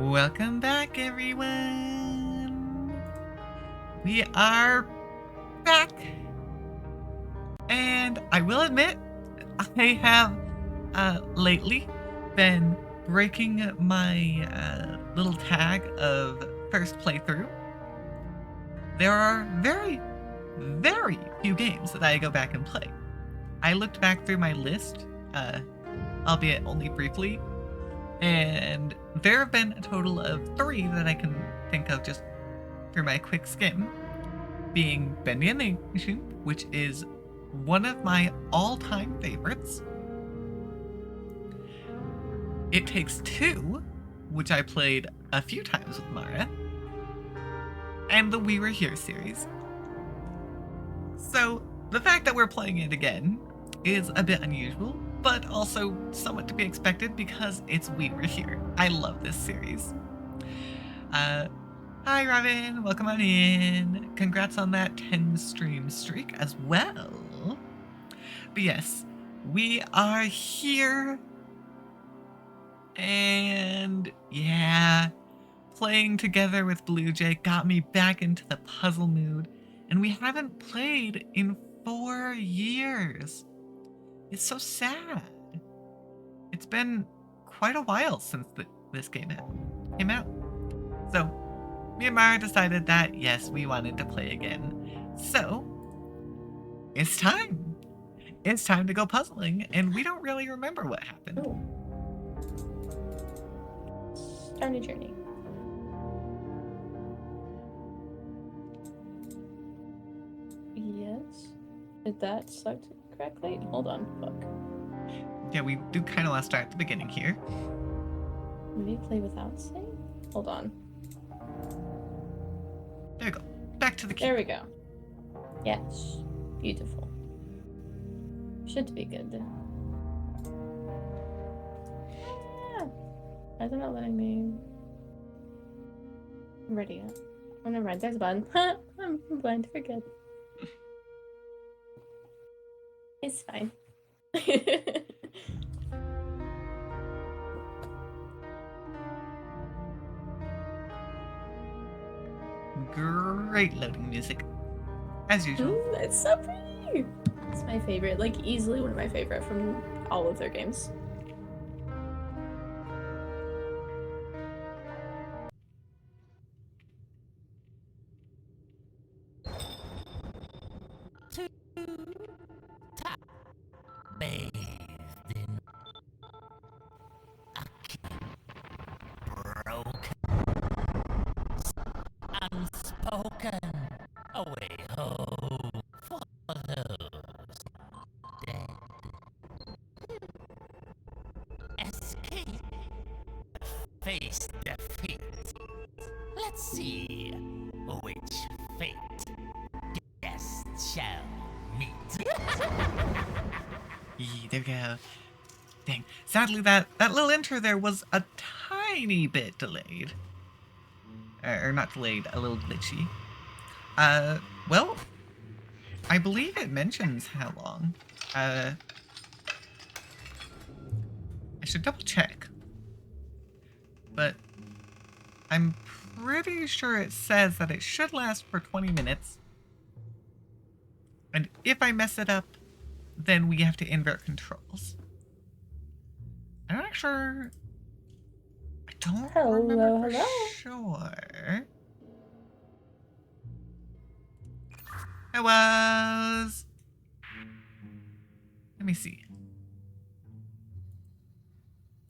Welcome back, everyone. We are back. And I will admit, I have lately been breaking my little tag of first playthrough. There are very, very few games that I go back and play. I looked back through my list, albeit only briefly, and there have been a total of 3 that I can think of just through my quick skim, being Bendy and the Ink Machine, which is one of my all-time favorites. It Takes Two, which I played a few times with Mara, and the We Were Here series. So the fact that we're playing it again is a bit unusual, but also somewhat to be expected because it's We Were Here. I love this series. Hi Robin, welcome on in. Congrats on that 10 stream streak as well. But yes, we are here. And yeah, playing together with Blue Jay got me back into the puzzle mood. And we haven't played in 4 years. It's so sad. It's been quite a while since this game came out. So, me and Mara decided that, yes, we wanted to play again. So, it's time. It's time to go puzzling, and we don't really remember what happened. Ooh. Start a journey. Yes. Did that select correctly? Hold on. Fuck. Yeah, we do kind of want to start at the beginning here. Maybe play without save? Hold on. There we go. Back to the key. There we go. Yes. Beautiful. Should be good. Yeah. Why is it not letting me? I'm ready yet. Oh, never mind. There's a button. I'm blind. Forget. It's fine. Great loading music, as usual. Ooh, it's so pretty. It's my favorite. Like, easily one of my favorite from all of their games. Bathed in broken, unspoken, away home for those dead. Escape, face defeat. Let's see which fate guests shall meet. There we go. Dang. Sadly, that little intro there was a tiny bit delayed. Or not delayed, a little glitchy. Well, I believe it mentions how long. I should double check. But I'm pretty sure it says that it should last for 20 minutes. And if I mess it up, then we have to invert controls. I'm not sure. I don't remember for sure. It was. Let me see.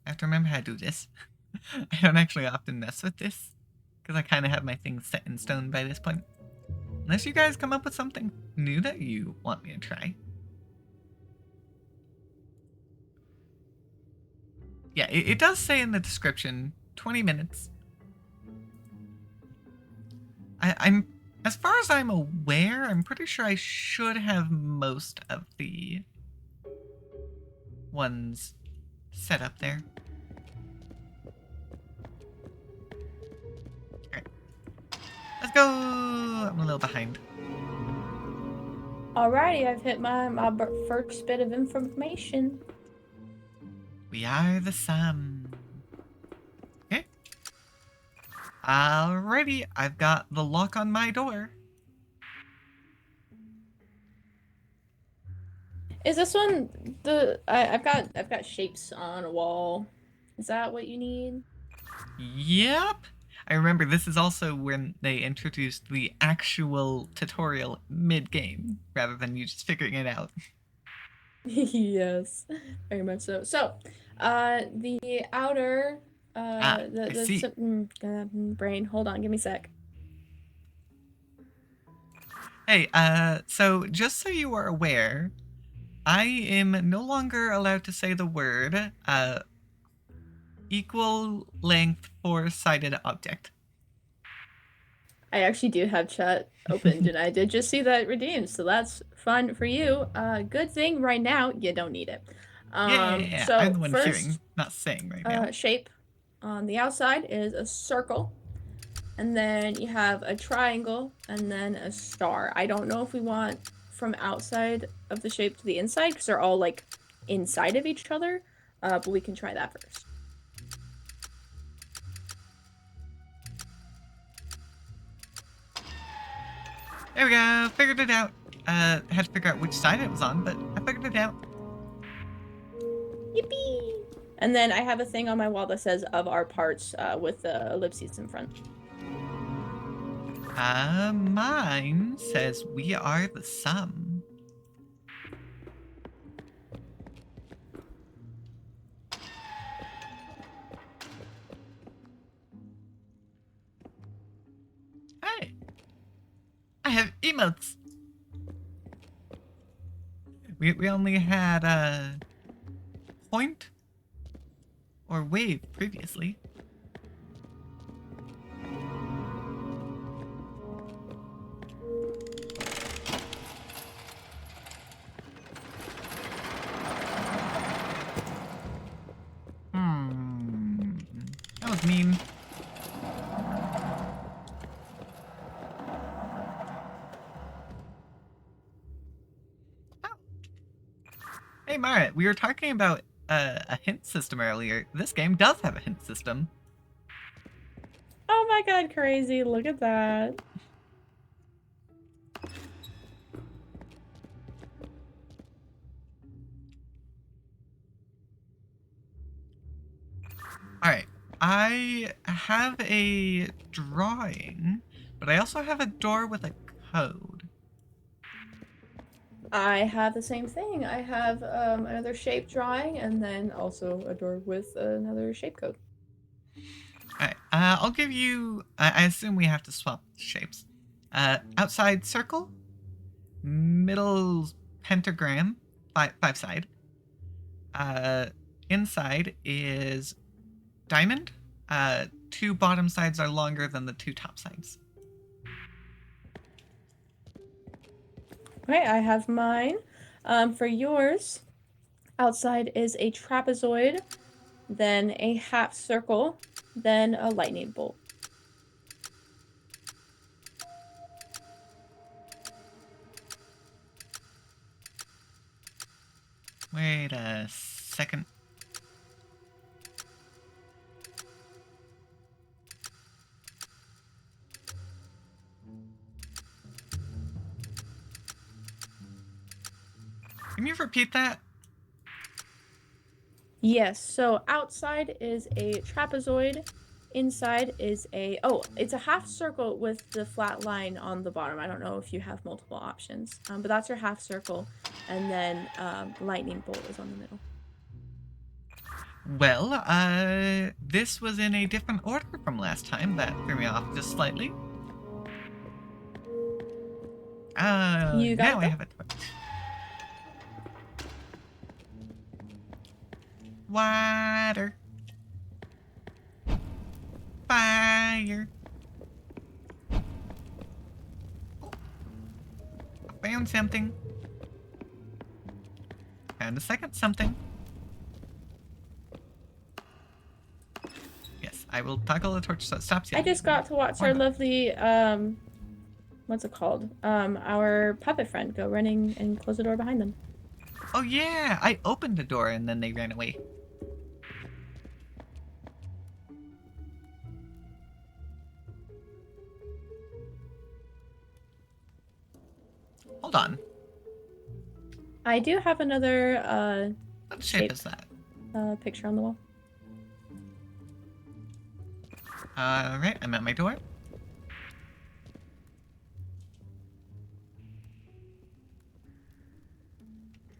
I have to remember how to do this. I don't actually often mess with this because I kind of have my things set in stone by this point. Unless you guys come up with something new that you want me to try. Yeah, it does say in the description, 20 minutes. I'm, as far as I'm aware, I'm pretty sure I should have most of the ones set up there. Alright. Let's go! I'm a little behind. Alrighty, I've hit my first bit of information. We are the sum. Okay. Alrighty, I've got the lock on my door. Is this one I've got shapes on a wall. Is that what you need? Yep. I remember this is also when they introduced the actual tutorial mid-game, rather than you just figuring it out. Yes, very much so. So, the outer, I see. brain. Hold on, give me a sec. Hey, so just so you are aware, I am no longer allowed to say the word, equal length four-sided object. I actually do have chat opened, and I did just see that redeemed, so that's fun for you. Good thing right now you don't need it. Yeah, So I'm the one first, hearing, not saying right now. shape on the outside is a circle, and then you have a triangle, and then a star. I don't know if we want from outside of the shape to the inside, because they're all like inside of each other, but we can try that first. There we go, figured it out. Had to figure out which side it was on, but I figured it out. Yippee! And then I have a thing on my wall that says "of our parts" with the ellipses in front. Mine says we are the sum. Hey, I have emotes. We only had point or wave previously. That was mean. Oh. Hey Marit, we were talking about a hint system earlier. This game does have a hint system. Oh my god, crazy! Look at that. Alright, I have a drawing, but I also have a door with a code. I have the same thing. I have another shape drawing, and then also a door with another shape code. Alright, I'll give you... I assume we have to swap shapes. Outside circle, middle pentagram, five side. Inside is diamond. Two bottom sides are longer than the two top sides. Okay, I have mine. For yours, outside is a trapezoid, then a half circle, then a lightning bolt. Wait a second. Can you repeat that? Yes, so outside is a trapezoid, inside is it's a half circle with the flat line on the bottom. I don't know if you have multiple options, but that's your half circle, and then lightning bolt is on the middle. Well, this was in a different order from last time. That threw me off just slightly. You got now it, I have it. Water. Fire. I found something. Found a second something. Yes, I will toggle the torch so it stops you. I just got to watch our lovely what's it called? Our puppet friend go running and close the door behind them. Oh yeah, I opened the door and then they ran away. Hold on. I do have another What shape Shape. is that? picture on the wall. Alright, I'm at my door.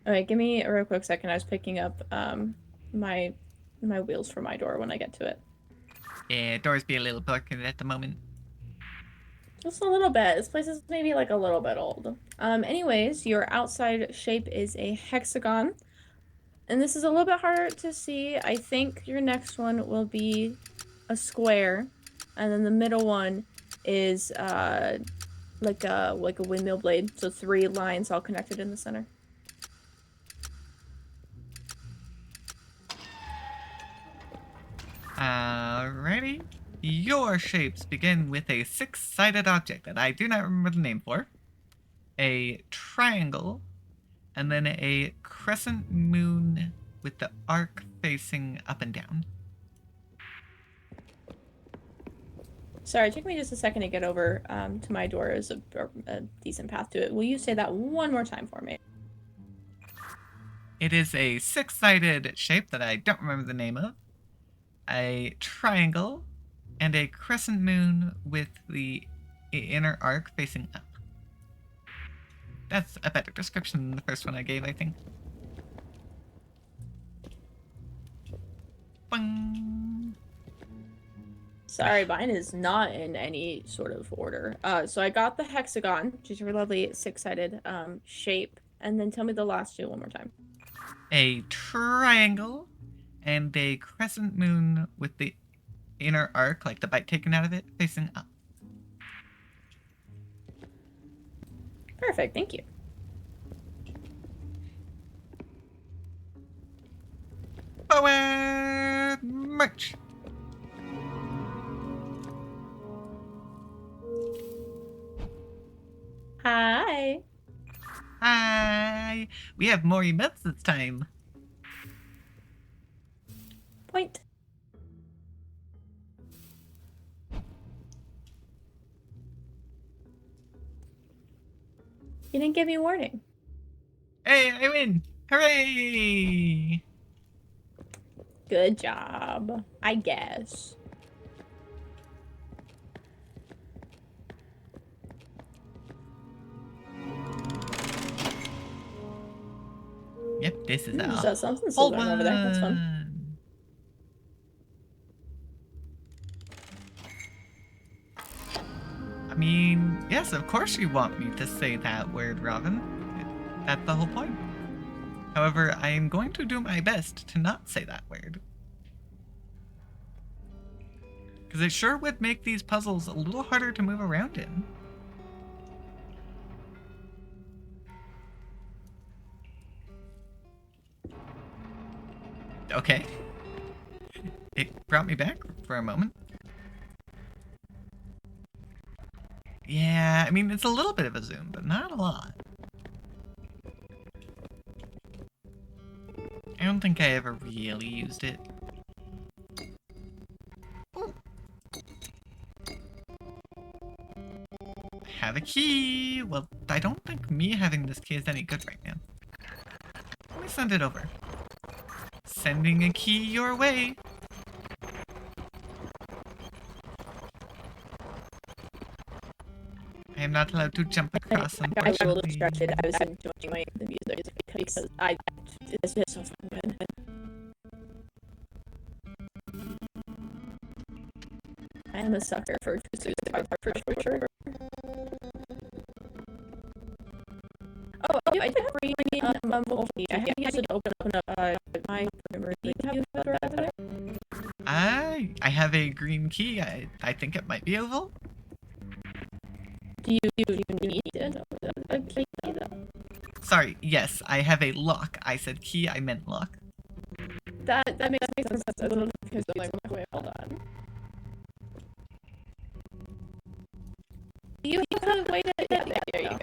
All right, give me a real quick second. I was picking up my wheels for my door when I get to it. Yeah, doors be a little broken at the moment. Just a little bit. This place is maybe like a little bit old. Anyways, your outside shape is a hexagon. And this is a little bit harder to see. I think your next one will be a square. And then the middle one is like a windmill blade. So 3 lines all connected in the center. Alrighty. Your shapes begin with a 6-sided object that I do not remember the name for, a triangle, and then a crescent moon with the arc facing up and down. Sorry, it took me just a second to get over to my door. Is a decent path to it. Will you say that one more time for me? It is a 6-sided shape that I don't remember the name of, a triangle, and a crescent moon with the inner arc facing up. That's a better description than the first one I gave, I think. Bang. Sorry, mine is not in any sort of order. So I got the hexagon, which is your lovely 6-sided shape, and then tell me the last 2 one more time. A triangle and a crescent moon with the inner arc, like the bite taken out of it, facing up. Perfect, thank you. Forward march! Hi. Hi! We have more emotes this time. Point. You didn't give me a warning. Hey, I win! Hooray! Good job, I guess. Yep, this is Just our got something whole still going over there. That's fun. one. I mean, yes, of course you want me to say that word, Robin. That's the whole point. However, I am going to do my best to not say that word. Because it sure would make these puzzles a little harder to move around in. Okay. It brought me back for a moment. Yeah, I mean, it's a little bit of a zoom, but not a lot. I don't think I ever really used it. Ooh. Have a key! Well, I don't think me having this key is any good right now. Let me send it over. Sending a key your way. I am not allowed to jump across, I got a little unfortunately. distracted. I was enjoying the music because it's just so fun. I am a sucker for sure. Oh, I did bring Wolfie. I haven't used it to open up my memory. Do you have a door over there? I have a green key. I think it might be oval. Do you need it? A key though? Sorry, yes, I have a lock. I said key, I meant lock. That makes sense. That's a little because I'm like, wait, hold on. Do you have a way to there you go.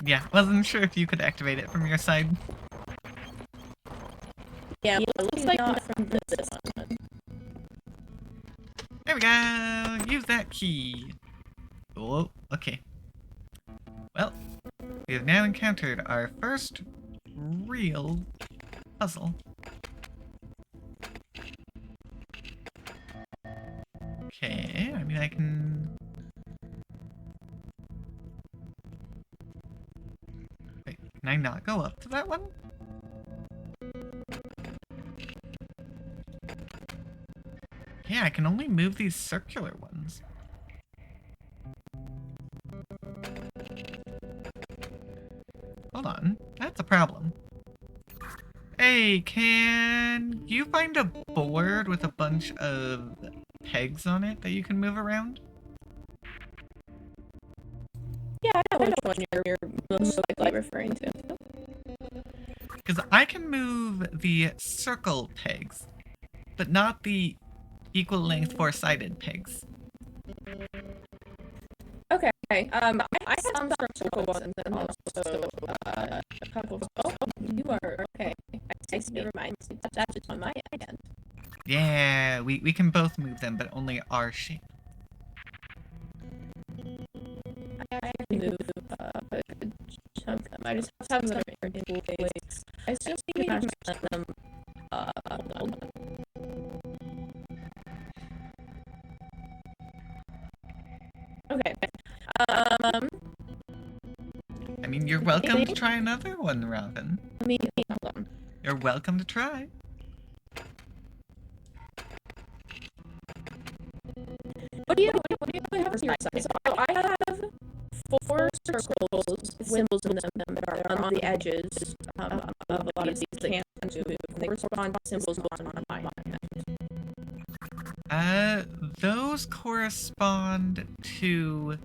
Yeah, wasn't sure if you could activate it from your side. Yeah, it looks like not from this one. There we go! Use that key. Oh, okay. We have now encountered our first real puzzle. Okay, I mean I can... Wait, can I not go up to that one? Yeah, I can only move these circular ones. Hold on, that's a problem. Hey, can you find a board with a bunch of pegs on it that you can move around? Yeah, I know which one you're most likely referring to. Because I can move the circle pegs, but not the equal length four-sided pegs. Okay. I have some circle ones and then also a couple of. Oh, you are okay. I see. Never mind. That's just on my end. Yeah, we can both move them, but only our shape. I can move a good chunk of them. I just have some in place. I assume we can let them. Hold on. Okay. I mean, you're welcome to try another one, Robin. Hold on. You're welcome to try. What do you have on your side? So I have 4 circles with symbols in them that are on the edges of a lot of these that can't move. They correspond to symbols on my end. Those correspond to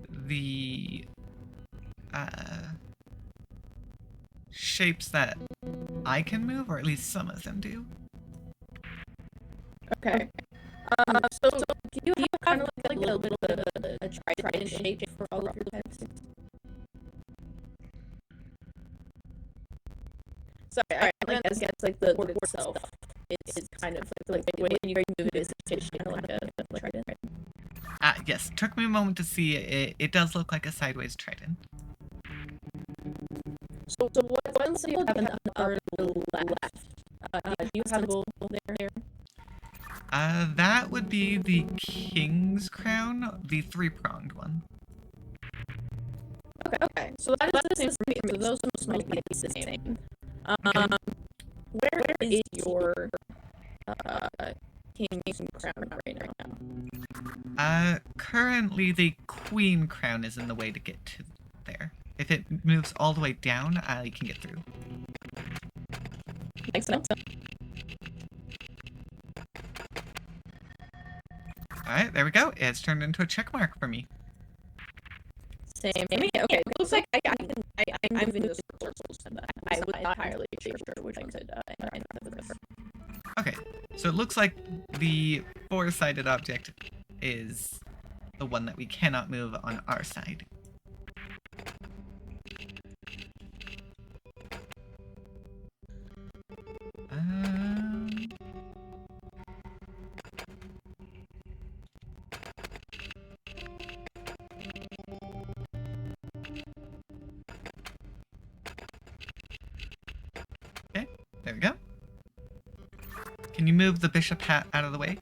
the shapes that I can move, or at least some of them do. Okay. So do you have kind of like a little bit of a trident shape for all of your pegs? Sorry, I guess like the board itself is kind of like the way you move it is kind of like a trident. Yes, took me a moment to see it. It does look like a sideways trident. So what symbol do you have in the upper left? Do you have a symbol there? That would be the king's crown, the 3-pronged one. Okay. So that is the same for me. So those ones might be the same. Where is your king's crown right now? Currently the queen crown is in the way to get to there. If it moves all the way down, you can get through. Makes sense. Alright, there we go. It's turned into a check mark for me. Same for me. Okay, looks like I'm in the circles, and I was not entirely sure which one could interact with the different. Okay, so it looks like the 4-sided object is the one that we cannot move on our side. Okay, there we go. Can you move the bishop hat out of the way?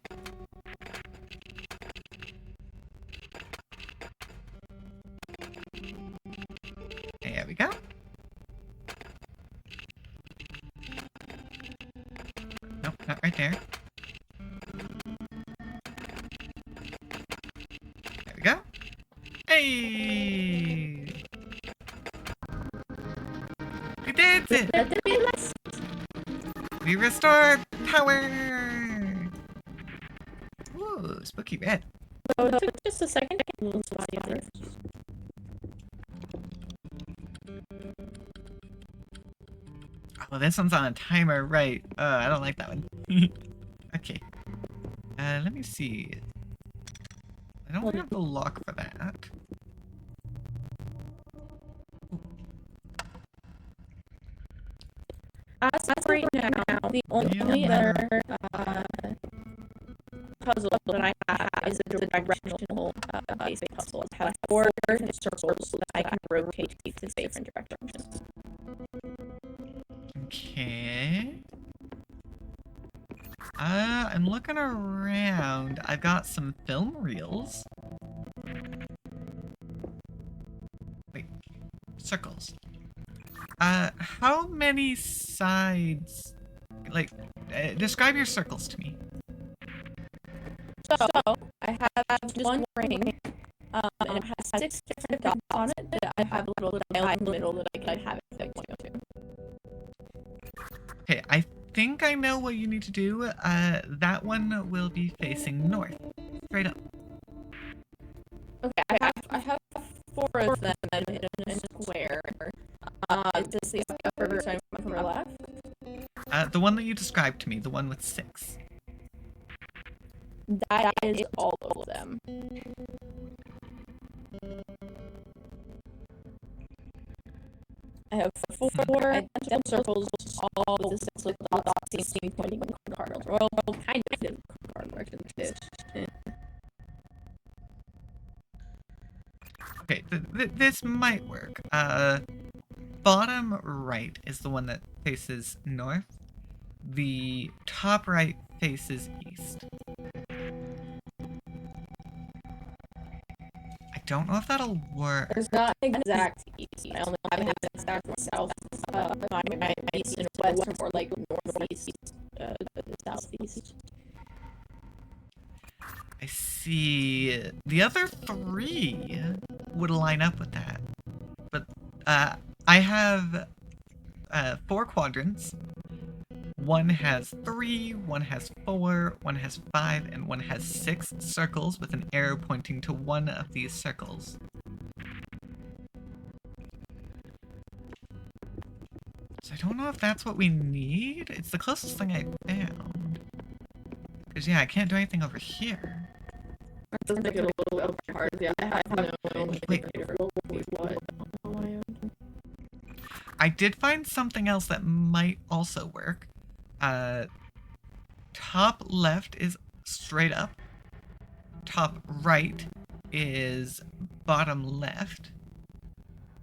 There we go. Nope, not right there. There we go. Hey! We did it! We restored power! Ooh, spooky red. So it took just a second. Oh, this one's on a timer, right. I don't like that one. Okay. Let me see. I don't have the lock for that. As of right now, the only other puzzle that I have is a directional based puzzle. It has 4 different circles that I can rotate to different directions. Okay. I'm looking around. I've got some film reels. Wait, circles. How many sides? Like, describe your circles to me. So I have just one ring, and it has 6 different dots on it that I have a little dial in the middle that I can have it fixed to. Okay, I think I know what you need to do. That one will be facing north. Straight up. Okay, I have 4 of them in a square. Does the upper side from the left? The one that you described to me, the one with 6. That is all of them. I have 4 identical circles, all with the 6 little dots seem pointing in the card. Well, kind of in the card direction. Okay, this might work. Bottom right is the one that faces north. The top right faces east. I don't know if that'll work. There's not exact east. I only have it exact south. My east and west are more like northeast, southeast. I see. The other 3 would line up with that. But I have 4 quadrants. One has 3, one has 4, one has 5, and one has 6 circles with an arrow pointing to one of these circles. So I don't know if that's what we need. It's the closest thing I found. Because, yeah, I can't do anything over here. That's make it a little hard. Yeah, I have no Wait. I did find something else that might also work. Top left is straight up. Top right is bottom left.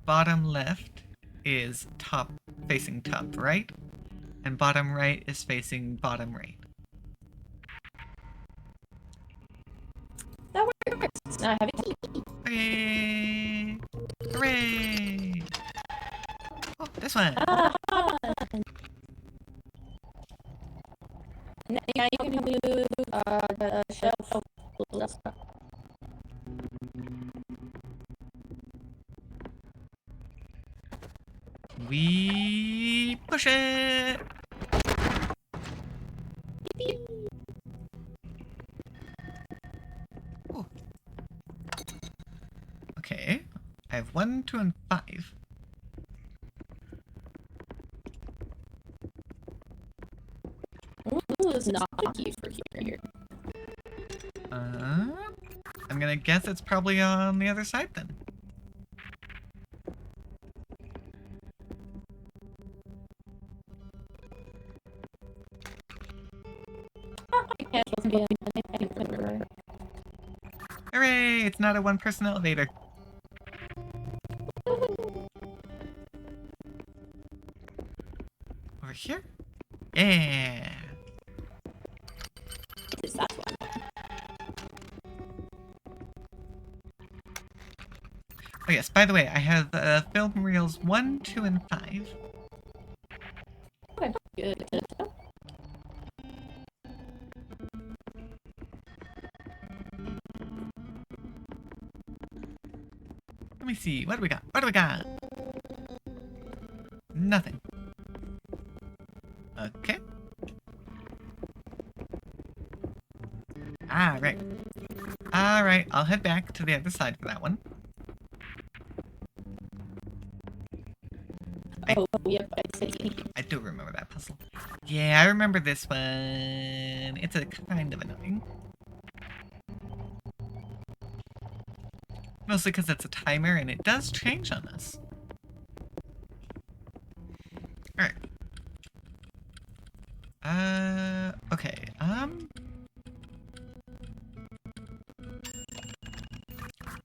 Bottom left is top facing top right. And bottom right is facing bottom right. That works. Now I have a key. Hooray! Hooray! Oh, this one! Now you can move the shelf. We push it! Ooh. Okay, I have 1, 2, and 5. Ooh, there's not a key for here. I'm gonna guess it's probably on the other side then. Hooray! It's not a one-person elevator. Over here? Yeah! Is that one? Oh yes, by the way, I have film reels 1, 2, and 5. Okay, good. Let me see, what do we got? What do we got? Nothing. Okay. Alright. Alright, I'll head back to the other side for that one. Oh, yep, I see. I do remember that puzzle. Yeah, I remember this one. It's a kind of annoying. Mostly because it's a timer and it does change on us. Alright. Okay,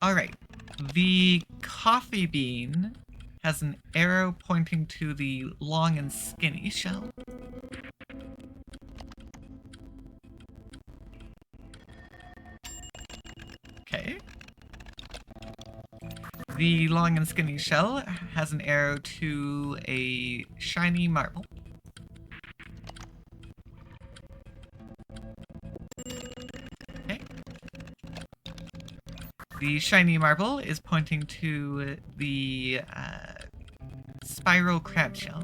Alright. The coffee bean has an arrow pointing to the long and skinny shell. Okay. The long and skinny shell has an arrow to a shiny marble. Okay. The shiny marble is pointing to the spiral crab shell.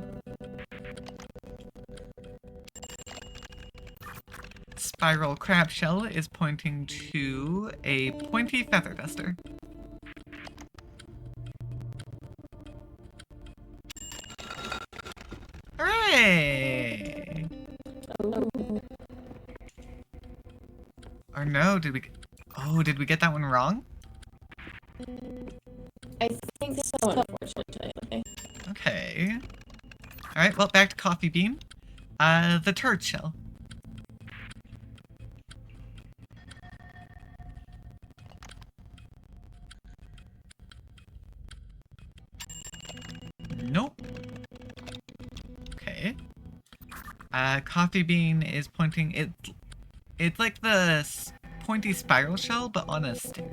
Spiral crab shell is pointing to a pointy feather duster. Hooray! Or no, did we... Oh, did we get that one wrong? I think so, unfortunately. Okay. Alright, well, back to Coffee Bean. The turd shell. Nope. Okay. Coffee Bean is pointing... It's like the pointy spiral shell, but on a stick.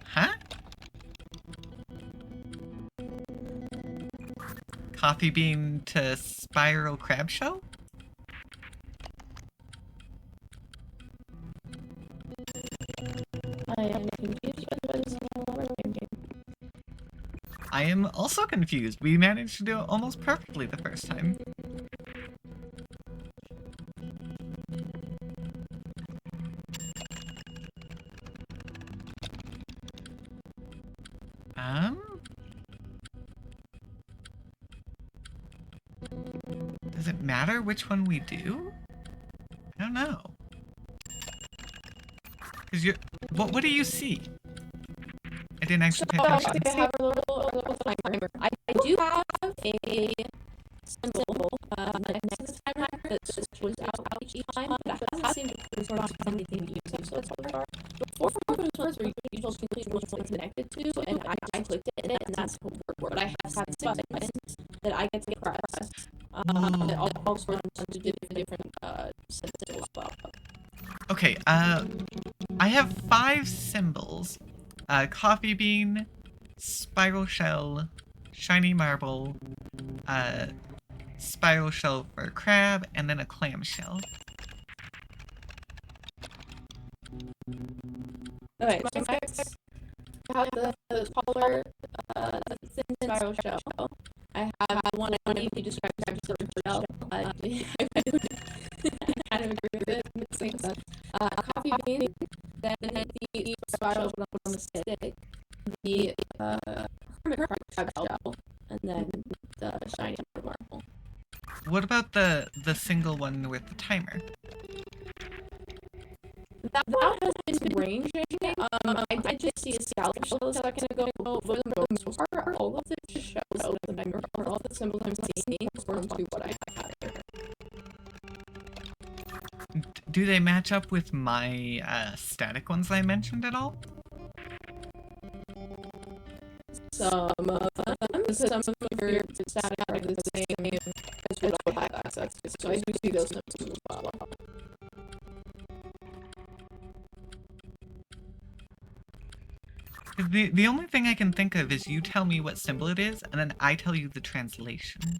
Huh? Coffee Bean to spiral crab shell? I am confused by this game. I am also confused. We managed to do it almost perfectly the first time. Does it matter which one we do? I don't know. Cause you're... What do you see? I didn't actually pay attention. I have a little timer. I do have a symbol next to the timer that just was out each time, but that hasn't seemed to correspond to anything using so far. Before those ones were usually complete which one's connected to, and I clicked it, and that's what worked. But I have 6 buttons that I get to press. That all sort of to different sentences as well. Okay, I have 5 symbols. Coffee bean, spiral shell, shiny marble, spiral shell for a crab, and then a clam shell. Okay, so next, I have the taller, thin spiral shell. I have the one I need to describe as a shell. I kind of agree with it. It makes sense. Coffee bean, then the spiral on the stick, the hermit crab shell, and then the shiny marble. What about the single one with the timer? That has been ranging. I did just see a scallop shell a second ago. For the most part, all of the shells of the timer are all the symbols I'm seeing according to what I have here. Do they match up with my static ones I mentioned at all? Some of your static are the same as what I have access to, so I do see those symbols as well. The only thing I can think of is you tell me what symbol it is, and then I tell you the translation.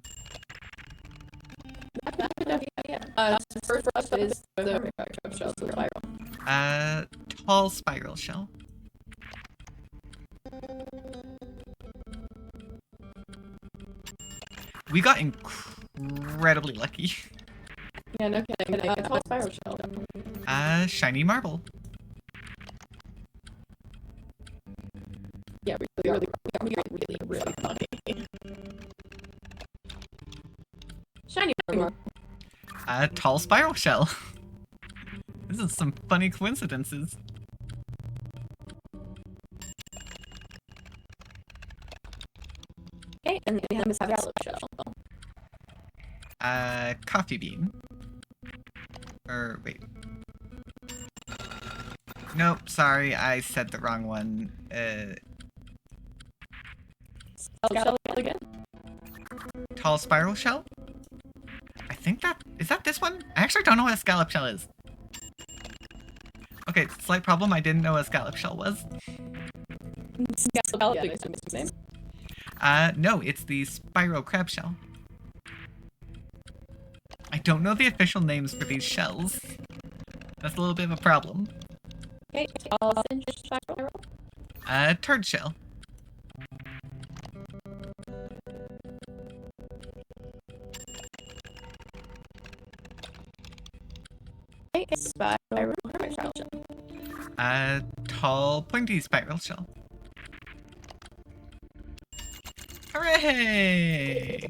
First up is the crab shell, the spiral. Tall spiral shell. We got incredibly lucky. Yeah, no kidding. Tall spiral shell. Shiny marble. Yeah, really funny. Shiny marble. Tall spiral shell. This is some funny coincidences. Okay, and we have a scallop shell. Coffee bean. Or wait. Nope, sorry, I said the wrong one. Shell again? Tall spiral shell? I think is that this one? I actually don't know what a scallop shell is. Okay, slight problem, I didn't know what a scallop shell was. Scallop is its name. No, it's the spiral crab shell. I don't know the official names for these shells. That's a little bit of a problem. Okay, finch spiral. Turd shell. Okay, spiral shell. Tall pointy spiral shell. Hooray!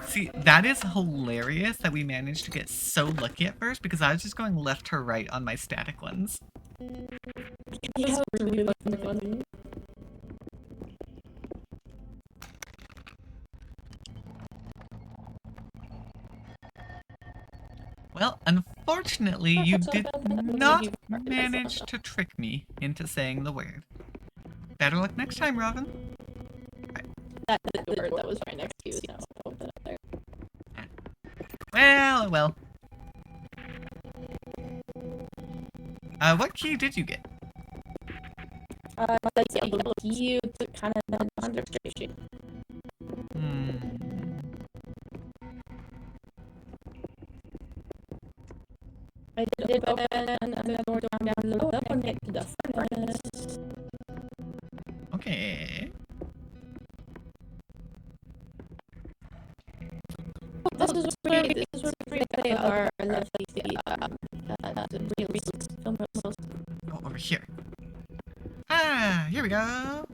See, that is hilarious that we managed to get so lucky at first because I was just going left to right on my static ones. Yeah, really lucky. Well, unfortunately, you did not manage to trick me into saying the word. Better luck next time, Robin. That's the word that was right next to you, so I'll put it up there. Well, well. What key did you get? That's a yellow key to kind of under straight shape. I did open another door down below and get to the furnace. Okay. This is where they are left the real film reels. Oh, over here. Ah, here we go.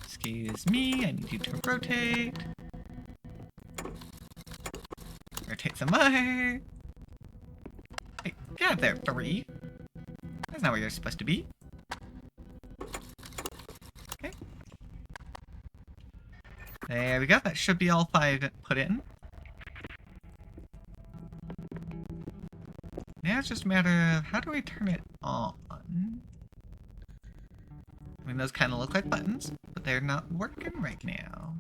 Excuse me, I need you to rotate. Rotate some more. Hey, get out there, 3. That's not where you're supposed to be. Okay. There we go. That should be all 5 put in. Now it's just a matter of how do we turn it on? I mean, those kind of look like buttons, but they're not working right now.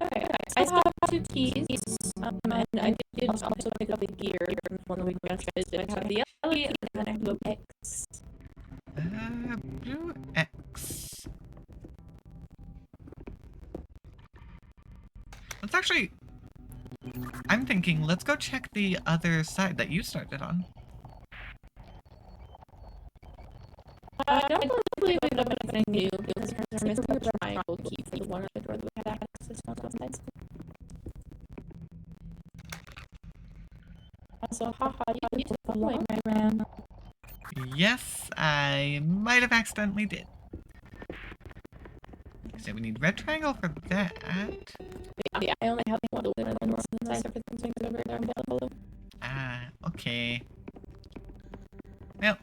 Okay, I still have 2 keys, and I did also pick up the gear from one we just did. I have the yellow key, and then I have blue X. Blue X. Let's actually... I'm thinking, let's go check the other side that you started on. I don't believe we have anything new, because there's a triangle key for the one of the door that we had access on both sides. Also, haha, you did the light my RAM. Yes, I might have accidentally did. So we need red triangle for that. Yeah, I only have one door and one inside, everything's over there and below. Ah, okay. Well,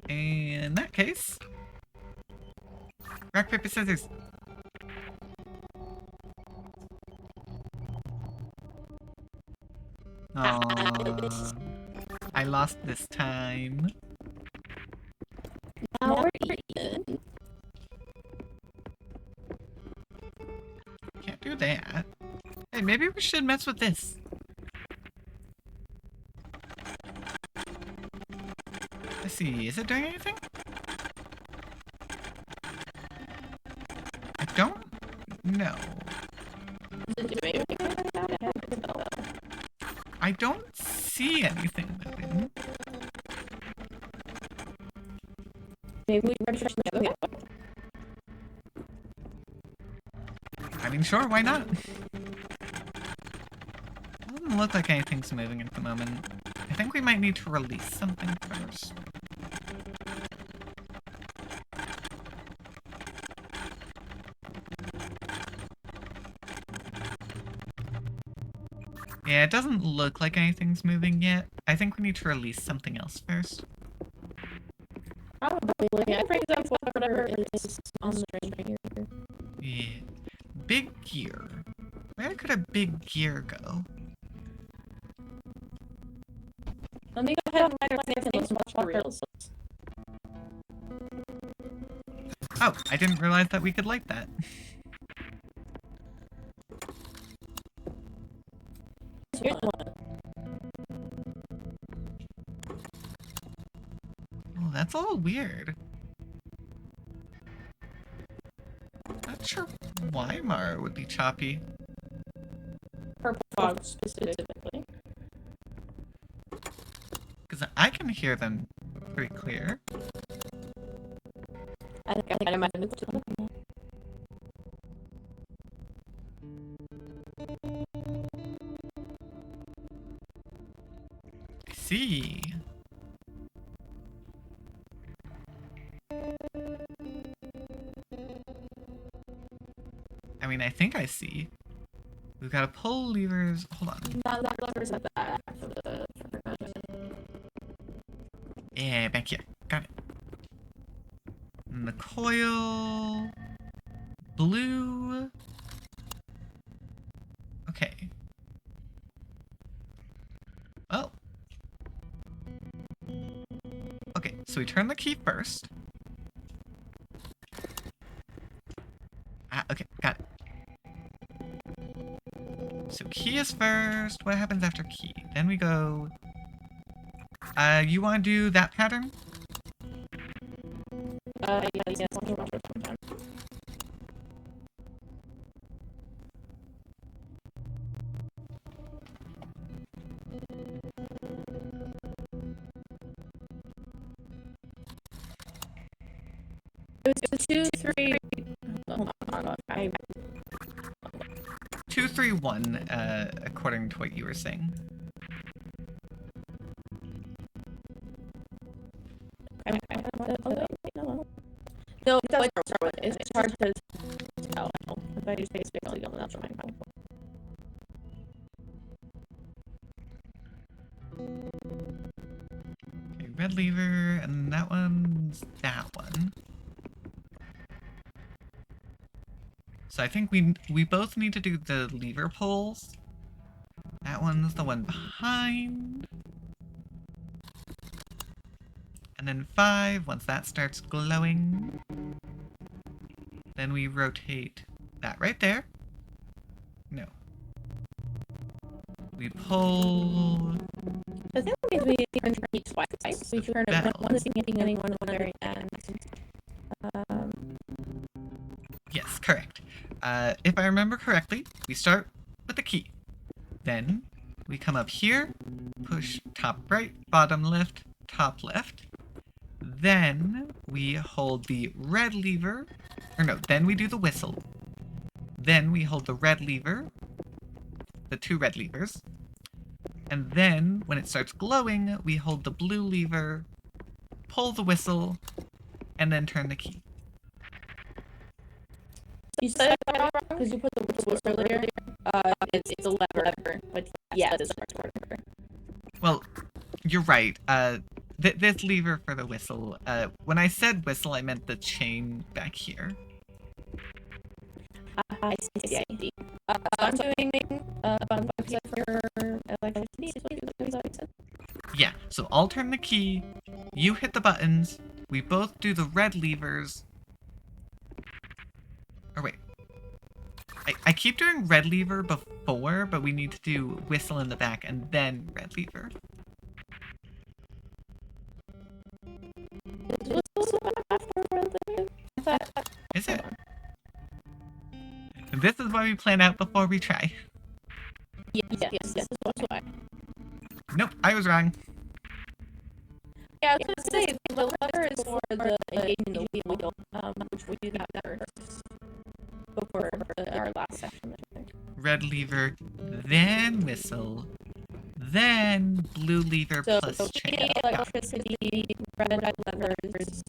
in that case... Rock, paper, scissors. Aww. I lost this time. Now we're even. Can't do that. Hey, maybe we should mess with this. Let's see, is it doing anything? I don't know. Is it doing anything right now? I don't see anything moving. Maybe we try the other one. I mean, sure, why not? Doesn't look like anything's moving at the moment. I think we might need to release something first. Yeah, it doesn't look like anything's moving yet. I think we need to release something else first. Probably. Yeah, for example, whatever is on the string here. Yeah. Big gear. Where could a big gear go? Let me go ahead and write our names on tutorials. Oh, I didn't realize that we could light that. Here's one. Oh, that's a little weird. Not sure why Mara would be choppy. Purple fog specifically. Because I can hear them pretty clear. I think I might have moved to them. I see. I mean, I think I see. We've got to pull levers. Hold on. Not that levers at the back of the Yeah, back here. Got it. And the coil. Blue. Okay. Well. Okay, so we turn the key first. Ah, okay, got it. So key is first. What happens after key? Then we go... you want to do that pattern? yes, let me watch it sometime. It was 2, 3. Hold on. 2, 3, 1, according to what you were saying. No, it doesn't start with it. It's hard to tell. If I just basically don't know, that's fine. Okay, red lever, and that one's that one. So I think we both need to do the lever pulls. That one's the one behind. And then 5, once that starts glowing, then we rotate that right there. No. We pull... I think we turn the key twice. We turn it one at the beginning, one at the very end. Yes, correct. If I remember correctly, we start with the key. Then we come up here, push top right, bottom left, top left. Then we hold the red lever, or no, then we do the whistle. Then we hold the red lever, the 2 red levers. And then, when it starts glowing, we hold the blue lever, pull the whistle, and then turn the key. You said it wrong because you put the whistle earlier. It's a lever, but yeah, it's a lever. Well, you're right. This lever for the whistle. When I said whistle, I meant the chain back here. I see. I'm doing button for electricity. Is what you said? Yeah, so I'll turn the key, you hit the buttons, we both do the red levers. Or wait. I keep doing red lever before, but we need to do whistle in the back and then red lever. Is it? This is why we plan out before we try. Yes, that's why. Nope, I was wrong. Yeah, I was gonna say the lever is for the engaging the wheel, which we did that first before our last section. I think. Red lever, then whistle, then blue lever plus chain. Electricity, red levers,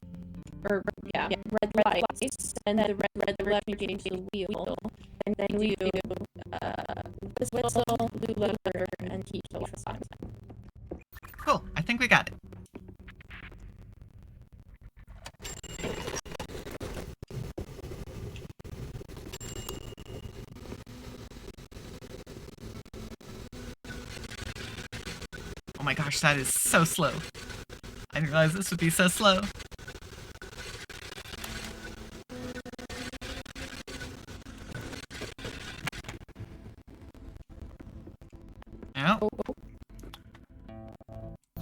or red lights, and then the red lever engage the wheel, and then we do whistle, blue lever, and keep the lights on. Cool, I think we got it. Oh my gosh, that is so slow. I didn't realize this would be so slow. Ow.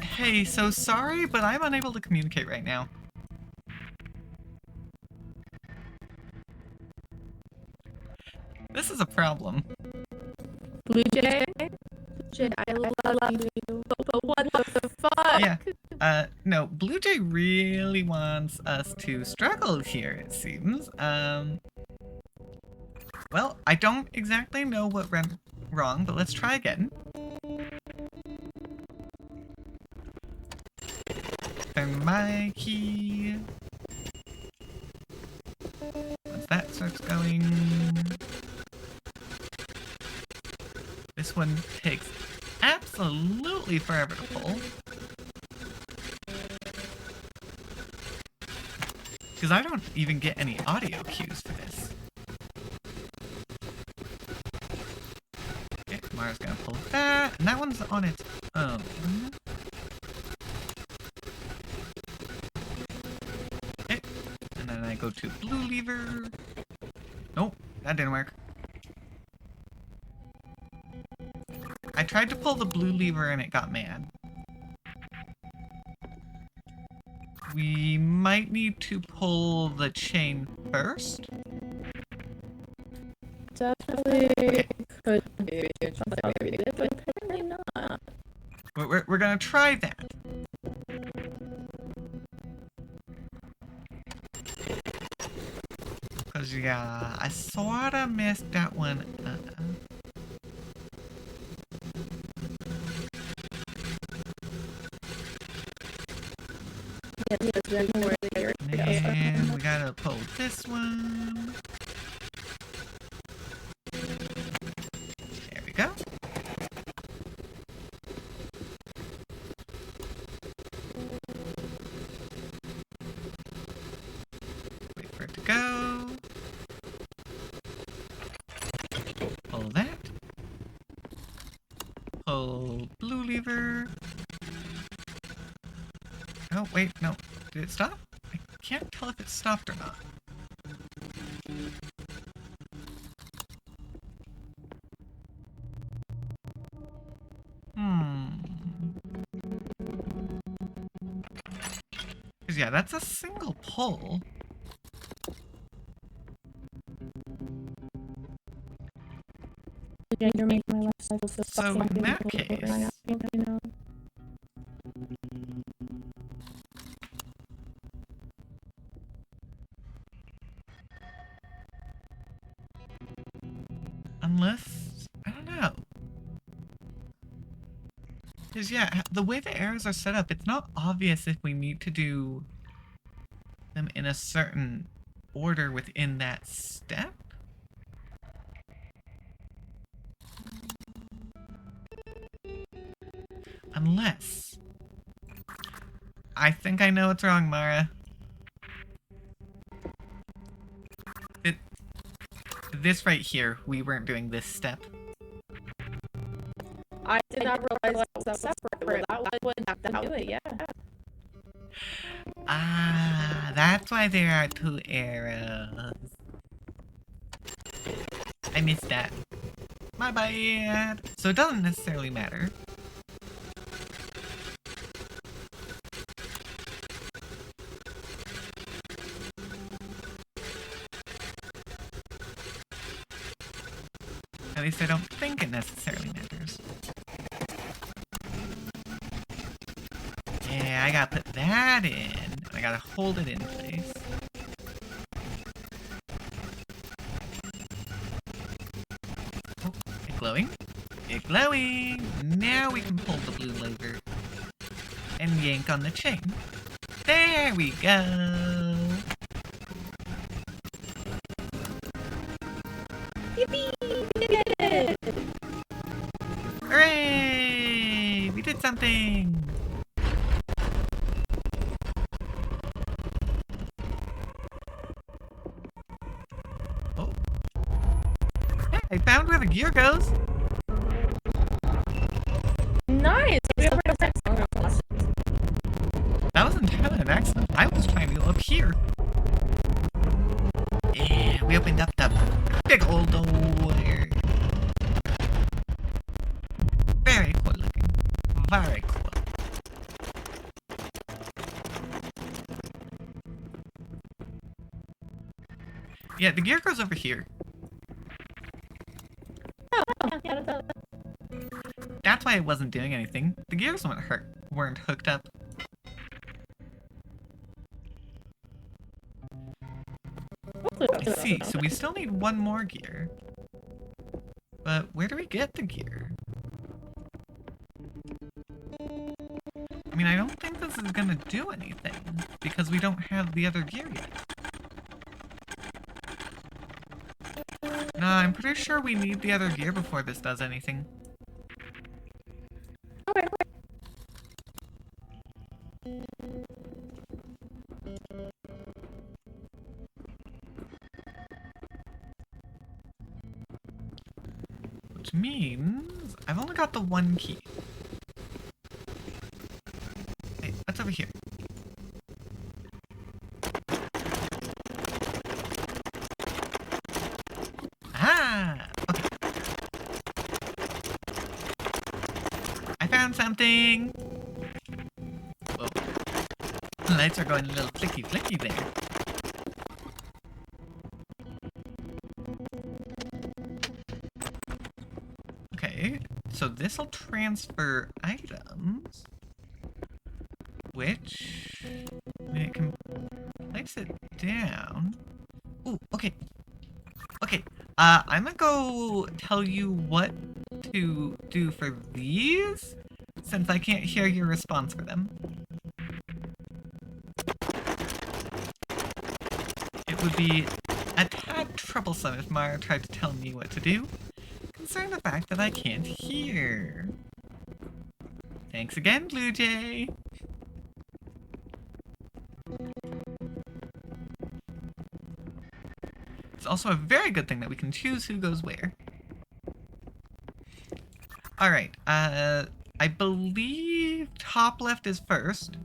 Hey, so sorry, but I'm unable to communicate right now. This is a problem. Blue Jay, I love you. But what the fuck? Yeah. No, Blue Jay really wants us to struggle here, it seems. Well, I don't exactly know what went wrong, but let's try again. Find my key. Once that starts going... This one takes absolutely forever to pull. Because I don't even get any audio cues for this. Okay, Mara's gonna pull that, and that one's on its own. Okay, and then I go to blue lever. Nope, that didn't work. I tried to pull the blue lever and it got mad. We might need to pull the chain first. Definitely could do something, but apparently not. We're gonna try that. Cause yeah, I sorta messed that one up. And we gotta pull this one. There we go. Wait for it to go. Pull that. Pull blue lever. Oh, wait, no. Did it stop? I can't tell if it stopped or not. Because, yeah, that's a single pull. You're making my life so So, in that case... I know. Unless, I don't know. Because, yeah, the way the arrows are set up, it's not obvious if we need to do them in a certain order within that step. Unless... I think I know what's wrong, Mara. This right here, we weren't doing this step. I did not realize that was separate. That would have to do it, yeah. Ah, that's why there are two arrows. I missed that. My bad. So it doesn't necessarily matter. At least I don't think it necessarily matters. Yeah, I gotta put that in. And I gotta hold it in place. Oh, it's glowing. It's glowing! Now we can pull the blue lever. And yank on the chain. There we go! Yippee! We did it! Hooray! We did something! Oh. Hey, I found where the gear goes! Nice! We have here. Yeah, we opened up the big old door. Very cool looking. Very cool. Yeah, the gear goes over here. That's why it wasn't doing anything. The gears weren't hooked up. I see, so we still need one more gear. But where do we get the gear? I mean, I don't think this is gonna do anything, because we don't have the other gear yet. No, I'm pretty sure we need the other gear before this does anything. Which means I've only got the one key. Hey, what's over here? Ah! Okay. I found something! Whoa. The lights are going a little flicky there. Okay, so this'll transfer items, which, when it can place it down. Ooh, okay. Okay, I'm gonna go tell you what to do for these, since I can't hear your response for them. It would be a tad troublesome if Mara tried to tell me what to do, considering the fact that I can't hear. Thanks again, Blue Jay! It's also a very good thing that we can choose who goes where. Alright, I believe top left is first.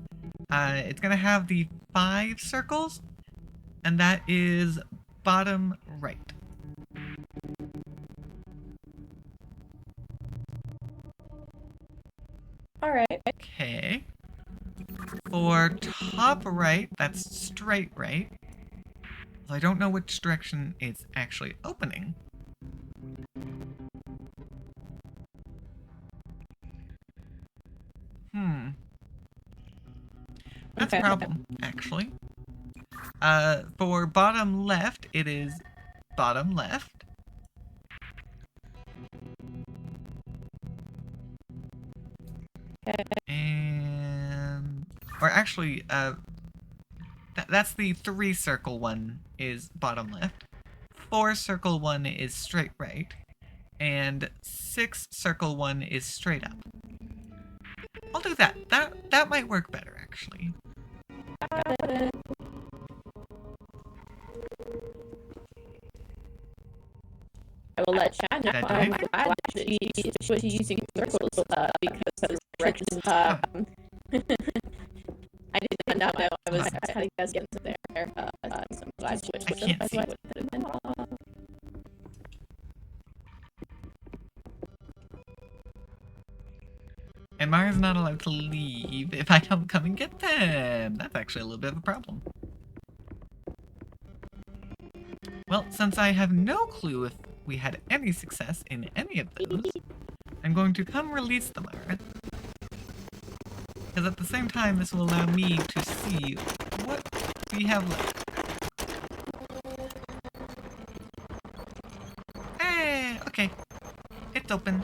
It's gonna have the 5 circles, and that is bottom right. Alright. Okay. For top right, that's straight right. I don't know which direction it's actually opening. That's a problem, actually. For bottom left, it is bottom left. And... or actually, that's the 3 circle one is bottom left. 4 circle one is straight right. And 6 circle one is straight up. I'll do that. That might work better, actually. I will let Chad know. Did I do I'm anything? glad that she's using circles because those directions. I did not know I was how do you guys get there. So I'm glad she switched I them. can't see. Otherwise it could have been And Mara's not allowed to leave if I don't come and get them. That's actually a little bit of a problem. Well, since I have no clue if we had any success in any of those, I'm going to come release the Mara. Because at the same time, this will allow me to see what we have left. Hey, okay. It's open.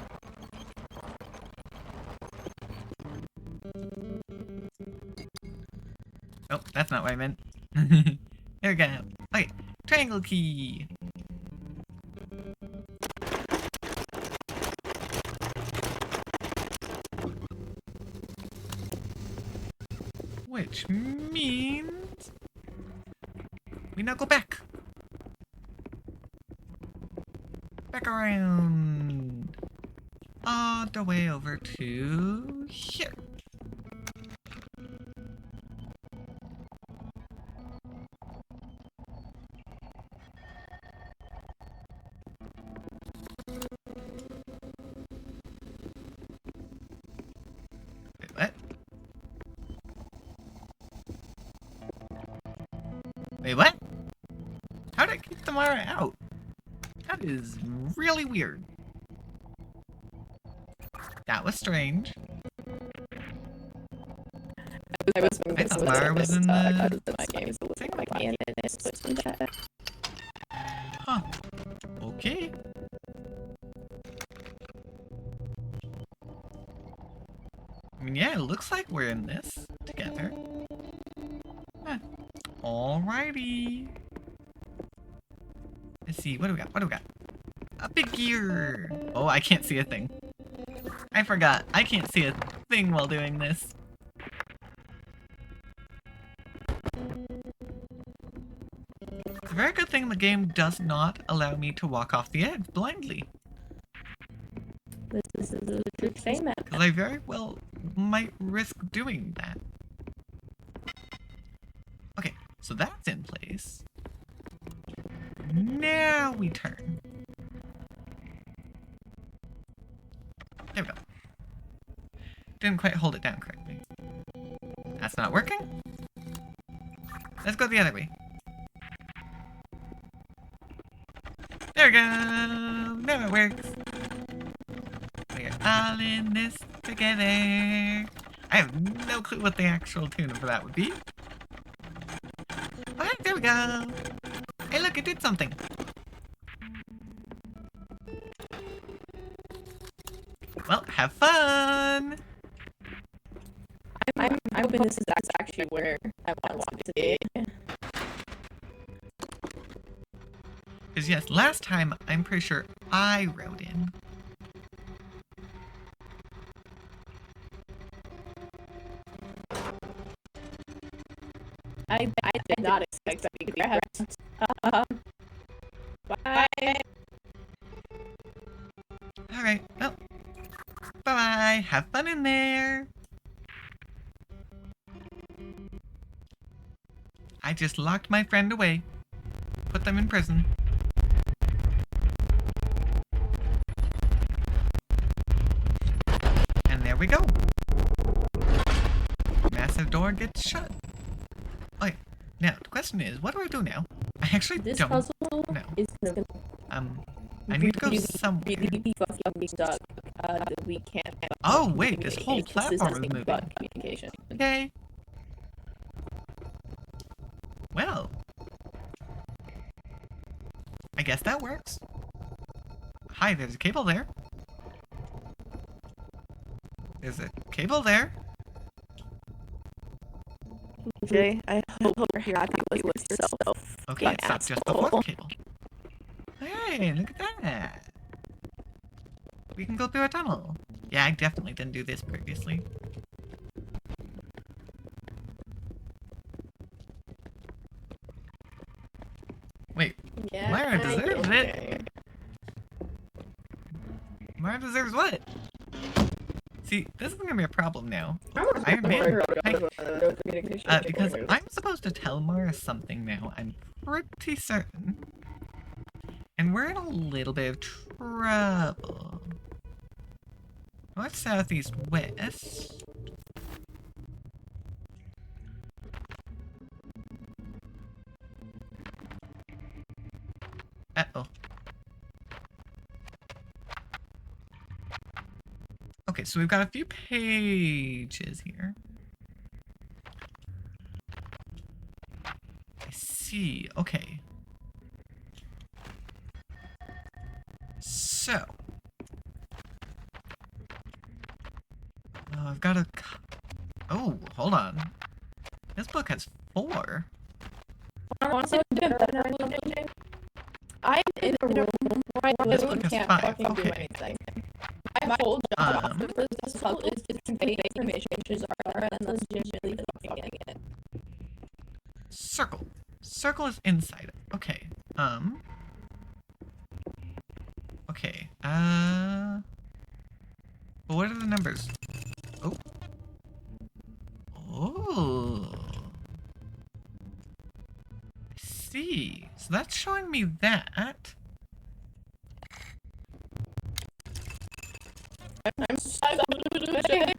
Oh, that's not what I meant. There we go. Okay, triangle key. Which means we now go back. Back around. All the way over to here. Wait, what? How did I keep Tamara out? That is really weird. That was strange. I was I thought Mara was in the my game, so thing. like me and it switched into that. Huh. Okay. I mean, yeah, it looks like we're in this together. Huh. Alrighty. Let's see, what do we got? What do we got? A big gear! Oh, I can't see a thing. I forgot. I can't see a thing while doing this. It's a very good thing the game does not allow me to walk off the edge blindly. This is a true statement. Because I very well might risk doing that. Okay, so that's in place. Now we turn. There we go. Didn't quite hold it down correctly. That's not working. Let's go the other way. There we go. Now it works. We're all in this together. I have no clue what the actual tune for that would be. Alright, there we go. Hey, look, it did something. Well, have fun. I'm hoping this is actually where I want it to be. Because yes, last time, I'm pretty sure I wrote in. I did not expect that because I have bye. Alright, well, bye-bye. Have fun in there. I just locked my friend away. Put them in prison. And there we go. Massive door gets shut. Okay, now the question is, what do I do now? I actually This don't puzzle know. is gonna I need to go really, somewhere. really fucking stuck. That we can't. Oh wait, this whole communicate. platform is nothing moving. but communication. Okay. Well, I guess that works. Hi, there's a cable there. There's a cable there. Jay, I hope you're happy with yourself. Okay, it's not just the fourth cable. Hey, look at that. We can go through a tunnel. Yeah, I definitely didn't do this previously. Wait, Yeah, Mara I deserves get it. Mara deserves what? See, this is gonna be a problem now. Iron Man, because I'm supposed to tell Mara something now, I'm pretty certain. And we're in a little bit of trouble. North, south, east, west. Uh-oh. Okay, so we've got a few pages here. I see. Okay. So. I've got a... Oh, hold on. This book has 4. I'm in a room right now This and book has can't 5. fucking do Okay. anything. My whole job for this puzzle is to convey information and legitimately fucking it. Circle. Circle is inside. Okay. Okay. But what are the numbers? Oh. Oh. I see. So that's showing me that. I'm so losing.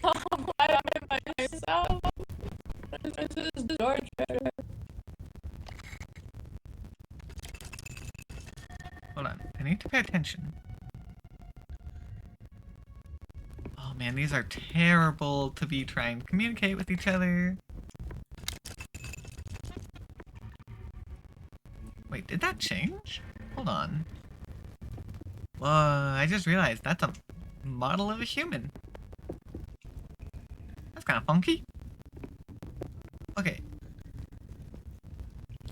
Why am I by myself? This is torture. need to pay attention. Oh man, these are terrible to be trying to communicate with each other. Wait, did that change? Hold on. Whoa, I just realized that's a model of a human. That's kind of funky. Okay.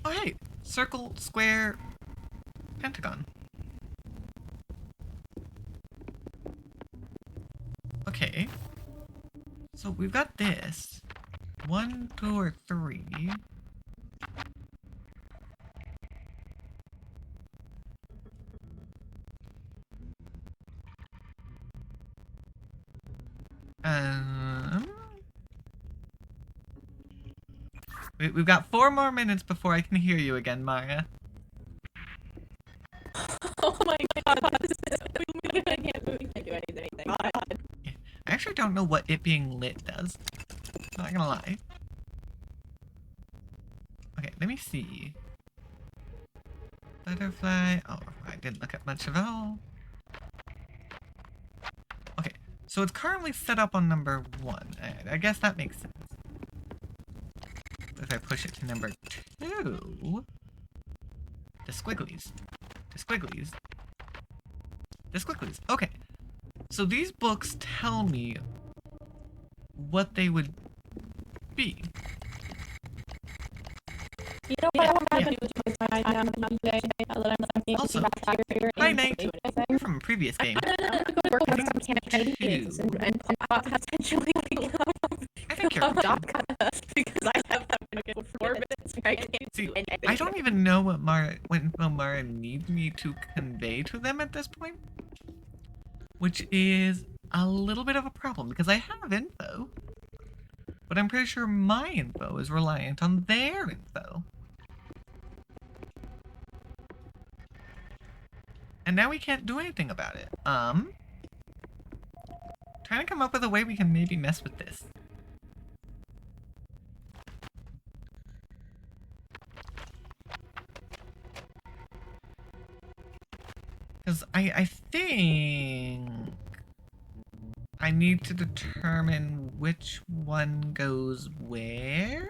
Oh hey, circle, square, pentagon. Okay. So we've got this. 1, 2, or 3. We've got 4 more minutes before I can hear you again, Maya. Oh my god, we can't do anything. God. I actually don't know what it being lit does. Not gonna lie. Okay, let me see. Butterfly. Oh, I didn't look at much of it all. Okay, so it's currently set up on number 1. I guess that makes sense. If I push it to number 2... The squigglies. The squigglies. The squigglies. Okay. So these books tell me what they would be. You know what I want to do with my time now today? Also, hi Nate. You're from a previous game. I'm gonna go work on some campaigns and potentially I think you're because I have that 4 minutes. I can't See, do anything. I don't even know what info Mara needs me to convey to them at this point. Which is a little bit of a problem, because I have info. But I'm pretty sure my info is reliant on their info. And now we can't do anything about it. Trying to come up with a way we can maybe mess with this. Because I think I need to determine which one goes where?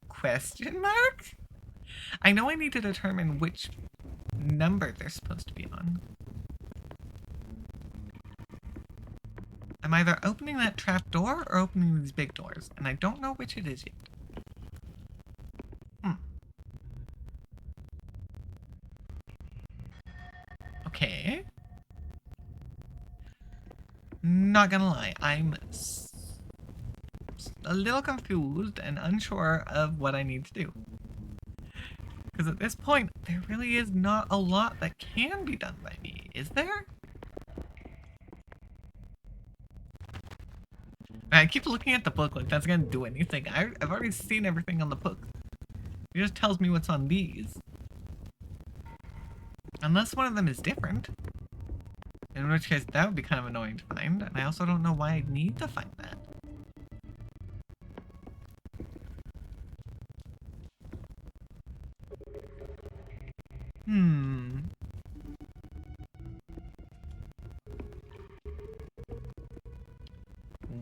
Question mark? I know I need to determine which number they're supposed to be on. I'm either opening that trap door or opening these big doors, and I don't know which it is yet. Okay. Not gonna lie, I'm a little confused and unsure of what I need to do. Because at this point, there really is not a lot that can be done by me, is there? I keep looking at the book like that's gonna do anything. I've already seen everything on the book. It just tells me what's on these. Unless one of them is different. In which case, that would be kind of annoying to find. And I also don't know why I need to find that.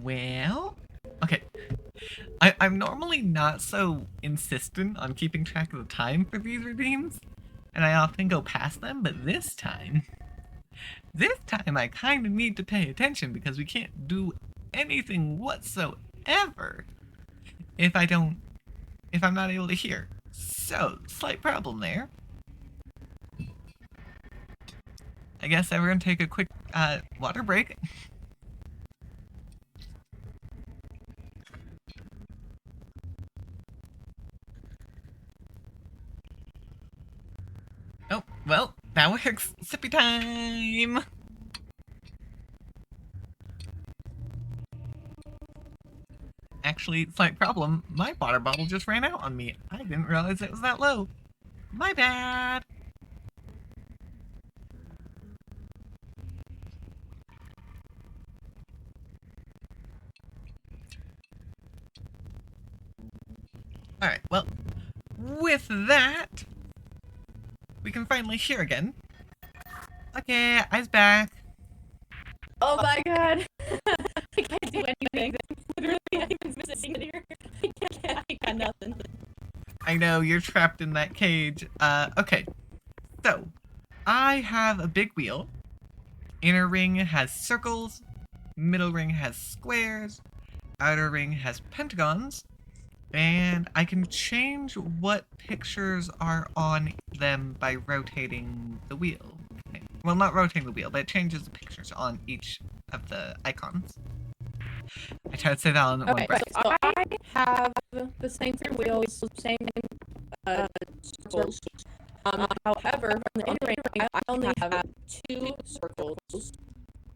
Well... Okay. I'm normally not so insistent on keeping track of the time for these redeems. And I often go past them, but this time I kind of need to pay attention because we can't do anything whatsoever if I'm not able to hear. So, slight problem there. I guess everyone take a quick water break. Oh, well, that works. Sippy time! Actually, slight problem. My water bottle just ran out on me. I didn't realize it was that low. My bad! Alright, well, with that, we can finally hear again. Okay, I's back. Oh my god. I can't do anything. Literally, I'm sitting here. I got nothing. I know, you're trapped in that cage. Okay. So, I have a big wheel. Inner ring has circles. Middle ring has squares. Outer ring has pentagons. And I can change what pictures are on them by rotating the wheel. Okay. Well, not rotating the wheel, but it changes the pictures on each of the icons. I tried to say that all in one Okay, breath. so I have the same three wheels, same circles. However, from the inner ring, I only have 2 circles.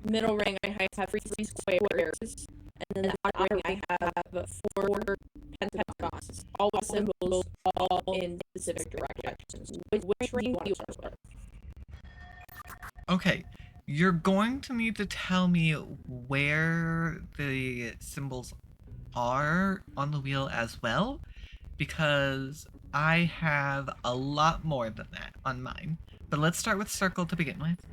Middle ring, I have 3 squares. And then the outer ring, I have 4 pentagons. All with symbols, all in specific directions. Which ring do you want to start? Okay, you're going to need to tell me where the symbols are on the wheel as well, because I have a lot more than that on mine. But let's start with circle to begin with.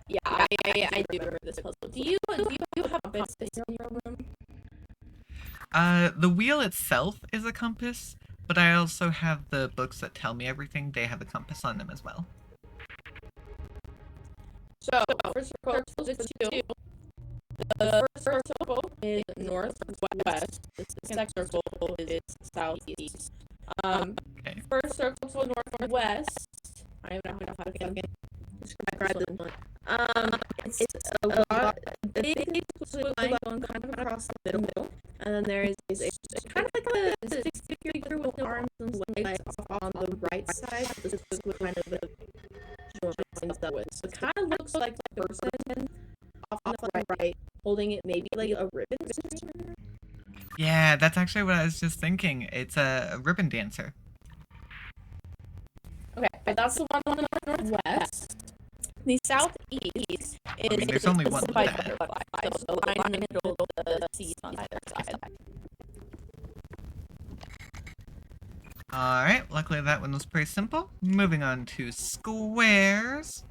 Yeah, I do remember this puzzle. Do you have a compass in your room? The wheel itself is a compass, but I also have the books that tell me everything. They have a compass on them as well. So, for circles, it's 2. The first circle is northwest. The second circle is southeast. Okay. First circle to northwest. I don't know how to describe this one. It's a lot, a big blue line going kind of across the middle, and then there is kind of like a stick-figure with no arms and legs on the right side. This is kind of joins up with. So it kind of looks like a person off on the right, holding it maybe like a ribbon. Yeah, that's actually what I was just thinking. It's a ribbon dancer. Okay, but that's the one on the northwest. The southeast is there's only one by of that. butterfly, so the line in the middle of the seas on either side. Alright, luckily that one was pretty simple. Moving on to squares.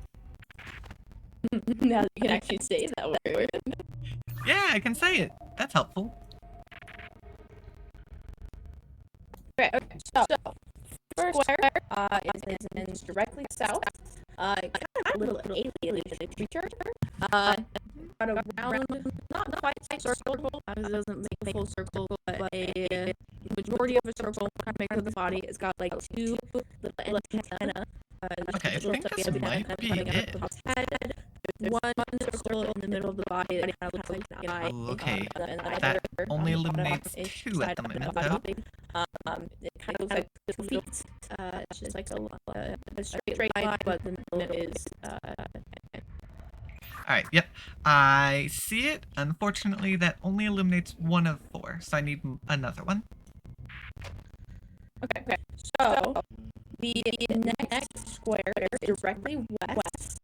Now you can actually say that word. Yeah, I can say it. That's helpful. Okay, so first square is directly south. Kind of a little alien creature. Got around, not quite a circle, it doesn't make a full circle, but a majority of a circle kind of makes up the body. It's got like 2 little antennae. Okay, I think this might be it. Head, one circle in the middle of the body that kind of looks like an eye. Ooh, okay. And That either only on the eliminates bottom-ish 2 at the side of minute, body. though. It kind of looks like 2 feet. It's just like a straight line, but the middle is Alright, yep. I see it. Unfortunately, that only eliminates 1 of 4, so I need another one. okay. So the next square is directly west.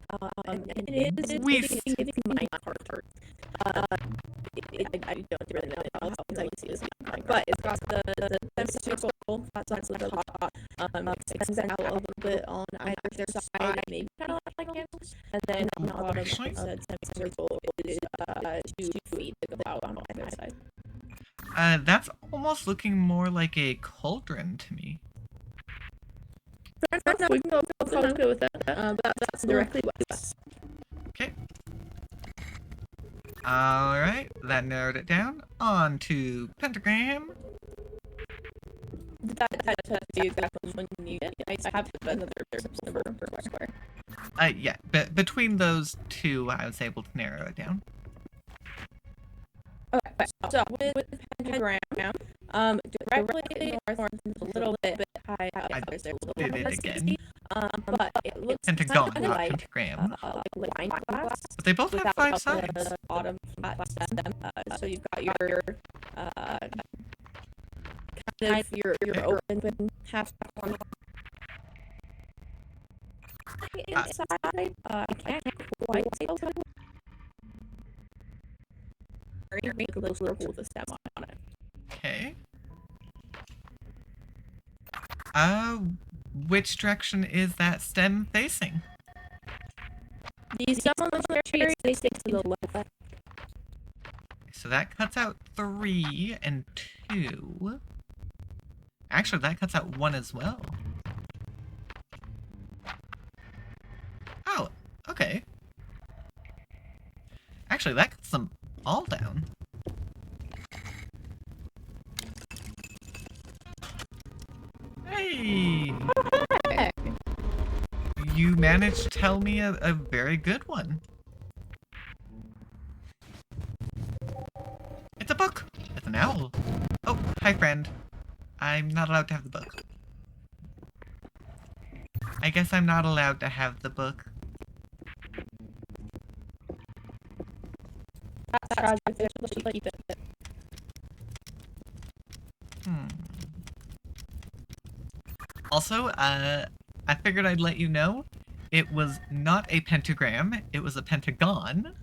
And it is giving minecart. I don't really know how to see this minecart, but it's got the semicircle that's on the top. Extends out a little bit on either side, maybe kind of like candles. And then on the bottom of Actually, the semicircle is 2 feet to go out on either side. That's almost looking more like a cauldron to me. No, we can go with that. But that's directly west. Okay. Alright, that narrowed it down. On to pentagram. That tells you exactly when you get. I have another number per square. Yeah, but between those 2, I was able to narrow it down. Okay, so with pentagram, directly north a little bit high. I There's a little did bit it again. but it looks Pentagon, kind of not like pentagram. like wine glass. But they both have Without 5 sides. the bottom flat stem. So you've got your kind of your open half on the inside. I can't quite say open. Make a little circle with a stem on it. Okay. Which direction is that stem facing? These some of the cherries they stick to the left. So that cuts out 3 and 2. Actually, that cuts out 1 as well. Oh, okay. Actually, that cuts them all down. Hey! Okay. You managed to tell me a very good one. It's a book! It's an owl. Oh, hi friend. I'm not allowed to have the book. I guess I'm not allowed to have the book. Roger, they're supposed to keep it. Also, I figured I'd let you know it was not a pentagram, it was a pentagon.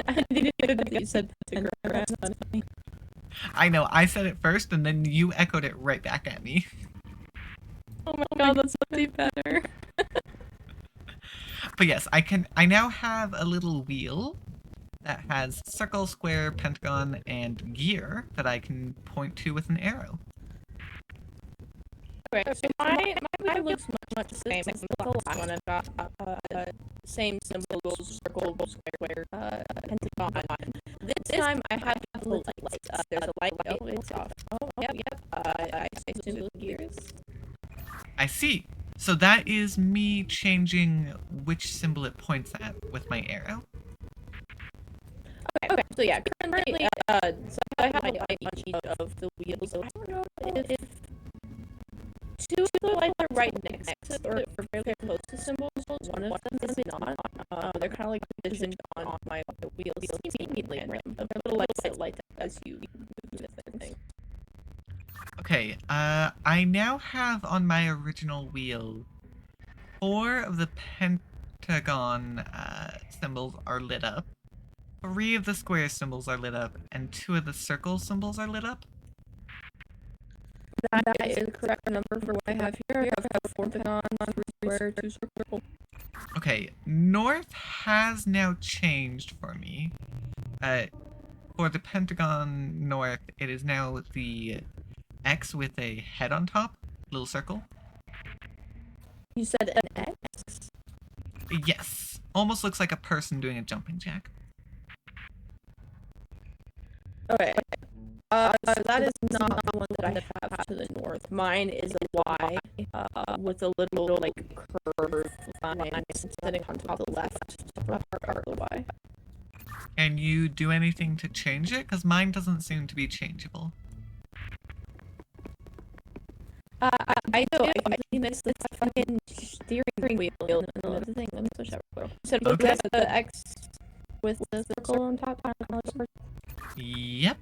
I didn't know that you said pentagram. That's not funny. I know, I said it first and then you echoed it right back at me. Oh my god, that's way better. But yes, I now have a little wheel that has circle, square, pentagon, and gear that I can point to with an arrow. Okay, so my wheel looks much the same as the last one. I've got same symbols, circle, square, pentagon. This time I have the lights. There's a light. Oh, it's off. Oh, yep. I assume the gears. I see. So that is me changing which symbol it points at with my arrow. Okay. So yeah, currently, so I have a light on each of the wheels. So I don't know if two of the lights are right next to or very close to symbols. One of them is not. They're kind of like positioned on my wheels. Seemingly random. But they're little lights that light up as you move this thing. Okay, I now have on my original wheel 4 of the pentagon symbols are lit up, 3 of the square symbols are lit up, and 2 of the circle symbols are lit up. That is the correct number for what I have here. I have 4 pentagon, 3 square, 2 circle. Okay, north has now changed for me. For the pentagon north, it is now the X with a head on top, little circle. You said an X? Yes, almost looks like a person doing a jumping jack. Okay. So that is not the one that I have to the north. Mine is a Y with a little like curved line sitting on top of the left upper part of the Y. Can you do anything to change it? Because mine doesn't seem to be changeable. I do. I missed this fucking steering wheel in the middle of the thing. Let me switch that real quick. So Okay. that's the X with the circle on top. Yep.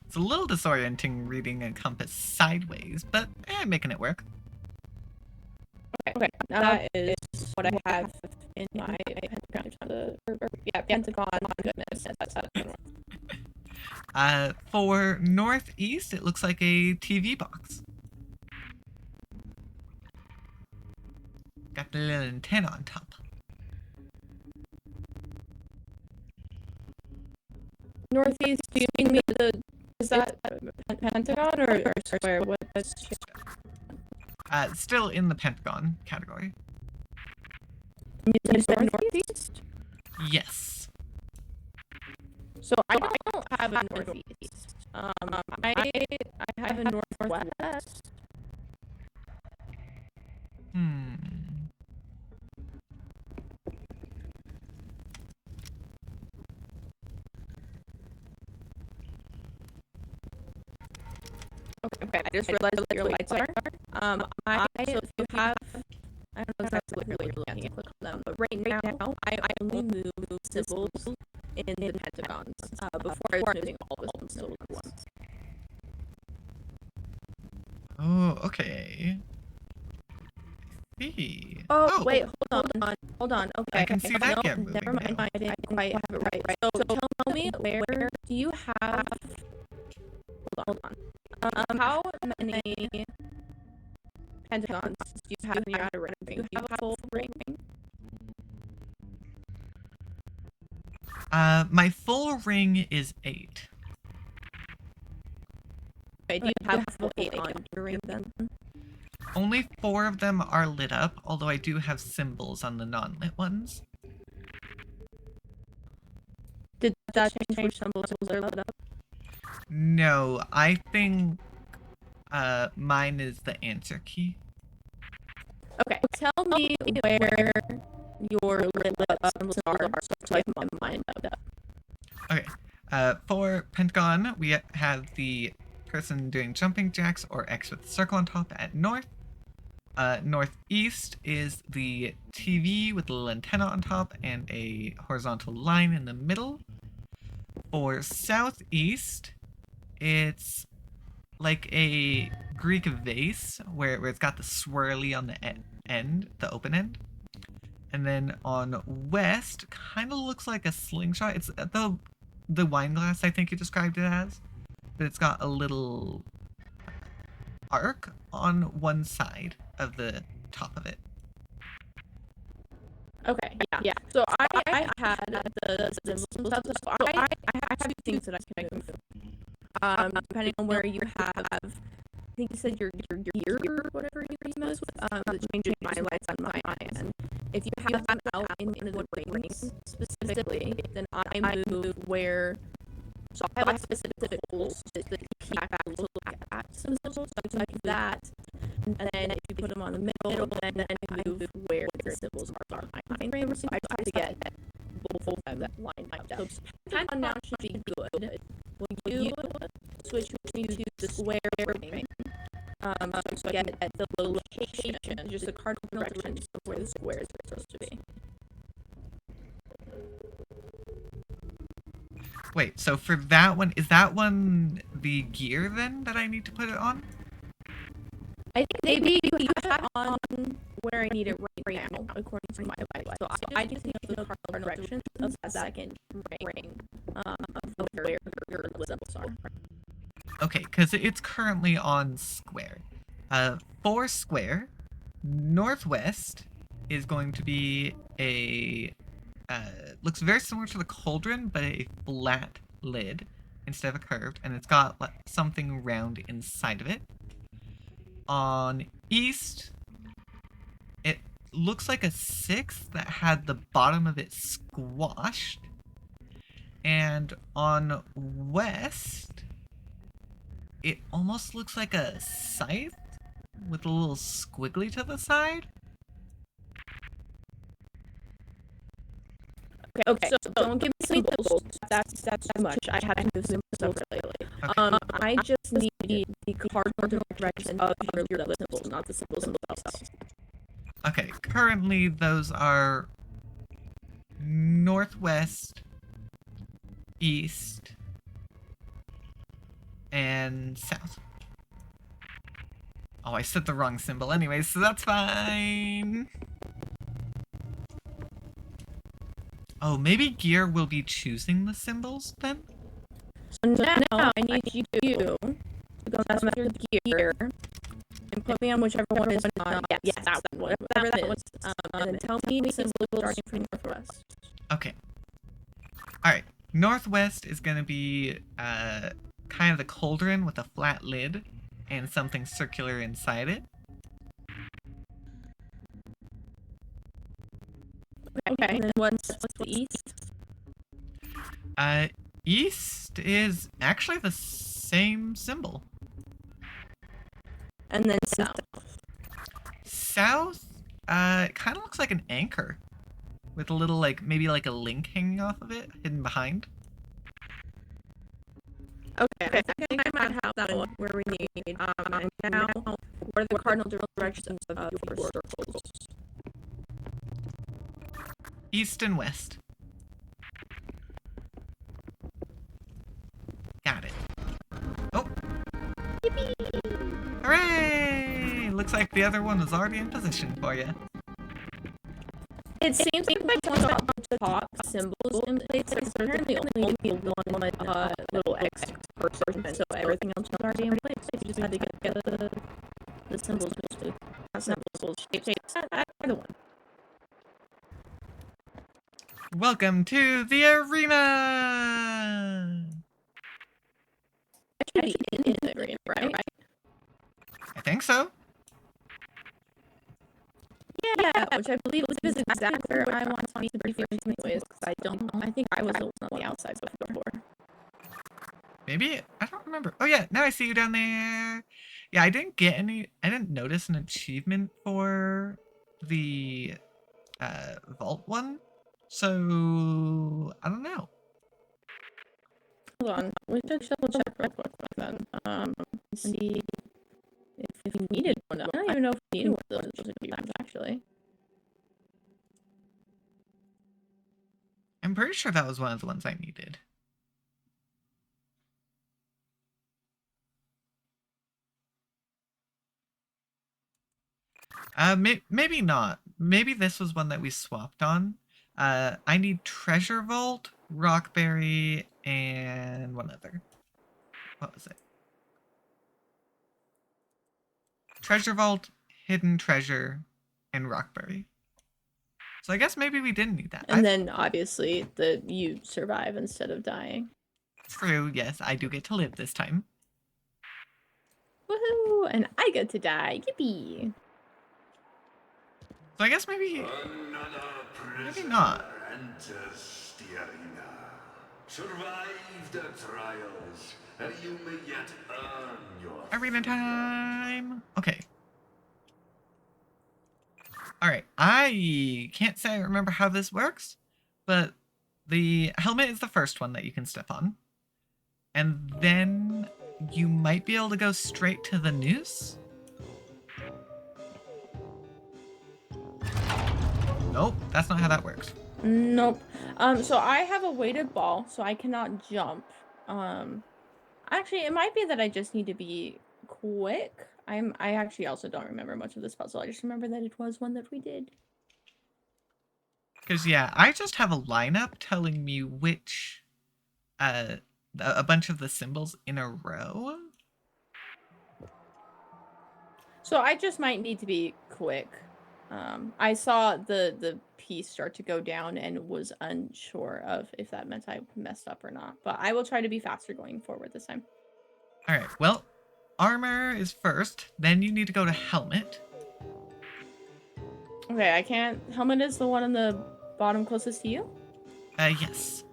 It's a little disorienting reading a compass sideways, but making it work. Okay. That is what I have in my pentagon. Pentagon. My goodness, that's For northeast, it looks like a TV box. Got the little antenna on top. northeast. Do you mean is that pentagon or square? What's Still in the pentagon category. you said northeast? Yes. So I don't have a northeast. I have a northwest. Okay. I just realized what your lights are. So if you have, I don't know exactly what you're looking at. Click on them. But right now, I only move symbols in the pentagons. Before I was moving all the symbols at once. Oh, okay. See. Oh, wait, hold on. Okay. I can see that gear moving never mind. now. I didn't quite have it right. So tell me, where do you have? Hold on. How many do you have in your outer ring? Do you have a full ring? My full ring is 8. Okay, do you have a full 8 on your ring then? Only 4 of them are lit up, although I do have symbols on the non-lit ones. Did that change which symbols are lit up? No, I think mine is the answer key. Okay, tell me where your lit up symbols are so I can get mine up. Okay, for Pentagon, we have the person doing jumping jacks or X with the circle on top at north. Northeast is the TV with a little antenna on top and a horizontal line in the middle. For southeast, it's like a Greek vase where it's got the swirly on the end, the open end. And then on west, kind of looks like a slingshot. It's the wine glass, I think you described it as. But it's got a little arc on one side of the top of it. Okay, yeah. So I had the symbols and stuff, so I have 2 things that I can move. Depending on where you have, I think you said your gear or whatever you use, that's changing my lights on my end. If you have them out in the rings specifically, then I move where. So I have like specific holes that you keep back to look at symbols, so I can do that. And then if you put them on the middle, then I move where the symbols are on my frame. So I try to get both of them lined up. So Pentagon now should be good. Will you switch to the square ring? So get at the location, just the cardinal direction of where the squares are supposed to be. Wait, so for that one, is that one the gear then that I need to put it on? I think maybe you have it on where I need it right now, according to my device. So I just need to know the cardinal direction of the second ring of where your symbols are. Okay, because it's currently on square. For square, northwest is going to be a looks very similar to the cauldron, but a flat lid instead of a curved, and it's got like, something round inside of it. On east, it looks like a 6 that had the bottom of it squashed. And on west, it almost looks like a scythe with a little squiggly to the side. Okay, so don't give me symbols. That's too much. I have to move symbols lately. Okay. I just need the cardinal direction of your symbols, not the symbols themselves. Okay, currently those are northwest, east, and south. Oh, I said the wrong symbol anyway, so that's fine. Oh, maybe gear will be choosing the symbols then? So now I need you to go mess with your gear and put me on whichever one is not. Yes, that one. Whatever that was. And then tell me the symbols starting from northwest. Okay. Alright, northwest is going to be kind of the cauldron with a flat lid and something circular inside it. Okay, and then what's the east? East is actually the same symbol. And then south. South, it kind of looks like an anchor with a little, like, maybe like a link hanging off of it, hidden behind. Okay, I think I might have that one where we need. And now, what are the cardinal directions of your circles? East and west. Got it. Oh! Yippee! Hooray! Looks like the other one was already in position for you. It seems like my one's got the top symbols in place. There's apparently only one little X per person, so everything else is already in place. You just had to get the symbols moved to simple shapes. Either one. Welcome to the arena! Actually, in the arena, right? I think so. Yeah, which I believe is exactly where I want to be first anyways, because I don't know. I think I was on the outside before. Maybe? I don't remember. Oh yeah, now I see you down there. Yeah, I didn't notice an achievement for the vault one. So, I don't know. Hold on, we should double check real quick then. See if we needed one. I don't even know if we needed one of those achievements, actually. I'm pretty sure that was one of the ones I needed. Maybe not. Maybe this was one that we swapped on. I need Treasure Vault, Rockberry, and one other. What was it? Treasure Vault, Hidden Treasure, and Rockberry. So I guess maybe we didn't need that. And then obviously you survive instead of dying. True, yes, I do get to live this time. Woohoo! And I get to die. Yippee! So I guess maybe not. Enters the arena. Survive the trials, and you may yet earn your Arena time. Okay. Alright, I can't say I remember how this works, but the helmet is the first one that you can step on. And then you might be able to go straight to the noose. Nope, that's not how that works. Nope. So I have a weighted ball, so I cannot jump. Actually, it might be that I just need to be quick. I actually also don't remember much of this puzzle. I just remember that it was one that we did. Because, yeah, I just have a lineup telling me which, a bunch of the symbols in a row. So I just might need to be quick. I saw the piece start to go down and was unsure of if that meant I messed up or not. But I will try to be faster going forward this time. All right, well, armor is first. Then you need to go to helmet. Okay, I can't... Helmet is the one on the bottom closest to you? Yes.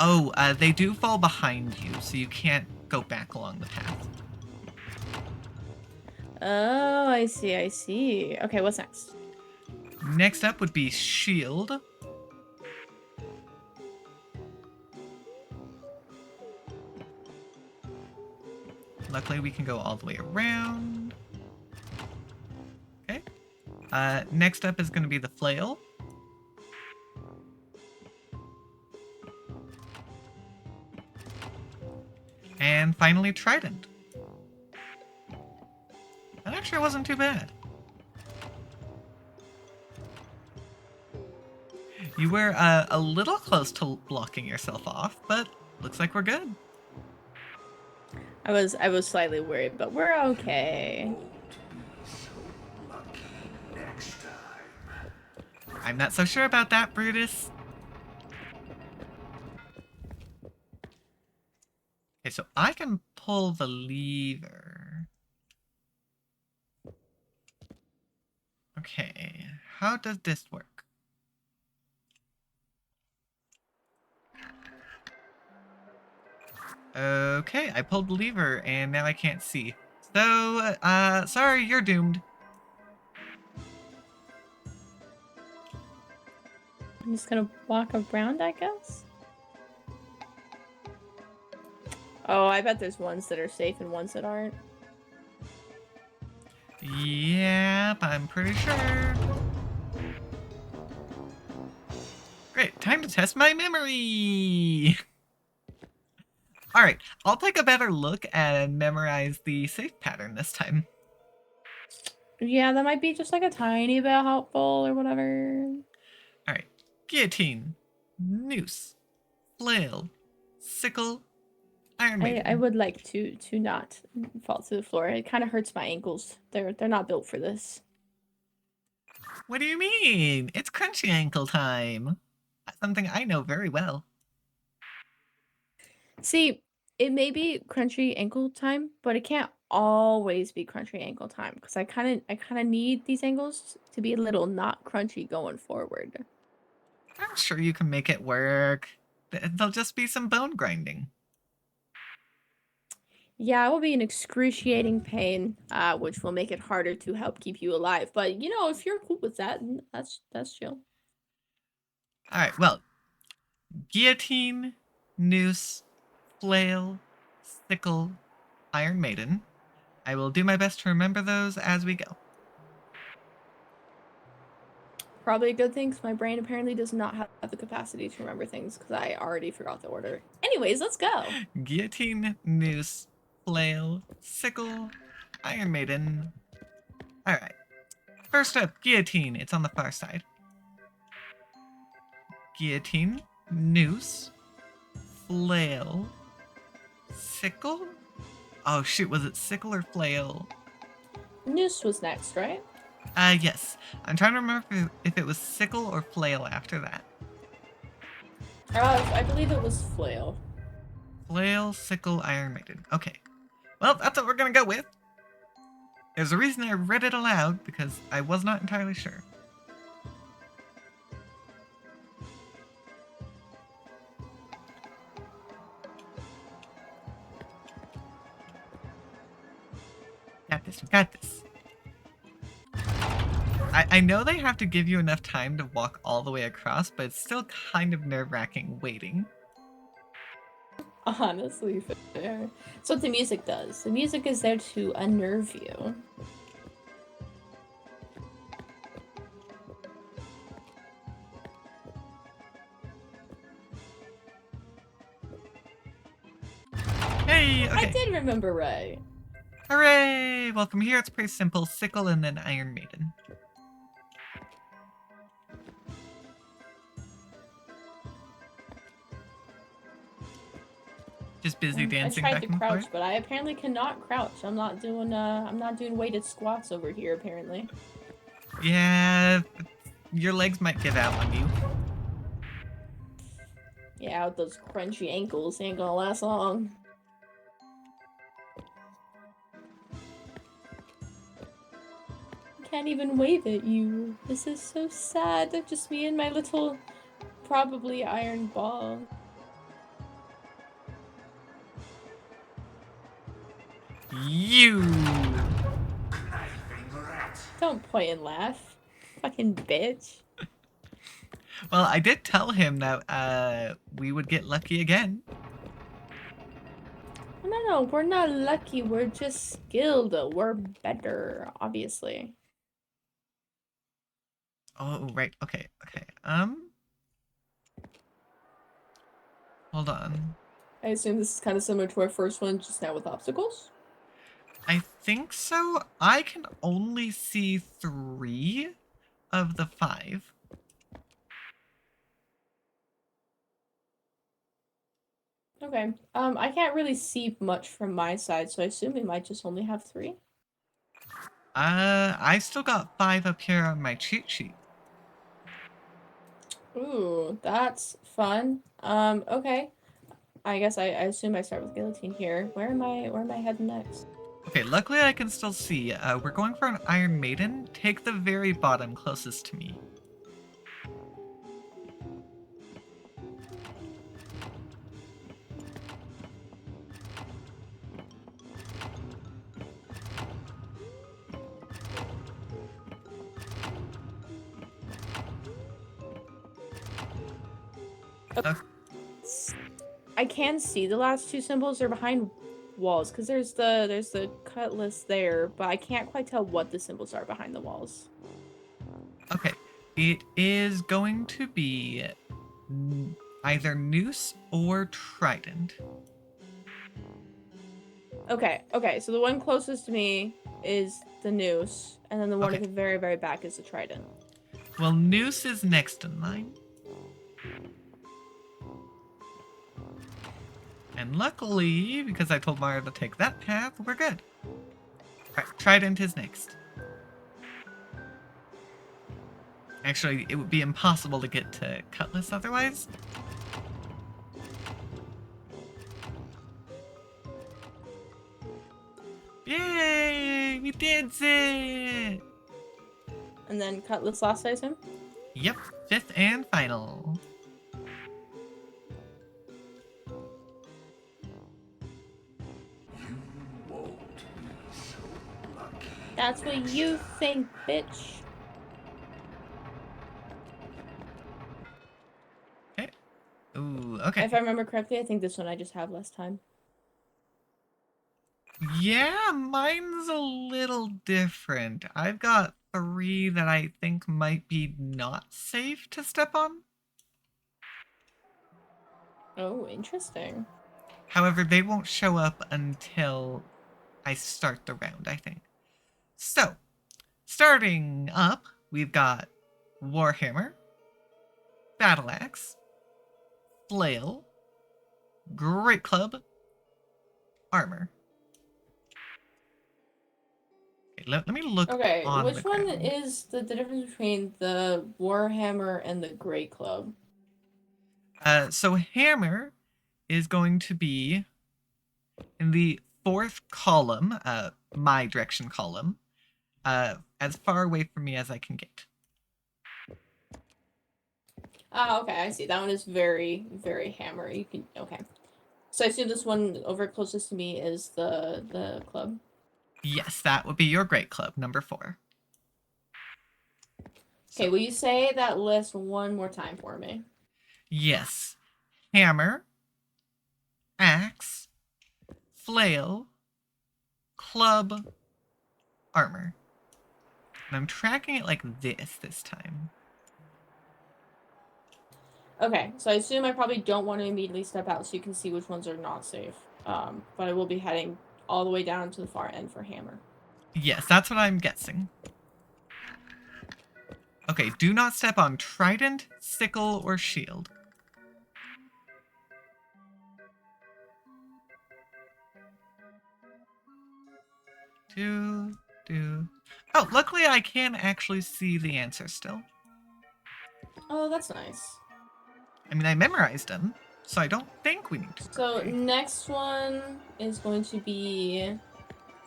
Oh, they do fall behind you, so you can't go back along the path. Oh, I see. Okay, what's next? Next up would be shield. Luckily, we can go all the way around. Okay. Next up is going to be the flail. And finally, trident. That actually wasn't too bad. You were a little close to blocking yourself off, but looks like we're good. I was slightly worried, but we're okay. next time. I'm not so sure about that, Brutus. Okay, so I can pull the lever. Okay, how does this work? Okay, I pulled the lever and now I can't see. So, sorry, you're doomed. I'm just gonna walk around, I guess. Oh, I bet there's ones that are safe and ones that aren't. Yep, I'm pretty sure. Great, time to test my memory! Alright, I'll take a better look and memorize the safe pattern this time. Yeah, that might be just like a tiny bit helpful or whatever. Alright, guillotine, noose, flail, sickle, Iron Maiden. I would like to not fall to the floor. It kind of hurts my ankles. They're not built for this. What do you mean? It's crunchy ankle time. That's something I know very well. See, it may be crunchy ankle time, but it can't always be crunchy ankle time because I kind of need these ankles to be a little not crunchy going forward. I'm sure you can make it work. There'll just be some bone grinding. Yeah, it will be an excruciating pain, which will make it harder to help keep you alive. But you know, if you're cool with that, that's chill. All right, well, guillotine, noose, flail, sickle, Iron Maiden. I will do my best to remember those as we go. Probably a good thing because my brain apparently does not have the capacity to remember things because I already forgot the order. Anyways, let's go. Guillotine, noose, flail, sickle, Iron Maiden. All right. First up, guillotine. It's on the far side. Guillotine, noose, flail, sickle. Oh shoot, was it sickle or flail? Noose was next, right? Yes. I'm trying to remember if it was sickle or flail after that. I believe it was flail. Flail, sickle, Iron Maiden. Okay. Well, that's what we're gonna go with. There's a reason I read it aloud, because I was not entirely sure. Got this, we got this. I know they have to give you enough time to walk all the way across, but it's still kind of nerve-wracking waiting. Honestly, fair. That's what the music does. The music is there to unnerve you. Hey, okay. I did remember right. Hooray! Well, from here it's pretty simple. Sickle and then Iron Maiden. Just busy dancing I back tried to and crouch, forth. but I apparently cannot crouch. I'm not doing weighted squats over here apparently. Yeah, your legs might give out on you. Yeah, with those crunchy ankles, ain't gonna last long. I can't even wave at you. This is so sad. Just me and my little, probably iron ball. You! Don't point and laugh. Fucking bitch. Well, I did tell him that we would get lucky again. No, we're not lucky. We're just skilled. We're better, obviously. Oh, right. Okay. Hold on. I assume this is kind of similar to our first one, just now with obstacles? I think so. I can only see 3 of the 5. Okay. I can't really see much from my side, so I assume we might just only have 3. I still got 5 up here on my cheat sheet. Ooh, that's fun. Okay. I guess I assume I start with guillotine here. Where am I heading next? Okay, luckily I can still see. We're going for an Iron Maiden. Take the very bottom closest to me. Okay. I can see the last 2 symbols. They're behind walls because there's the cutlass there, but I can't quite tell what the symbols are behind the walls. Okay, it is going to be either noose or trident. Okay, so the one closest to me is the noose, and then the one Okay. at the very, very back is the trident. Well, noose is next in line. And luckily, because I told Mara to take that path, we're good. Alright, Trident is next. Actually, it would be impossible to get to Cutlass otherwise. Yay! We did it! And then Cutlass last, I assume? Yep, 5th and final. You won't be so lucky. That's what you think, bitch. Okay. Ooh, okay. If I remember correctly, I think this one I just have less time. Yeah, mine's a little different. I've got 3 that I think might be not safe to step on. Oh, interesting. However, they won't show up until I start the round, I think. So, starting up, we've got Warhammer, Battle Axe, Flail, Great Club, Armor. Okay, let me look Okay, on which the one ground. is the difference between the Warhammer and the Great Club? So Hammer is going to be in the 4th column, my direction column, as far away from me as I can get. Ah, okay, I see. That one is very, very hammer. You can okay. So I assume this one over closest to me is the club. Yes, that would be your Great Club, number 4. Okay, So, will you say that list one more time for me? yes, Hammer, Axe, Flail, Club, Armor. And I'm tracking it like this time. Okay, so I assume I probably don't want to immediately step out so you can see which ones are not safe. But I will be heading all the way down to the far end for hammer. Yes, that's what I'm guessing. Okay, do not step on Trident, Sickle, or Shield. Oh, luckily I can actually see the answer still. Oh, that's nice. I mean, I memorized them, so I don't think we need to So pray. next one is going to be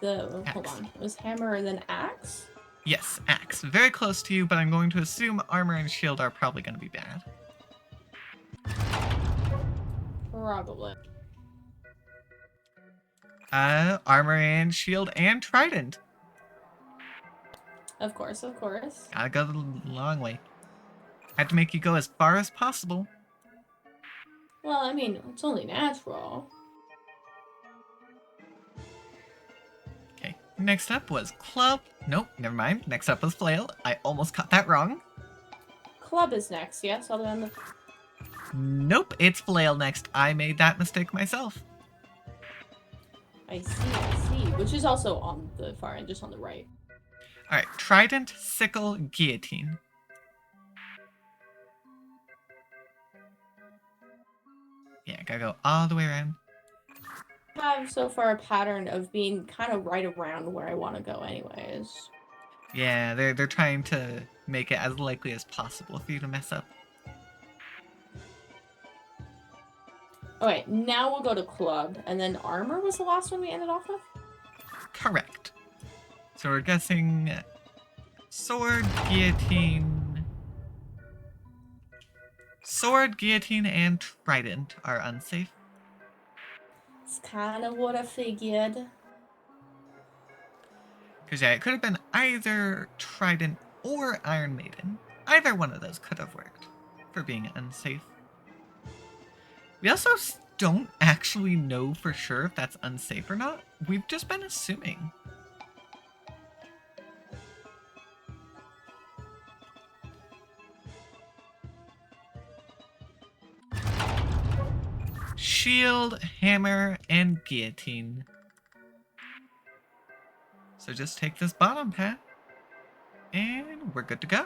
the hold Axe. on. It was hammer and then axe? Yes, Axe. Very close to you, but I'm going to assume Armor and Shield are probably going to be bad. Probably. Armor and Shield and Trident. Of course, of course. Gotta go the long way. Had to make you go as far as possible. Well, I mean, it's only natural. Okay, next up was Club. Nope, never mind. Next up was Flail. I almost got that wrong. Club is next, yes? All the way on the Nope, it's Flail next. I made that mistake myself. I see. Which is also on the far end, just on the right. Alright, Trident, Sickle, Guillotine. Yeah, gotta go all the way around. I have so far a pattern of being kind of right around where I want to go anyways. Yeah, they're trying to make it as likely as possible for you to mess up. Okay, now we'll go to club, and then armor was the last one we ended off with? Correct. So we're guessing sword, guillotine... Sword, guillotine, and trident are unsafe. It's kind of what I figured. Because yeah, it could have been either trident or Iron Maiden. Either one of those could have worked for being unsafe. We also don't actually know for sure if that's unsafe or not. We've just been assuming. Shield, hammer, and guillotine. So just take this bottom path, and we're good to go.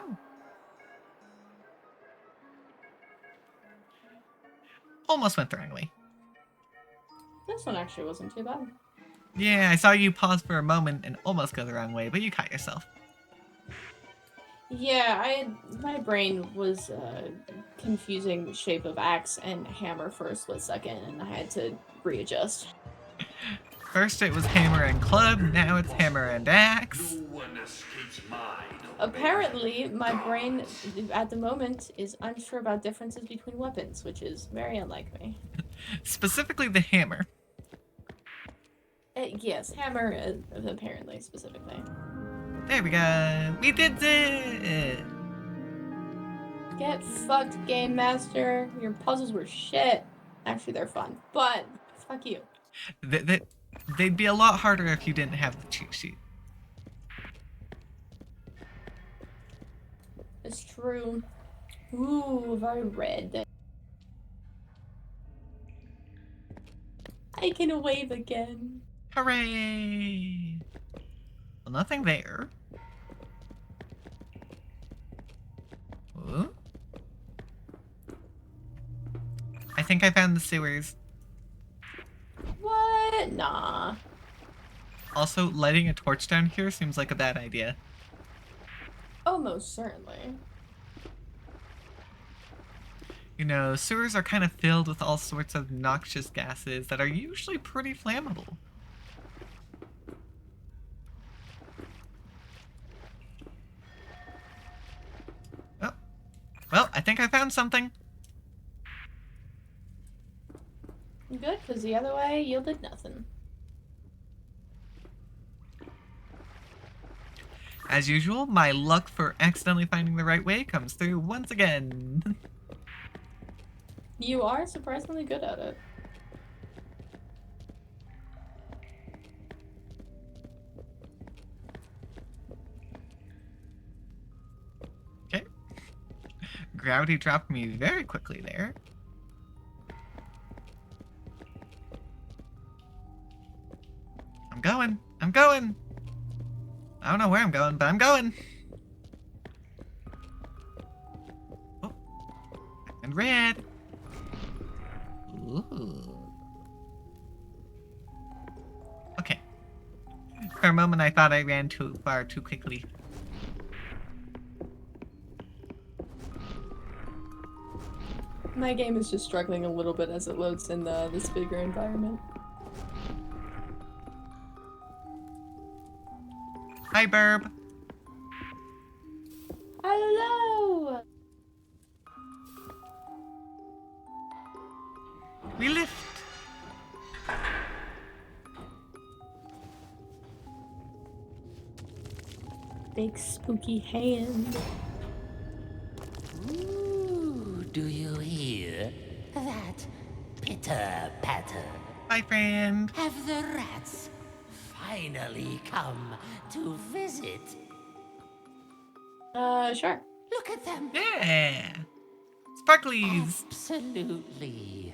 Almost went the wrong way. This one actually wasn't too bad. Yeah, I saw you pause for a moment and almost go the wrong way, but you caught yourself. Yeah, my brain was confusing the shape of axe and hammer for a split second, and I had to readjust. First it was hammer and club, now it's hammer and axe. No one escapes mine. Apparently, my brain at the moment is unsure about differences between weapons, which is very unlike me. Specifically the hammer. Yes, hammer apparently specifically. There we go. We did it! Get fucked, Game Master. Your puzzles were shit. Actually, they're fun, but fuck you. They'd be a lot harder if you didn't have the cheat sheet. It's true. Ooh, very red. I can wave again. Hooray! Well, nothing there. Ooh. I think I found the sewers. What? Nah. Also, lighting a torch down here seems like a bad idea. Oh, most certainly. You know, sewers are kind of filled with all sorts of noxious gases that are usually pretty flammable. Oh. Well, I think I found something. Good, because the other way yielded nothing. As usual, my luck for accidentally finding the right way comes through once again. You are surprisingly good at it. Okay. Gravity dropped me very quickly there. I'm going. I don't know where I'm going, but I'm going. Oh. And red. Ooh. Okay. For a moment, I thought I ran too far too quickly. My game is just struggling a little bit as it loads in this bigger environment. Hi, Burb. Hello! We lift. Big spooky hand. Ooh, do you hear that pitter-patter? Hi, friend. Have the rats finally come to visit? Sure. Look at them. Yeah. Sparklies. Absolutely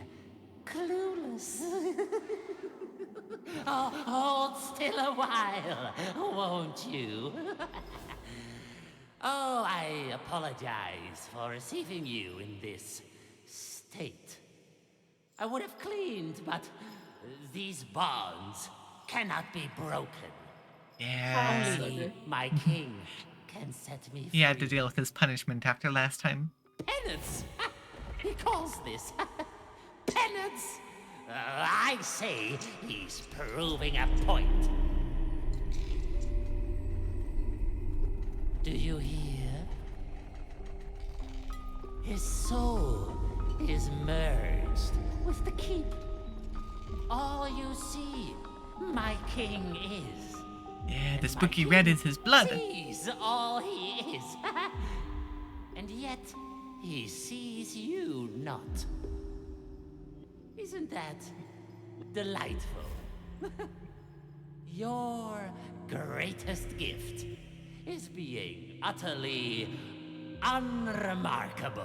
clueless. Oh, hold still a while, won't you? Oh, I apologize for receiving you in this state. I would have cleaned, but these bonds cannot be broken. Yeah. Only my king can set me free. He had to deal with his punishment after last time. Penance! He calls this penance! I say he's proving a point. Do you hear? His soul is merged with the keep. All you see, my king is. Yeah, the My spooky king red is his blood. sees all he is. And yet, he sees you not. Isn't that delightful? Your greatest gift is being utterly unremarkable.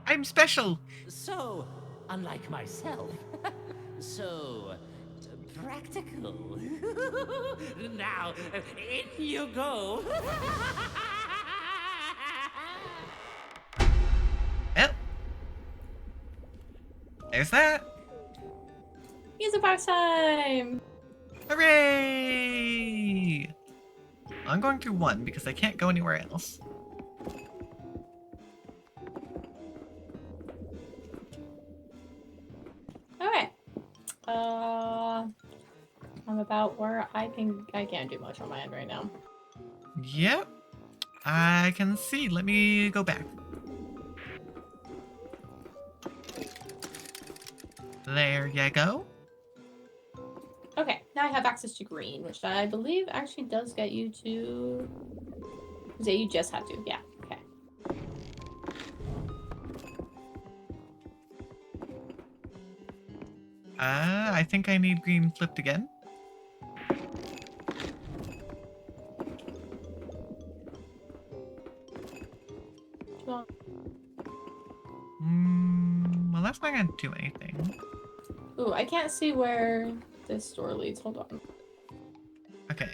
I'm special. So, unlike myself, so practical. Now, in you go. Well, there's that. Music box time! Hooray! I'm going through one because I can't go anywhere else. Okay. I'm about where I can't do much on my end right now. Yep. I can see. Let me go back. There you go. Okay, now I have access to green, which I believe actually does get you to... Yeah, you just have to. Yeah, okay. I think I need green flipped again. Well, Well, that's not gonna do anything. ooh, I can't see where this door leads. Hold on. Okay.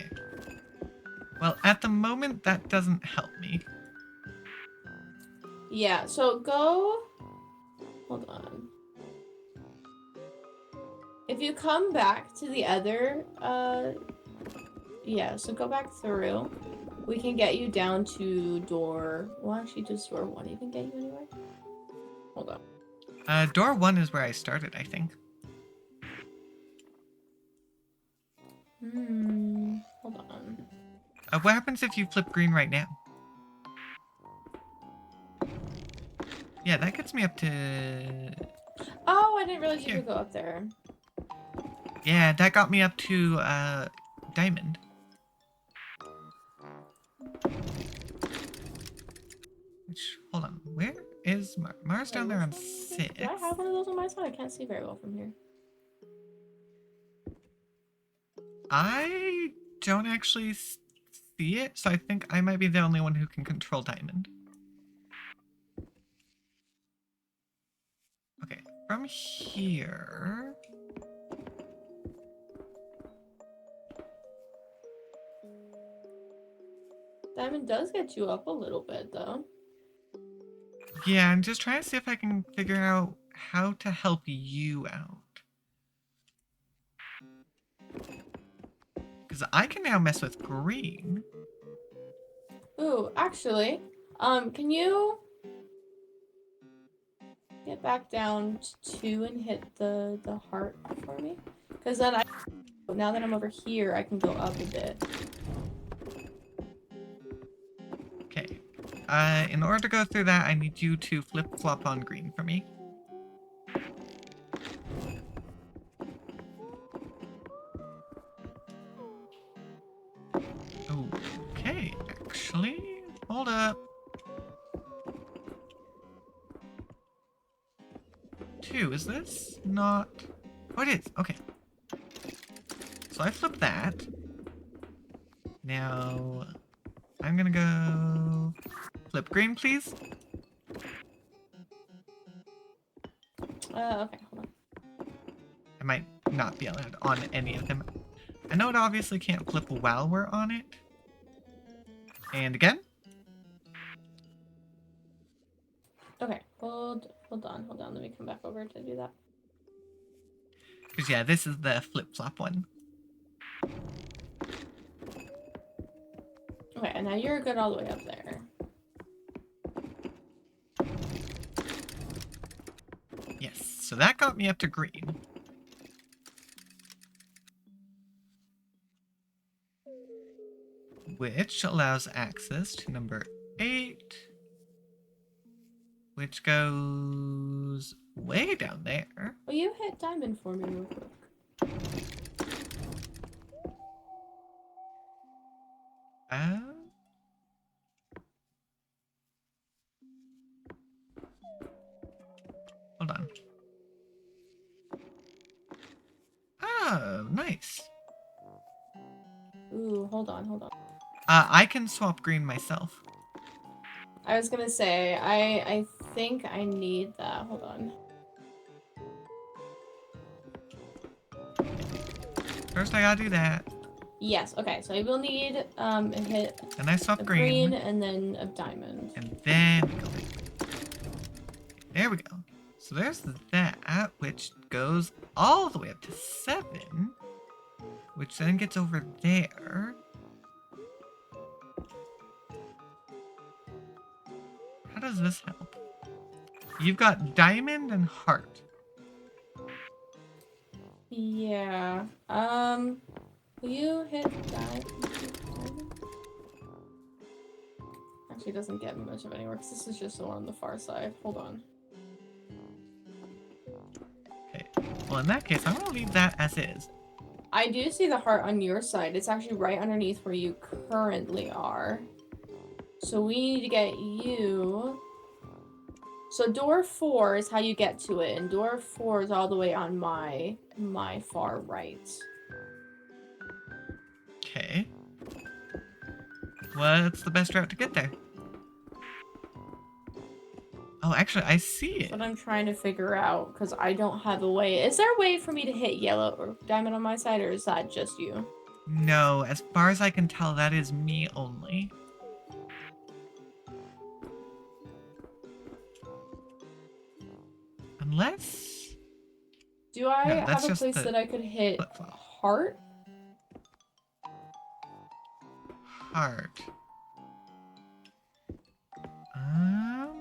Well, at the moment, that doesn't help me. Yeah, so go... Hold on. If you come back to the other, yeah, so go back through. We can get you down to door... Well, actually, does door 1 even get you anywhere? Hold on. Door 1 is where I started, I think. Hold on. What happens if you flip green right now? Yeah, that gets me up to... Oh, I didn't realize you Here. could go up there. Yeah, that got me up to, diamond. Which, hold on, where is Mars down there on 6? Do I have one of those on my side? I can't see very well from here. I don't actually see it, so I think I might be the only one who can control diamond. Okay, from here... Diamond does get you up a little bit, though. Yeah, I'm just trying to see if I can figure out how to help you out. Because I can now mess with green. Ooh, actually, can you get back down to 2 and hit the heart for me? Because then now that I'm over here, I can go up a bit. Okay. In order to go through that, I need you to flip-flop on green for me. Okay, actually, hold up. 2, is this not... Oh, it is, okay. So I flip that. Now, I'm gonna go... Flip green, please. Okay, hold on. I might not be allowed on any of them. I know it obviously can't flip while we're on it. And again. Okay, hold on. Let me come back over to do that. Because yeah, this is the flip-flop one. Okay, and now you're good all the way up there. Yes, so that got me up to green. Which allows access to number 8. Which goes way down there. Will you hit diamond for me real quick? Hold on. Oh, nice. Ooh, hold on. I can swap green myself. I was gonna say, I think I need that. Hold on. First I gotta do that. Yes, okay, so I will need a hit Then I swap of green. green and then a diamond. And then we go back. There we go. So there's that. that, which goes all the way up to 7, which then gets over there. How does this help? You've got diamond and heart. Yeah. Will you hit that? Actually, it doesn't get much of anywhere because this is just the one on the far side. Hold on. Okay. Well, in that case, I'm gonna leave that as is. I do see the heart on your side. It's actually right underneath where you currently are. So we need to get you. So door 4 is how you get to it, and door 4 is all the way on my far right. Okay. What's the best route to get there? Oh, actually, I see it. That's what I'm trying to figure out, because I don't have a way. Is there a way for me to hit yellow or diamond on my side, or is that just you? No, as far as I can tell, that is me only. Unless... Do I No, have that's a just place the that I could hit flip-flop. heart? Heart. Um...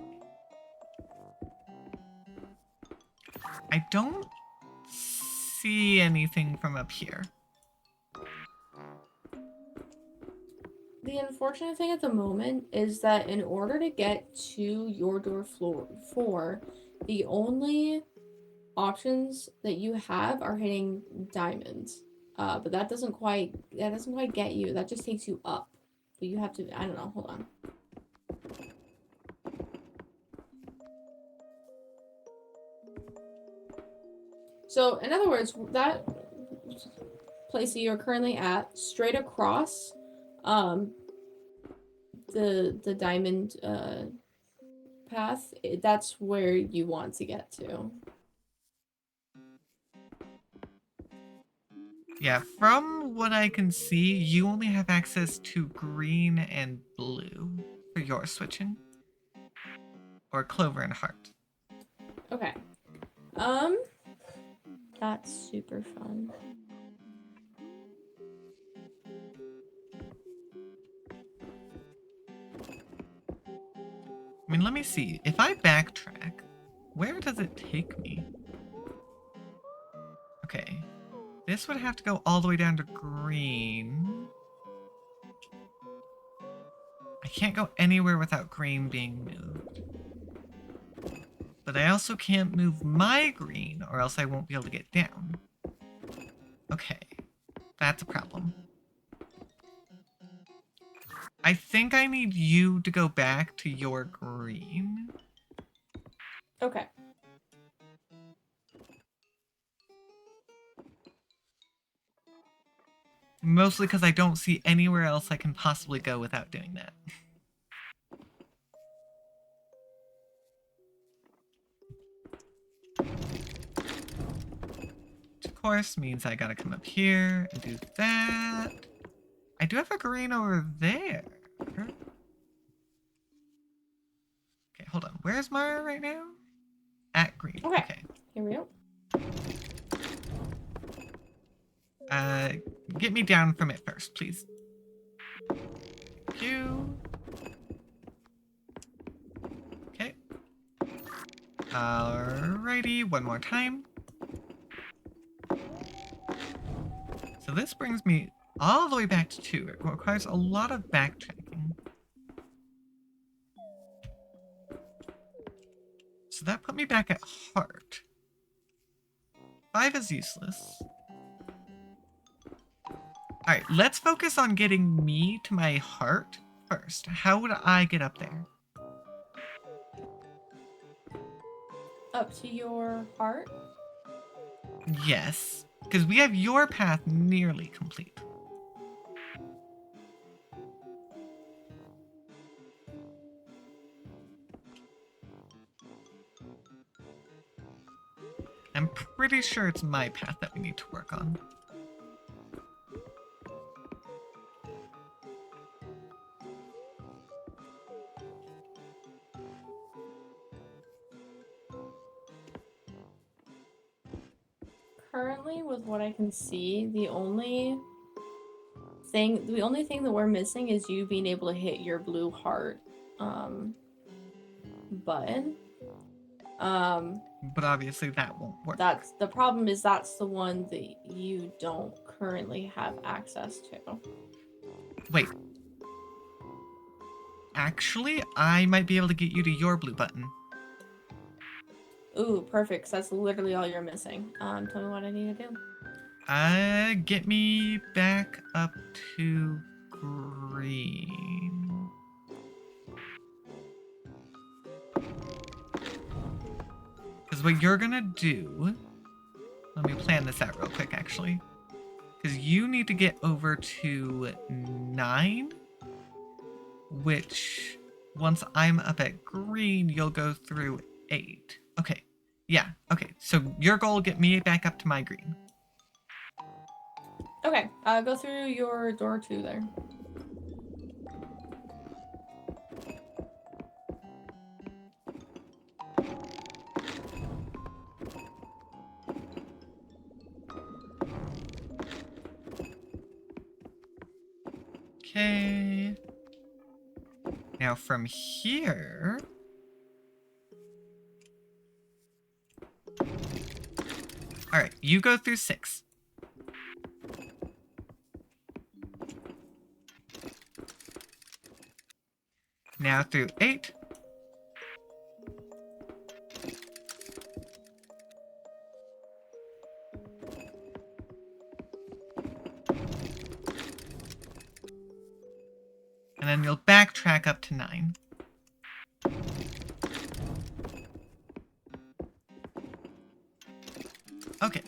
I don't see anything from up here. The unfortunate thing at the moment is that in order to get to your door floor 4, the only options that you have are hitting diamonds. But that doesn't quite get you. That just takes you up. But you have to, I don't know, hold on. So, in other words, that place that you're currently at, straight across, the diamond path, that's where you want to get to. Yeah, from what I can see, you only have access to green and blue for your switching. Or clover and heart. Okay. That's super fun. I mean, let me see. If I backtrack, where does it take me? Okay. This would have to go all the way down to green. I can't go anywhere without green being moved. But I also can't move my green, or else I won't be able to get down. Okay. That's a problem. I think I need you to go back to your green. Okay. Mostly because I don't see anywhere else I can possibly go without doing that. Which of course means I gotta come up here and do that. I do have a green over there. Okay, hold on. Where's Mara right now? At green. Okay. Okay. Here we go. Get me down from it first, please. Thank you. Okay. Alrighty, one more time. So this brings me all the way back to 2. It requires a lot of backtracking. So that put me back at heart. 5 is useless. Alright, let's focus on getting me to my heart first. How would I get up there? Up to your heart. Yes, because we have your path nearly complete. I'm pretty sure it's my path that we need to work on. currently, with what I can see, the only thing that we're missing is you being able to hit your blue heart button. But obviously that won't work. That's the problem, is that's the one that you don't currently have access to. Wait. Actually, I might be able to get you to your blue button. Ooh, perfect, 'cause that's literally all you're missing. Tell me what I need to do. Get me back up to green. Because what you're gonna do... Let me plan this out real quick, actually. Because you need to get over to 9, which, once I'm up at green, you'll go through 8. Okay. Yeah, okay. So your goal, get me back up to my green. Okay, go through your door 2 there. Okay. Now from here... Alright, you go through 6. Now through 8. And then you'll backtrack up to 9. Okay.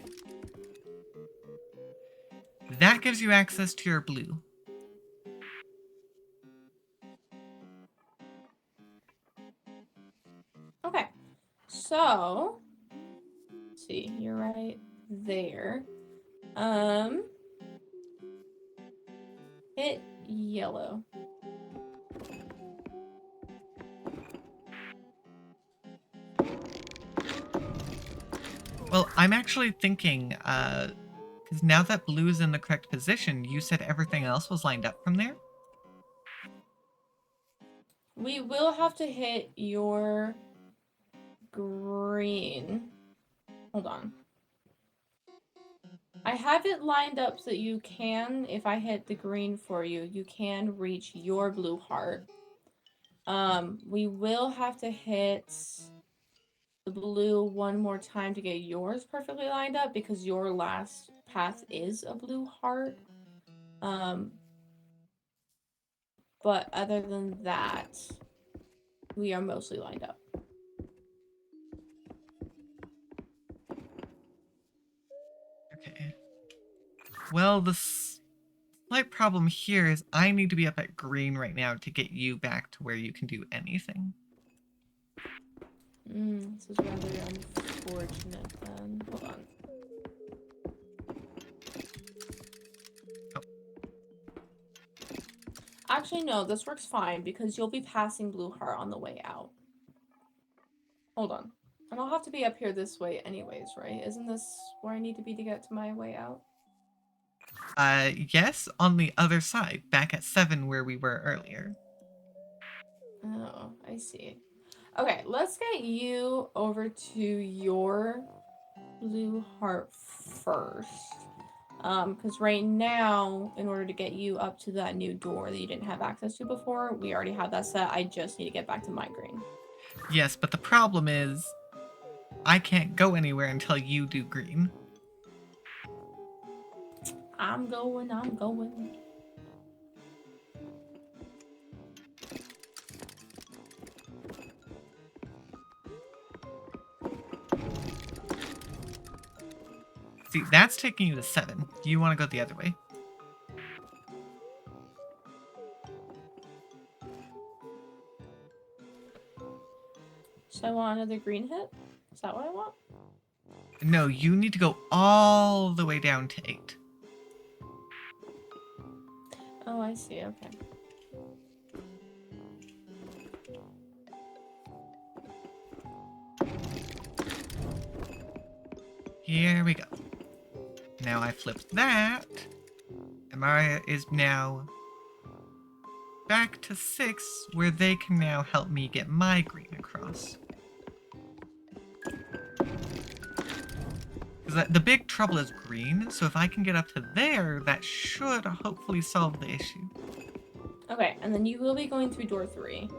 That gives you access to your blue. Okay, so let's see, you're right there. Hit yellow. Well, I'm actually thinking, because now that blue is in the correct position, you said everything else was lined up from there? We will have to hit your green. Hold on. I have it lined up so that you can, if I hit the green for you, you can reach your blue heart. We will have to hit the blue one more time to get yours perfectly lined up, because your last path is a blue heart. But other than that, we are mostly lined up. Okay. Well, the slight problem here is I need to be up at green right now to get you back to where you can do anything. This is rather unfortunate then. Hold on. Oh. Actually, no, this works fine because you'll be passing Blue Heart on the way out. Hold on. And I'll have to be up here this way anyways, right? Isn't this where I need to be to get to my way out? Yes, on the other side, back at 7 where we were earlier. Oh, I see. Okay, let's get you over to your Blue Heart first. Because right now, in order to get you up to that new door that you didn't have access to before, we already have that set. I just need to get back to my green. Yes, but the problem is, I can't go anywhere until you do green. I'm going. See, that's taking you to 7. You want to go the other way. So I want another green hit? Is that what I want? No, you need to go all the way down to 8. Oh, I see. Okay. Here we go. Now I flipped that. Amara is now back to 6, where they can now help me get my green across. Because the big trouble is green, so if I can get up to there, that should hopefully solve the issue. Okay, and then you will be going through door 3.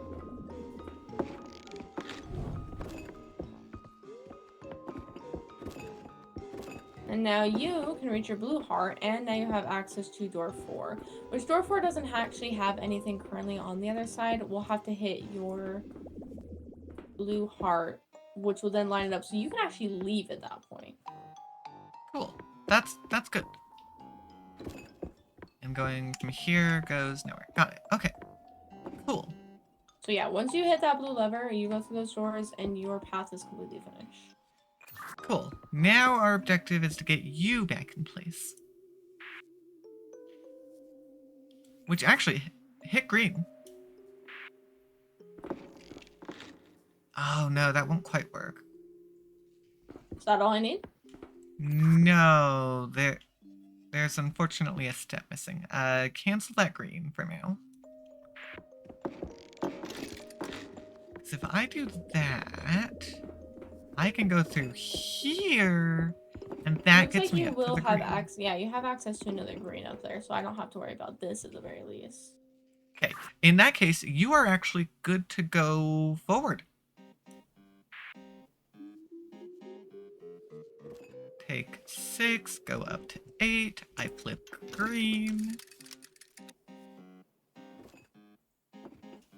And now you can reach your blue heart, and now you have access to door 4. Which door 4 doesn't actually have anything currently on the other side. We'll have to hit your blue heart, which will then line it up, so you can actually leave at that point. Cool. That's good. And going from here goes nowhere. Got it. Okay. Cool. So yeah, once you hit that blue lever, you go through those doors, and your path is completely finished. Cool. Now our objective is to get you back in place. Which actually hit green. Oh no, that won't quite work. Is that all I need? No, there's unfortunately a step missing. Cancel that green for now. So if I do that, I can go through here, and that Looks gets like me you up will to the have green. access. Yeah, you have access to another green up there, so I don't have to worry about this at the very least. Okay, in that case, you are actually good to go forward. Take 6, go up to 8, I flip green.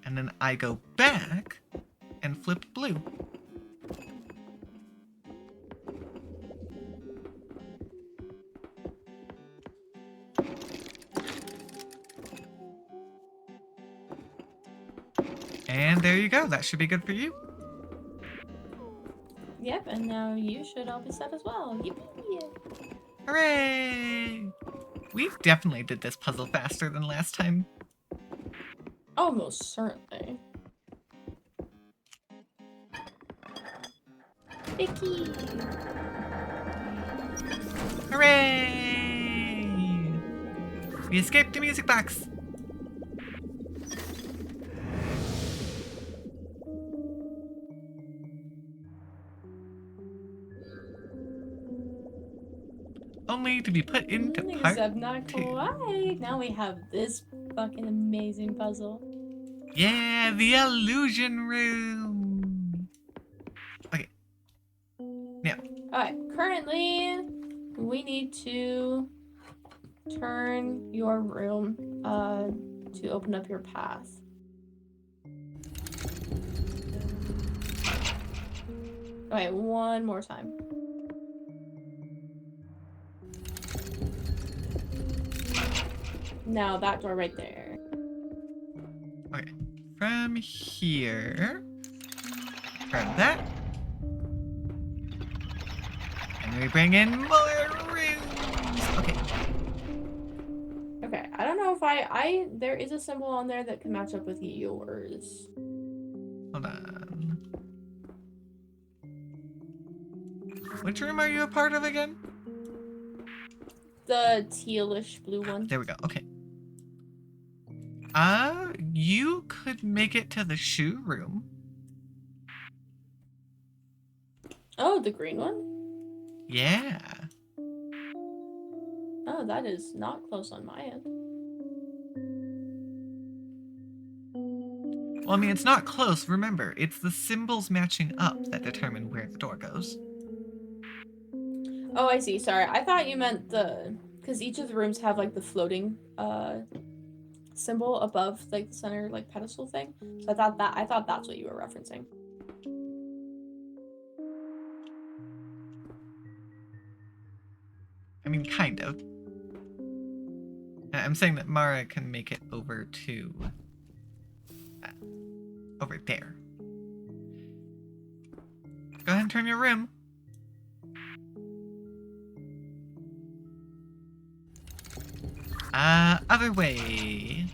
And then I go back and flip blue. And there you go, that should be good for you. Yep, and now you should all be set as well. Yippee! Hooray! We definitely did this puzzle faster than last time. Oh, most certainly. Vicky! Hooray! We escaped the music box. Only to be put into part Except not 2. quite. Now we have this fucking amazing puzzle. Yeah, the illusion room. Okay. Now, Alright, currently we need to turn your room to open up your path. Alright, one more time. Now that door right there. okay. From here, grab that. And we bring in more rooms. Okay. Okay, I don't know if there is a symbol on there that can match up with yours. Hold on. Which room are you a part of again? The tealish blue one. There we go. Okay. You could make it to the shoe room. Oh, the green one? Yeah. Oh, that is not close on my end. Well, I mean, it's not close. Remember, it's the symbols matching up that determine where the door goes. Oh, I see. Sorry. I thought you meant because each of the rooms have like the floating symbol above like the center like pedestal thing. So I thought that's what you were referencing. I mean, kind of. I'm saying that Mara can make it over to over there. Go ahead and turn your room. Other way.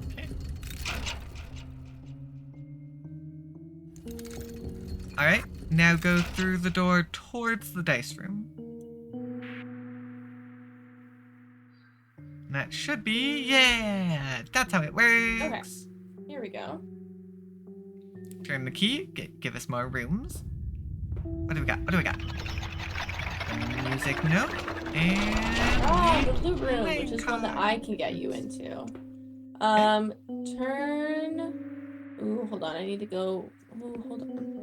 Okay. Alright. now go through the door towards the dice room. And that should be, yeah, that's how it works. Okay. Here we go. Turn the key, give us more rooms. What do we got? What do we got? Music note, and... Oh, the loot room, playing which is one that card. I can get you into. Turn... Ooh, hold on, I need to go... Ooh, hold on.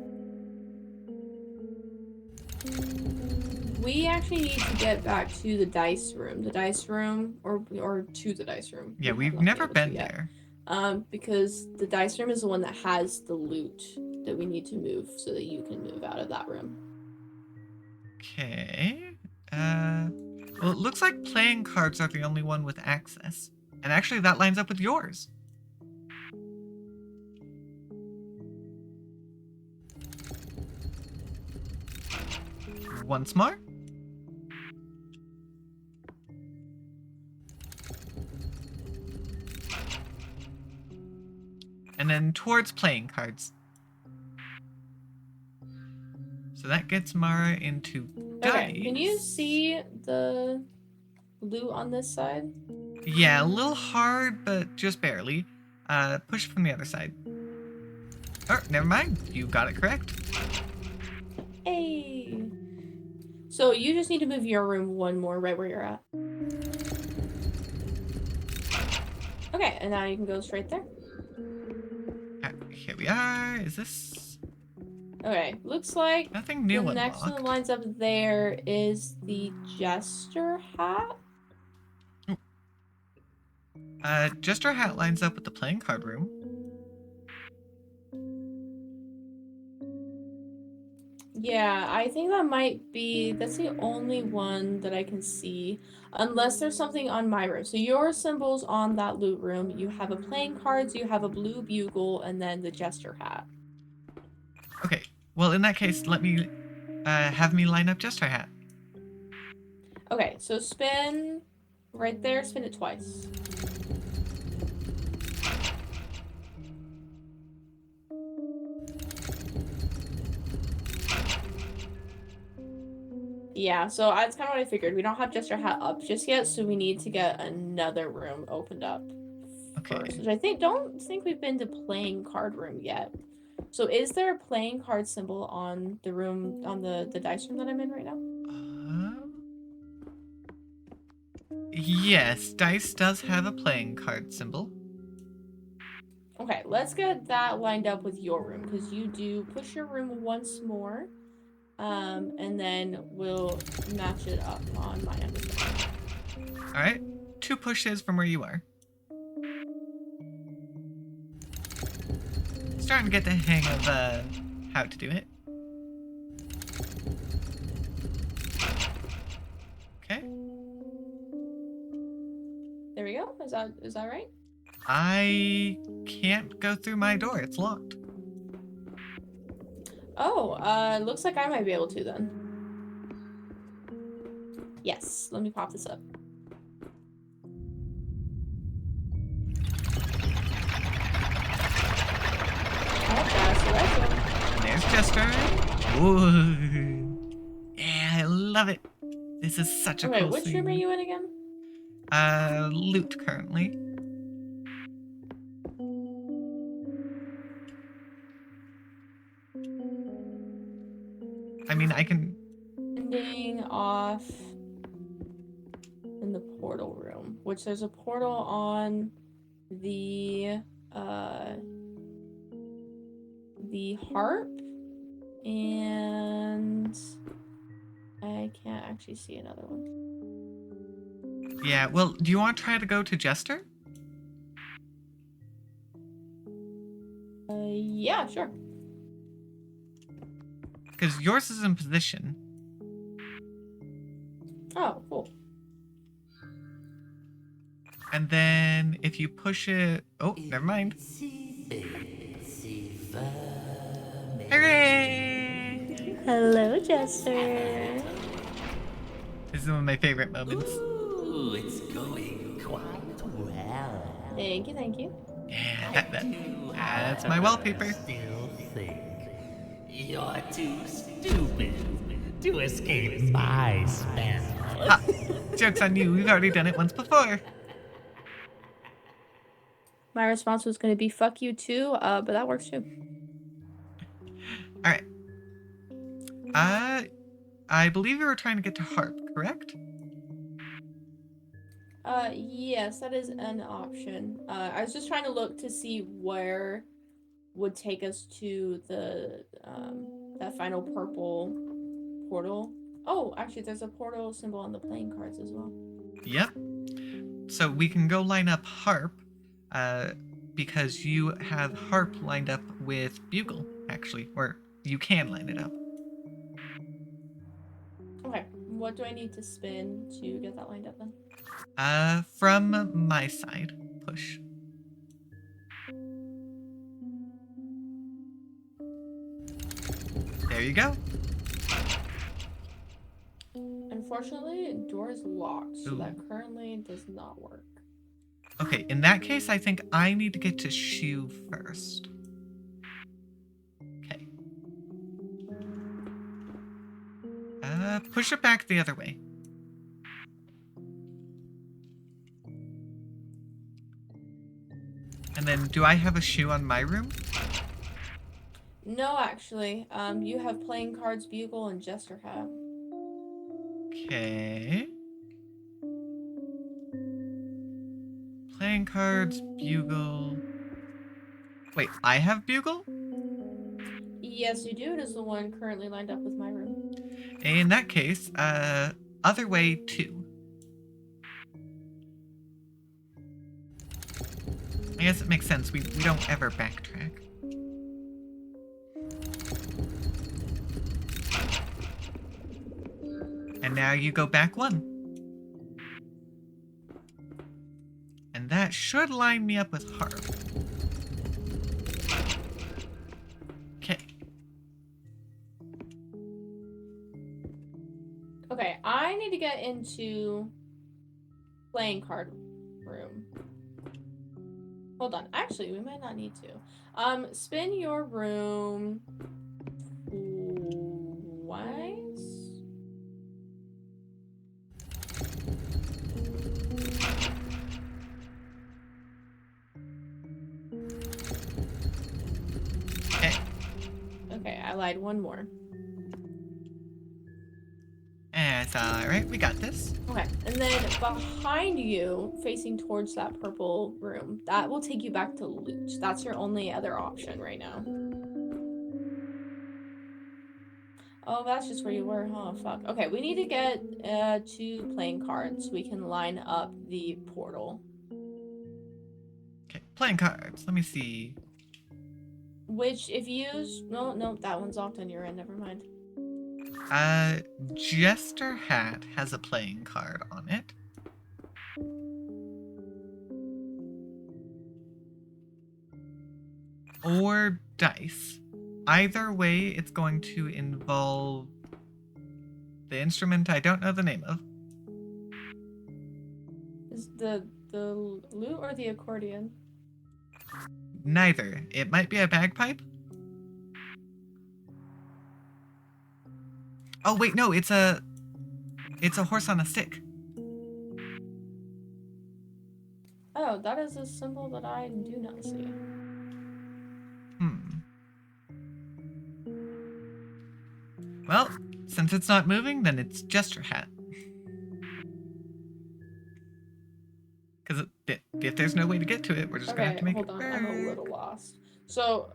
We actually need to get back to the dice room. The dice room, or to the dice room. Yeah, We have we've not never able to been yet. there. Because the dice room is the one that has the loot that we need to move so that you can move out of that room. Okay. Well, it looks like playing cards are the only one with access. And actually, that lines up with yours. Once more. And then towards playing cards. So that gets Mara into dice. Okay, can you see the loot on this side? Yeah, a little hard, but just barely. Push from the other side. Oh, never mind. You got it correct. Hey! So you just need to move your room one more right where you're at. Okay, and now you can go straight there. Here we are. Is this Okay, looks like nothing new the next one that unlocked? lines up there is the Jester hat. Jester hat lines up with the playing card room. Yeah, I think that might be, that's the only one that I can see, unless there's something on my room. So your symbol's on that loot room. You have a playing cards, you have a blue bugle, and then the Jester hat. Okay. Well, in that case, let me have me line up Jester hat. Okay, so spin right there, spin it twice. Yeah, so that's kind of what I figured. We don't have Jester hat up just yet, so we need to get another room opened up Okay. first. Which I don't think we've been to playing card room yet. So is there a playing card symbol on the room, on the dice room that I'm in right now? Yes, dice does have a playing card symbol. Okay, let's get that lined up with your room, because you do push your room once more, and then we'll match it up on my end as well. All right. 2 pushes from where you are. Starting to get the hang of how to do it. Okay. There we go. Is that right? I can't go through my door. It's locked. Oh, looks like I might be able to then. Yes, let me pop this up. There's Jester. Ooh. Yeah, I love it. This is such a Okay, cool which scene. room are you in again? Loot currently. I mean, I can... Ending off in the portal room, which there's a portal on the harp, and I can't actually see another one. Yeah, well, do you want to try to go to Jester? Yeah, sure. Because yours is in position. Oh, cool. And then if you push it... Oh, never mind. Hooray! Hello, Jester. This is one of my favorite moments. Ooh, it's going quite well. Thank you. Yeah, that's my wallpaper. Still think You're too stupid to escape my spell. Ha! Joke's on you. We've already done it once before. My response was going to be fuck you too, but that works too. All right. I believe you were trying to get to Harp, correct? Yes, that is an option. I was just trying to look to see where would take us to the that final purple portal. Oh, actually, there's a portal symbol on the playing cards as well. Yep. So we can go line up Harp, because you have Harp lined up with Bugle, actually, or you can line it up. Okay, what do I need to spin to get that lined up then? From my side, push. There you go. Unfortunately, door is locked, so that Ooh. currently does not work. Okay, in that case, I think I need to get to Shu first. Okay. Push it back the other way. And then, do I have a Shu on my room? No, actually, you have playing cards, bugle, and jester hat. Okay. Playing cards, bugle. Wait, I have bugle? Yes, you do. It is the one currently lined up with my room. In that case, other way 2. I guess it makes sense. We don't ever backtrack. And now you go back 1. And that should line me up with Harp. Okay. Okay, I need to get into playing card room. Hold on. Actually, we might not need to. Spin your room twice. Okay. Okay, I lied. One more. It's alright. We got this. Okay, and then behind you, facing towards that purple room, that will take you back to loot. That's your only other option right now. Oh, that's just where you were, huh? Fuck. Okay, we need to get 2 playing cards so we can line up the portal. Okay. Playing cards. Let me see. Which, if you use... No, that one's locked on your end. Never mind. Jester Hat has a playing card on it. Or dice. Either way, it's going to involve the instrument I don't know the name of. Is the lute or the accordion? Neither. It might be a bagpipe. Oh wait, no, it's a horse on a stick. Oh, that is a symbol that I do not see. Well, since it's not moving, then it's Jester Hat. Because if there's no way to get to it, we're just gonna have to make it hold on. I'm a work. little lost. So,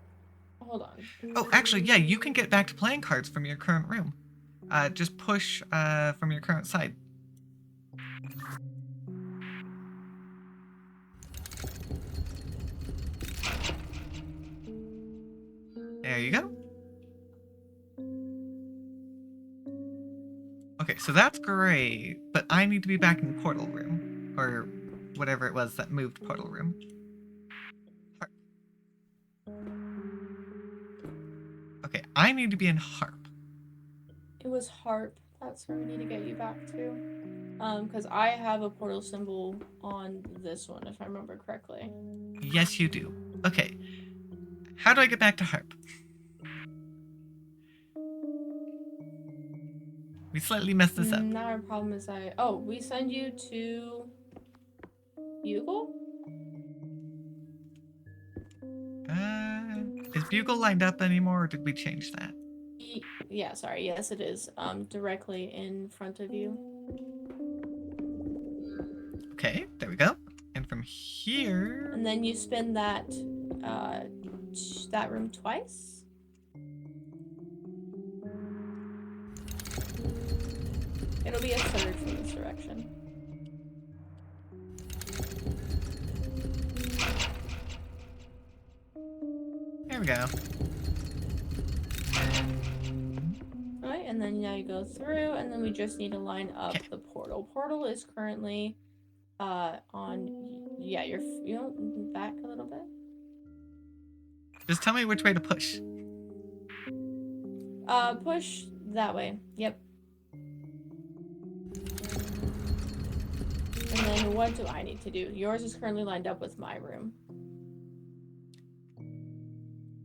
hold on. Oh, actually, yeah, you can get back to playing cards from your current room. Just push from your current side. There you go. Okay, so that's great, but I need to be back in portal room, or whatever it was that moved portal room. Harp. Okay, I need to be in Harp. It was harp. That's where we need to get you back to. Because I have a portal symbol on this one, if I remember correctly. Yes, you do. Okay, how do I get back to Harp? We slightly messed this up. Now our problem is we send you to Bugle? Is Bugle lined up anymore, or did we change that? Yeah, sorry. Yes, it is. Directly in front of you. Okay, there we go. And from here... And then you spin that room twice. It'll be a third from this direction. There we go. Alright, and then now you go through, and then we just need to line up Okay. the portal. Portal is currently you're back a little bit. Just tell me which way to push. Push that way. Yep. And then what do I need to do? Yours is currently lined up with my room.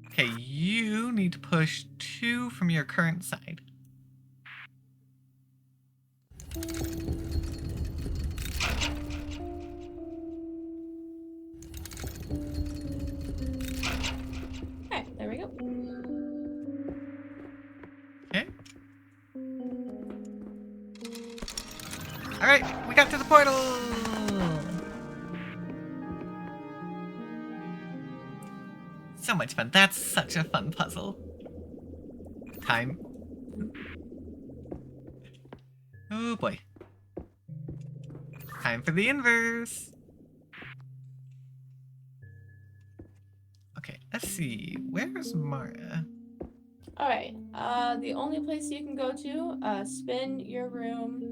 Okay, you need to push 2 from your current side. Okay, there we go. Okay. Alright, we got to the portal! So much fun. That's such a fun puzzle. Time. Oh boy. Time for the inverse. Okay, let's see. Where's Mara? Alright, the only place you can go to, spin your room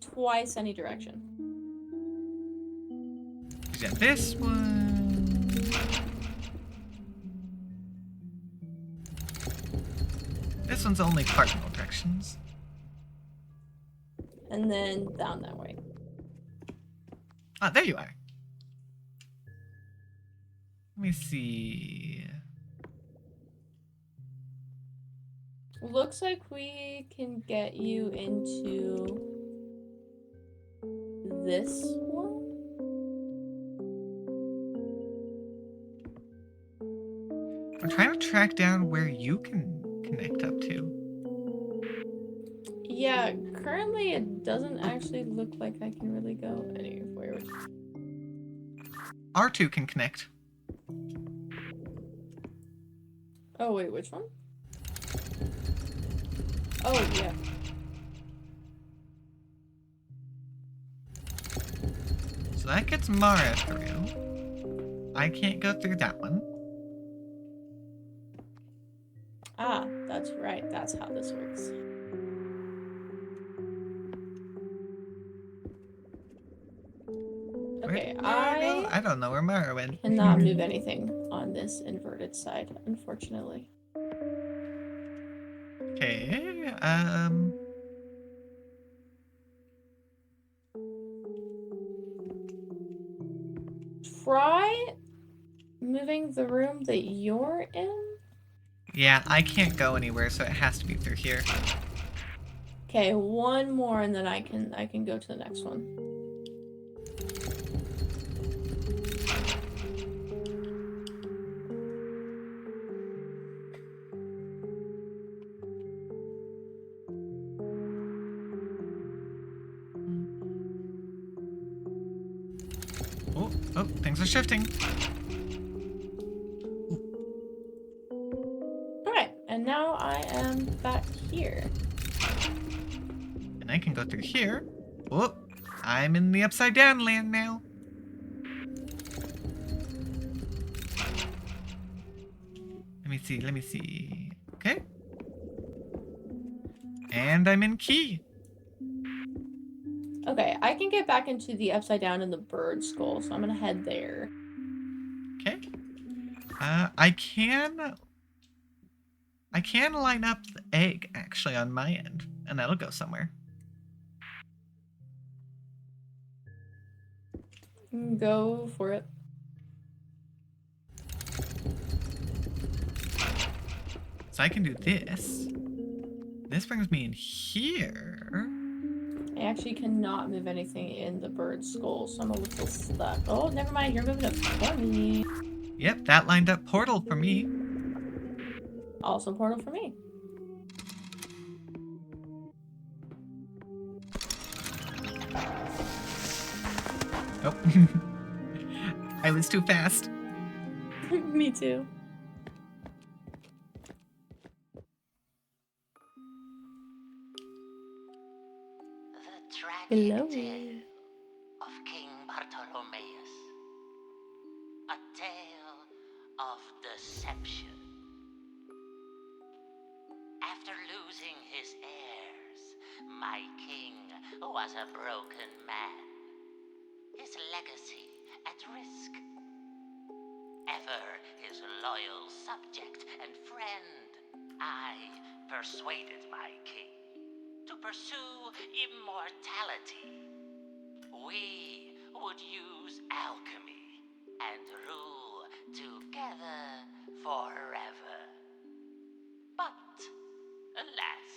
twice any direction. We got this one. This one's only cardinal directions. And then down that way. Ah, there you are. Let me see. Looks like we can get you into this one. I'm trying to track down where you can connect up to. Yeah, currently it doesn't actually look like I can really go anywhere. R2 can connect. Oh wait, which one? Oh yeah. So that gets Mara through. I can't go through that one. Ah, that's right. That's how this works. Okay, Where'd Mara go? I don't know where Mara went. cannot move anything on this inverted side, unfortunately. Okay, Try moving the room that you're in. yeah, I can't go anywhere, so it has to be through here. Okay, one more, and then I can go to the next one. Oh, things are shifting. Alright, and now I am back here. And I can go through here. Oh, I'm in the upside down land now. Let me see. Okay. And I'm in key. Okay, I can get back into the upside down in the bird skull, so I'm gonna head there. Okay. I can line up the egg actually on my end, and that'll go somewhere. Go for it. So I can do this. this brings me in here. I actually cannot move anything in the bird skull, so I'm a little stuck. Oh, never mind. You're moving it for me. Yep, that lined up portal for me. Also portal for me. Oh. I was too fast. Me too. The tragic Hello. tale of King Bartolomeus. A tale of deception. After losing his heirs, my king was a broken man. His legacy at risk. Ever his loyal subject and friend, I persuaded my king to pursue immortality. We would use alchemy and rule together forever. But, alas,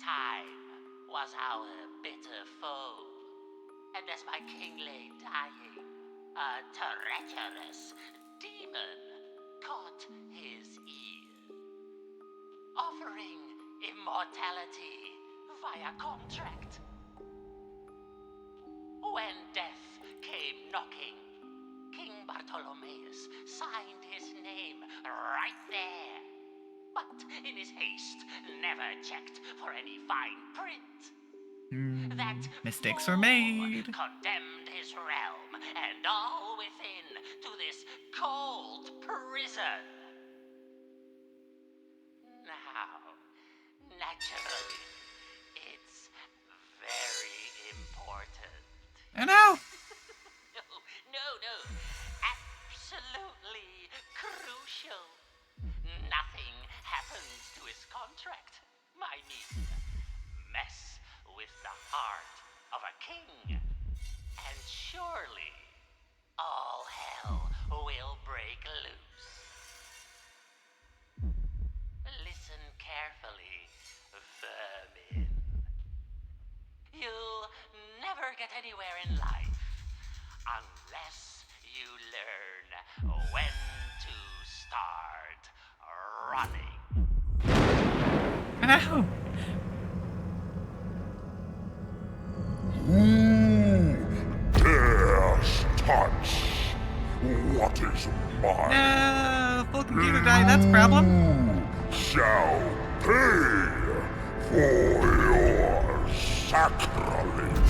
time was our bitter foe. And as my king lay dying, a treacherous demon caught his ear, offering immortality via contract. When death came knocking, King Bartolomeus signed his name right there. But in his haste, never checked for any fine print. That Mistakes were fool made. condemned his realm and all within to this cold prison. Now, naturally, it's very important. I know. No. Absolutely crucial. Nothing happens to his contract, my niece. Mess with the heart of a king, and surely all hell will break loose. Listen carefully, vermin. You'll never get anywhere in life unless you learn when to start running. I know. Who dares touch what is mine? No, full computer died. That's a problem. Who shall pay for your sacrilege?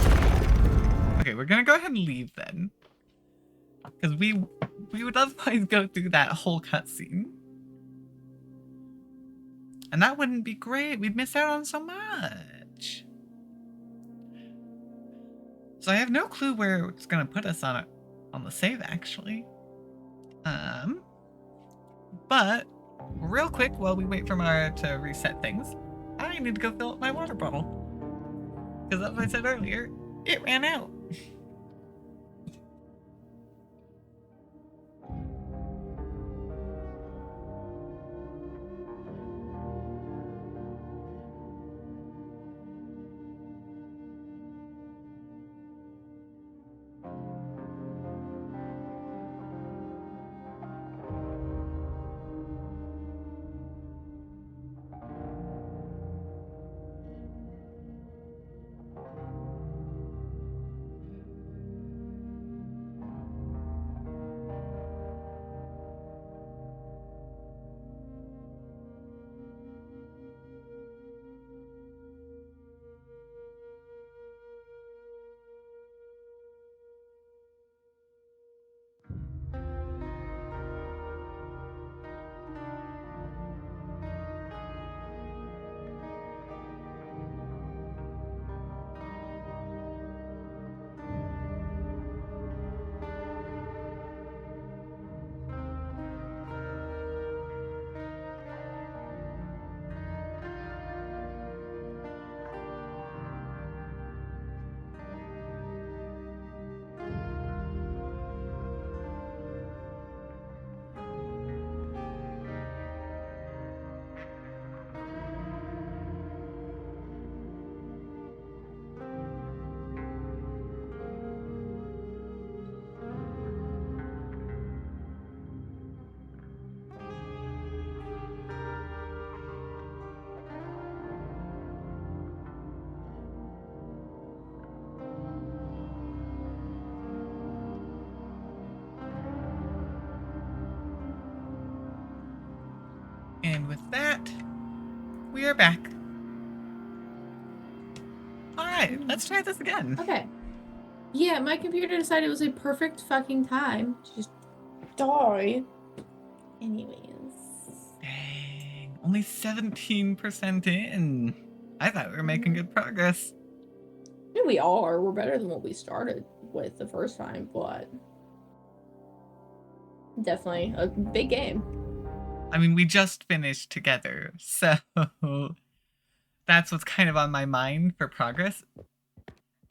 Okay, we're gonna go ahead and leave then, because we would otherwise go through that whole cutscene, and that wouldn't be great. We'd miss out on so much. So I have no clue where it's gonna put us on the save actually. But real quick, while we wait for Mara to reset things, I need to go fill up my water bottle, because as I said earlier, it ran out. And with that, we are back. Alright, let's try this again. Okay. Yeah, my computer decided it was a perfect fucking time to just die. Anyways. Dang, only 17% in. I thought we were making good progress. Yeah, we are. We're better than what we started with the first time, but definitely a big game. I mean, we just finished together, so that's what's kind of on my mind for progress.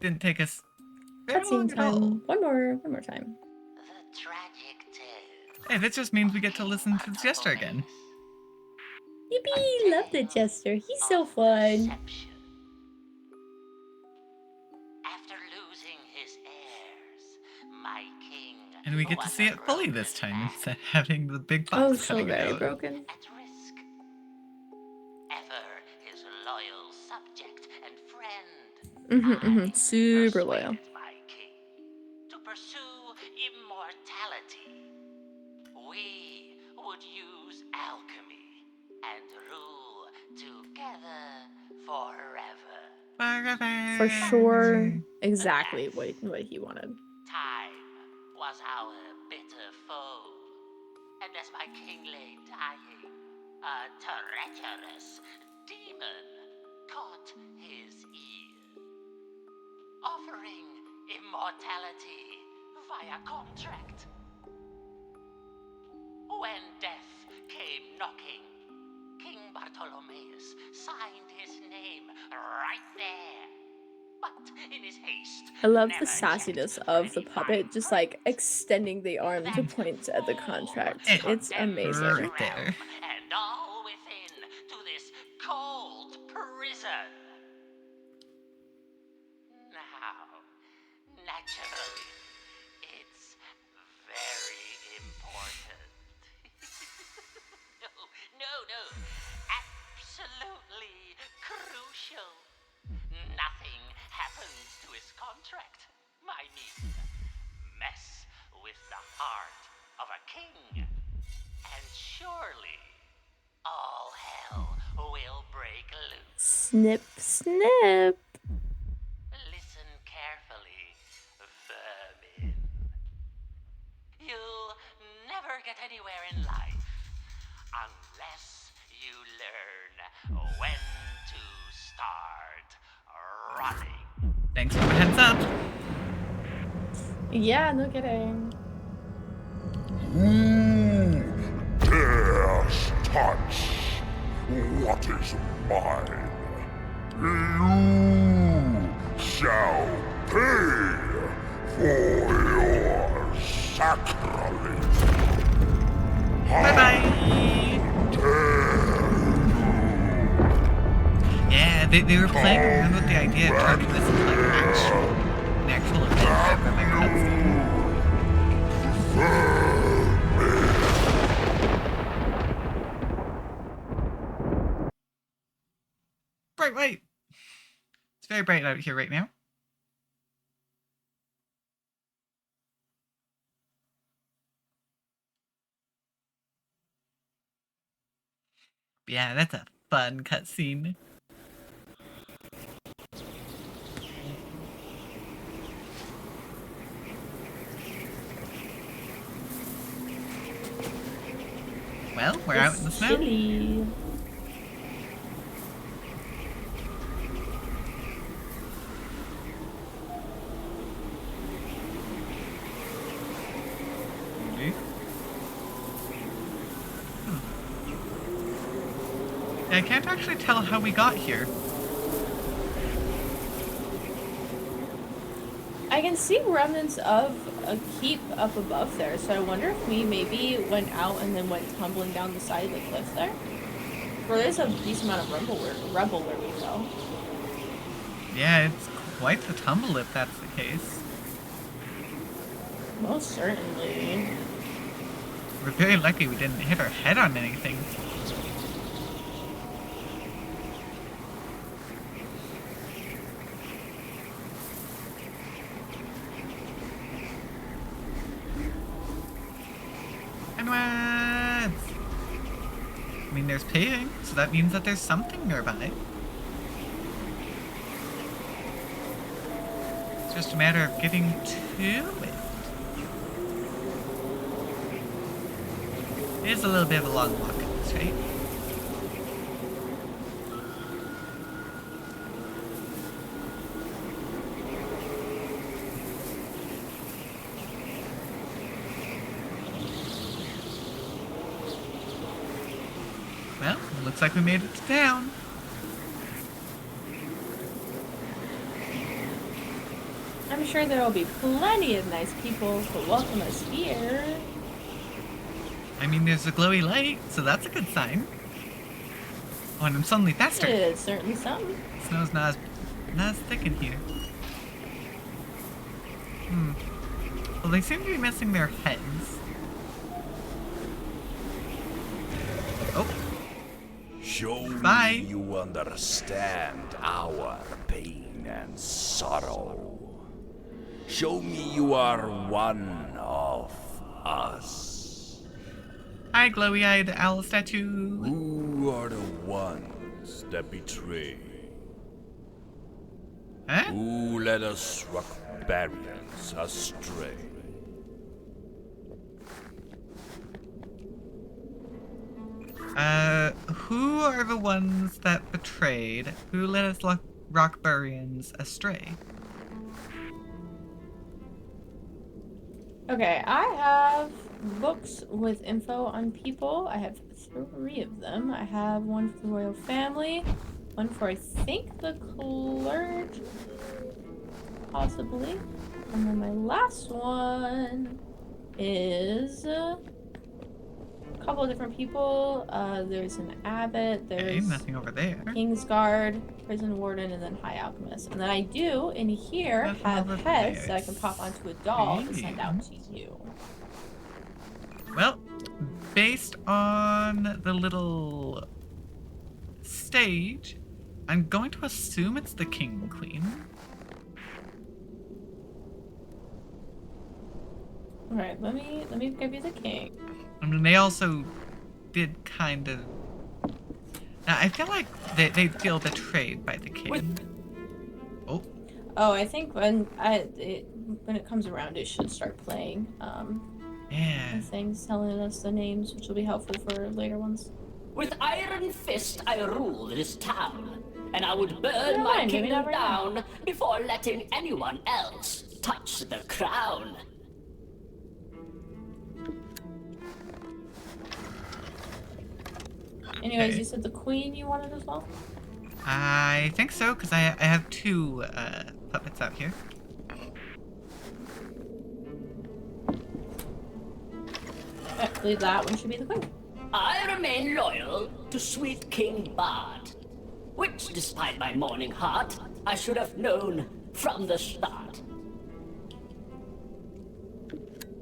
Didn't take us very long Cutscene at all. time. One more time. The tragic tale. Hey, that just means we get to listen to the Jester again. Yippee! Love the Jester. He's so of fun. deception. After losing his heirs, my king And we get to was see a it fully broken this time man instead of having the big box Oh, so cutting it very out. broken. at risk. Ever his loyal subject and friend. I Super loyal. persuaded my king to pursue immortality. We would use alchemy and rule together forever. Forever. For sure, exactly what he wanted. Time was our bitter foe, and as my king lay dying, a treacherous demon caught his ear, offering immortality via contract. When death came knocking, King Bartholomeus signed his name right there. But in his haste, I love the never sassiness checked of for the any puppet, fine just print. like extending the arm to point at the contract. It's amazing. Right there. And all within to this cold prison. Now, naturally, it's very important. No, absolutely crucial. Nothing happens to his contract, my niece. Mess with the heart of a king, and surely all hell will break loose. Snip, snip. Listen carefully, vermin. You'll never get anywhere in life unless you learn when to start running. Thanks for the heads up. Yeah, no kidding. Who dares touch what is mine? You shall pay for your sacrilege. Bye-bye. Yeah, they were playing around with the idea of turning this into like an actual event rather than a cutscene. Bright light. It's very bright out here right now. Yeah, that's a fun cutscene. Well, we're out in the snow. Chilly. I can't actually tell how we got here. I can see remnants of a keep up above there, so I wonder if we maybe went out and then went tumbling down the side of the cliff there. Or there's a decent amount of rubble where we fell. Yeah, it's quite the tumble if that's the case. Most certainly. We're very lucky we didn't hit our head on anything. Onwards! I mean, there's paving, so that means that there's something nearby. It's just a matter of getting to it. It is a little bit of a long walk, right? Well, looks like we made it to town. I'm sure there will be plenty of nice people to welcome us here. I mean, there's a glowy light, so that's a good sign. Oh, and I'm suddenly faster. It's certainly something. Snow's not as thick in here. Well, they seem to be missing their heads. Oh, Show Bye. me you understand our pain and sorrow. Show me you are one of us. hi, glowy-eyed owl statue. Who are the ones that betray? Huh? Who led us Rockbarians astray? Who are the ones that betrayed? Who led us Rockbarians astray? Okay, I have books with info on people. I have 3 of them. I have one for the royal family, one for, I think, the clergy, possibly. And then my last one is a couple of different people. There's an abbot, Okay, there's nothing over there. Kingsguard, prison warden, and then high alchemist. And then I do, in here, Nothing have over heads there. that I can pop onto a doll to send out to you. Well, based on the little stage, I'm going to assume it's the king and queen. Alright, let me give you the king. I mean, they also did kind of... Now, I feel like they feel betrayed by the king. Oh, Oh, I think when it comes around, it should start playing. yeah. The things telling us the names, which will be helpful for later ones. With iron fist, I rule this town, and I would burn Never my mind, maybe kingdom not right now. down before letting anyone else touch the crown. Anyways, Okay. you said the queen you wanted as well? I think so, because I have 2 puppets out here. I believe that one should be the queen. I remain loyal to sweet King Bard, which, despite my mourning heart, I should have known from the start.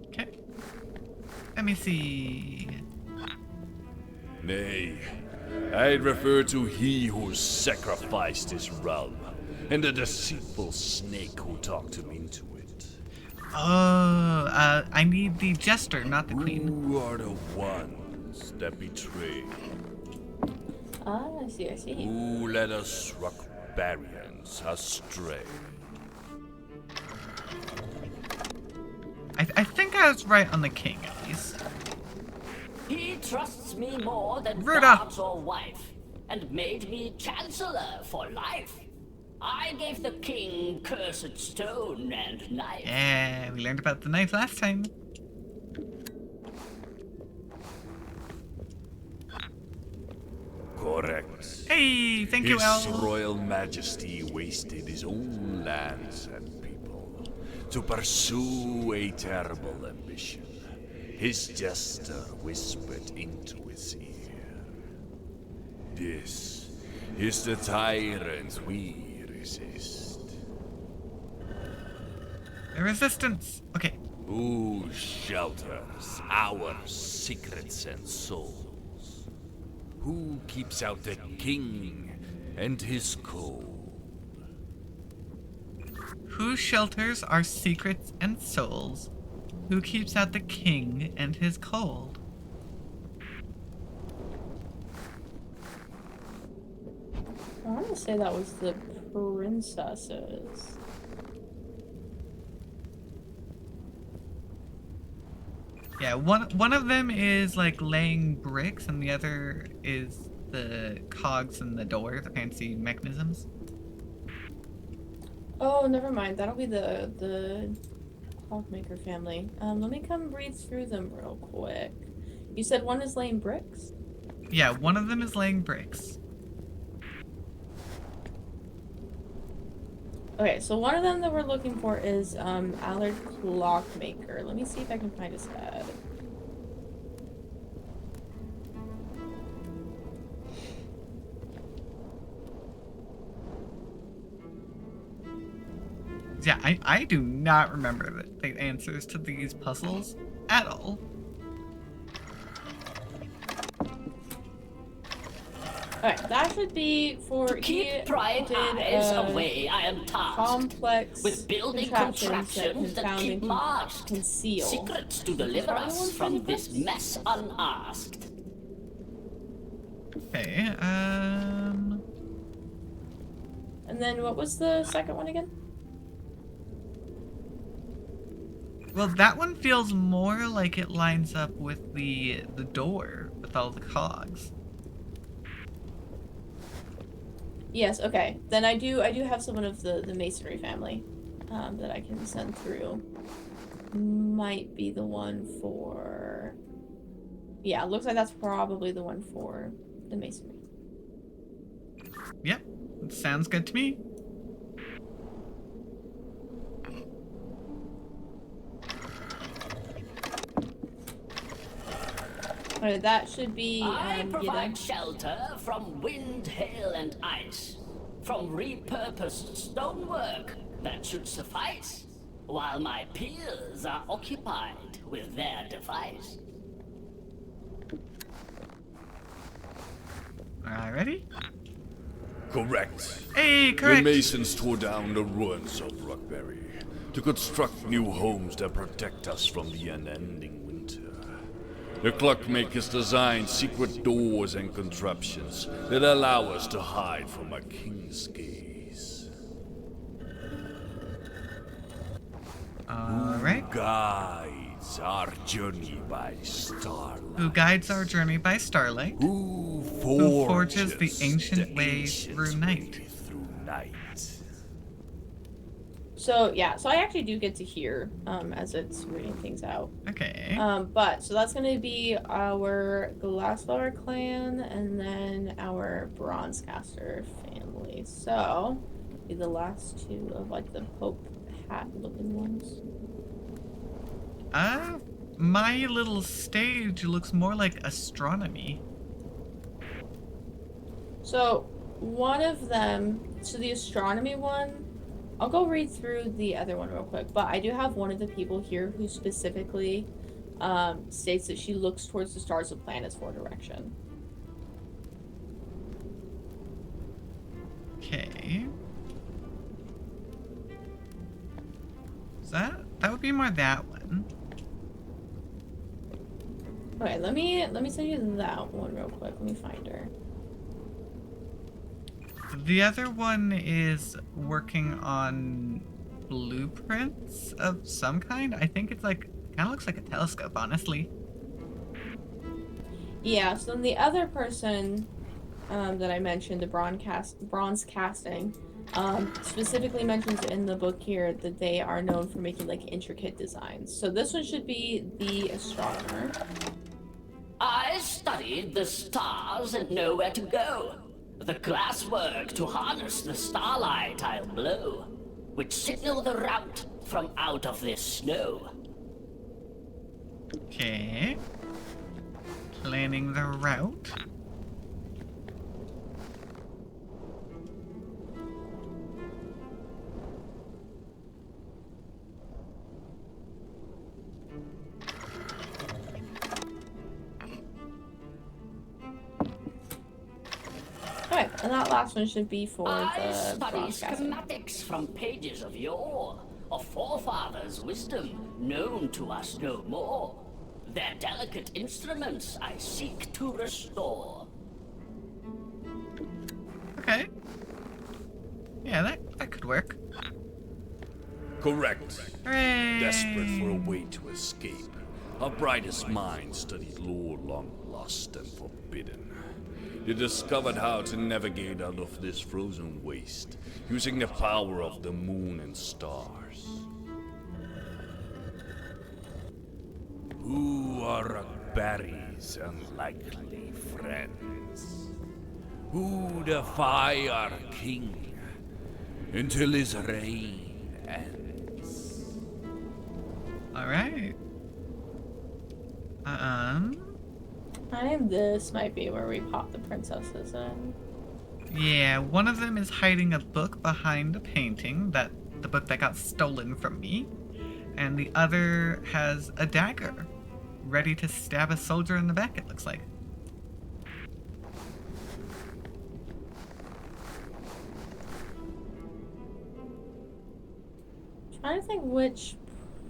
Okay. Let me see. Nay, I'd refer to he who sacrificed his realm, and the deceitful snake who talked him into it. Oh, I need the jester, not the queen. Who are the ones that betray? Ah, I see, I see. Who led us Rockbarians astray? I think I was right on the king, at least. He trusts me more than Ruda. Bard's or wife, and made me chancellor for life. I gave the king cursed stone and knife. Yeah, we learned about the knife last time. Correct. Hey, thank you, His Al. Royal Majesty wasted his own lands and people to pursue a terrible ambition. His jester whispered into his ear. This is the tyrant we resist. The resistance. Okay. Who shelters our secrets and souls? Who keeps out the king and his code? Who shelters our secrets and souls? Who keeps out the king and his cold? I want to say that was the princesses. Yeah, one of them is like laying bricks, and the other is the cogs in the door, the fancy mechanisms. Oh, never mind. That'll be the clockmaker family. Let me come read through them real quick. You said one is laying bricks? Yeah, one of them is laying bricks. Okay, so one of them that we're looking for is Allard Clockmaker. Let me see if I can find his head. Yeah, I do not remember the answers to these puzzles at all. Alright, that should be for To keep prying eyes away, I am tasked complex with building contraptions that keep masked conceal. secrets to deliver us from this mess unasked. Okay, And then what was the second one again? well, that one feels more like it lines up with the door with all the cogs. Yes, okay. Then I do have someone of the masonry family that I can send through. Might be the one for... Yeah, it looks like that's probably the one for the masonry. Yep, sounds good to me. Alright, that should be I provide Yida. shelter from wind, hail, and ice. From repurposed stonework, that should suffice. While my peers are occupied with their device. Alrighty. Correct. Hey, The correct. Masons tore down the ruins of Rockberry to construct new homes that protect us from the unending winter. The clockmakers designed secret doors and contraptions that allow us to hide from a king's gaze. Alright. Guides our journey by starlight. Who guides our journey by starlight? Who forges the ancient way through night? Through night. So, yeah, so I actually do get to hear as it's reading things out. Okay. So that's gonna be our Glassflower clan and then our Bronzecaster family. So, be the last two of like the Pope hat looking ones. My little stage looks more like astronomy. So, one of them, so the astronomy one, I'll go read through the other one real quick, but I do have one of the people here who specifically states that she looks towards the stars and planets for direction. Okay. Is that would be more that one. Okay, let me send you that one real quick. Let me find her. The other one is working on blueprints of some kind. I think it's like, kind of looks like a telescope, honestly. Yeah, so then the other person that I mentioned, the bronze casting, specifically mentions in the book here that they are known for making like intricate designs. So this one should be the astronomer. I studied the stars and know where to go. The glasswork to harness the starlight I'll blow, which signal the route from out of this snow. Okay. Planning the route. Alright, and that last one should be for I the study bronze casting. schematics from pages of yore, of forefathers' wisdom known to us no more. Their delicate instruments I seek to restore. Okay. could work. Correct. Hooray! Desperate for a way to escape, our brightest minds studied lore long lost and forbidden. They discovered how to navigate out of this frozen waste, using the power of the moon and stars. Who are Rakbari's unlikely friends? Who defy our king until his reign ends? Alright. I think this might be where we pop the princesses in. Yeah, one of them is hiding a book behind a painting, the book that got stolen from me. And the other has a dagger, ready to stab a soldier in the back, it looks like. Trying to think which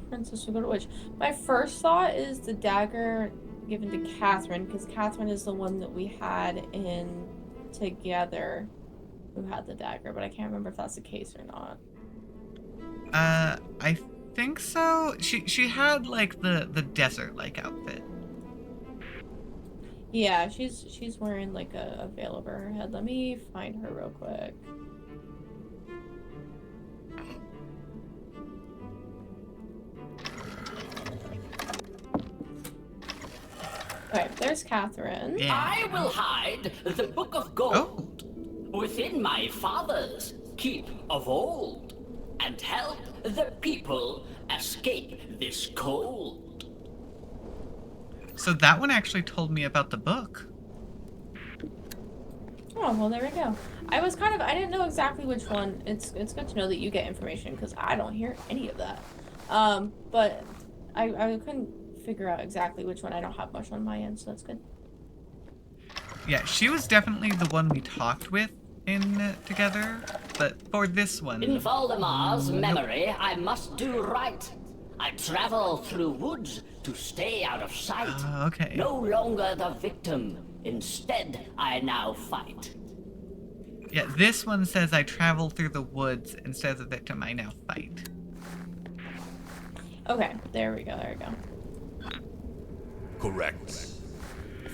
princess would go to which. My first thought is the dagger given to Catherine, because Catherine is the one that we had in together who had the dagger, but I can't remember if that's the case or not. I think so. She had like the desert-like outfit. Yeah, she's wearing like a veil over her head. Let me find her real quick. Alright, there's Catherine. Yeah. I will hide the Book of Gold within my father's keep of old and help the people escape this cold. So that one actually told me about the book. Oh, well, there we go. I didn't know exactly which one. It's good to know that you get information, because I don't hear any of that. But I couldn't figure out exactly which one. I don't have much on my end, so that's good. Yeah, she was definitely the one we talked with in together, but for this one... In Valdemar's memory, I must do right. I travel through woods to stay out of sight. Okay. No longer the victim. Instead, I now fight. Yeah, this one says I travel through the woods instead of the victim, I now fight. Okay, there we go, Correct.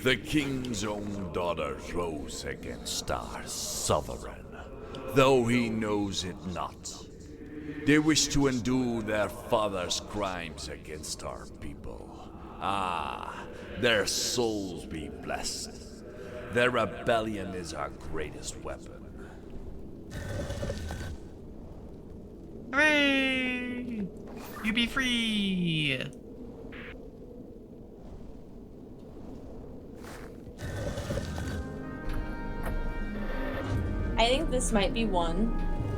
The king's own daughters rose against our sovereign, though he knows it not. They wish to undo their father's crimes against our people. Ah, their souls be blessed. Their rebellion is our greatest weapon. Hooray! You be free! I think this might be one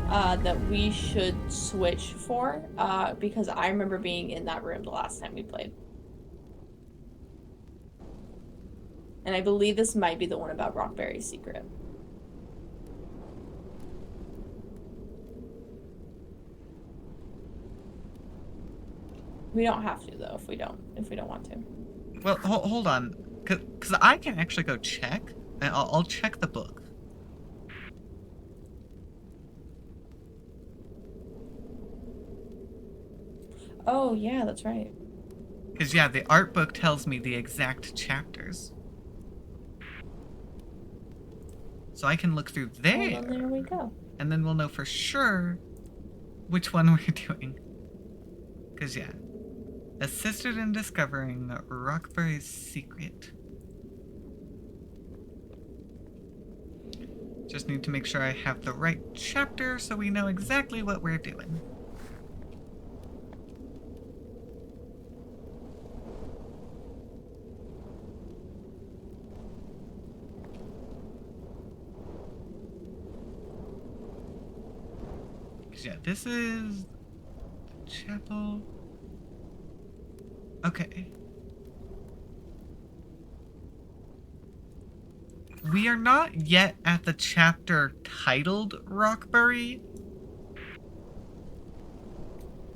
that we should switch for, because I remember being in that room the last time we played. And I believe this might be the one about Rockberry's secret. We don't have to, though, if we don't want to. Well, hold on, because I can actually go check, and I'll check the book. Oh, yeah, that's right. Because, yeah, the art book tells me the exact chapters. So I can look through there, Well, there we go. and then we'll know for sure which one we're doing. Because, yeah. Assisted in discovering Rockberry's secret. Just need to make sure I have the right chapter so we know exactly what we're doing. Yeah, this is the chapel. Okay. We are not yet at the chapter titled Rockbury.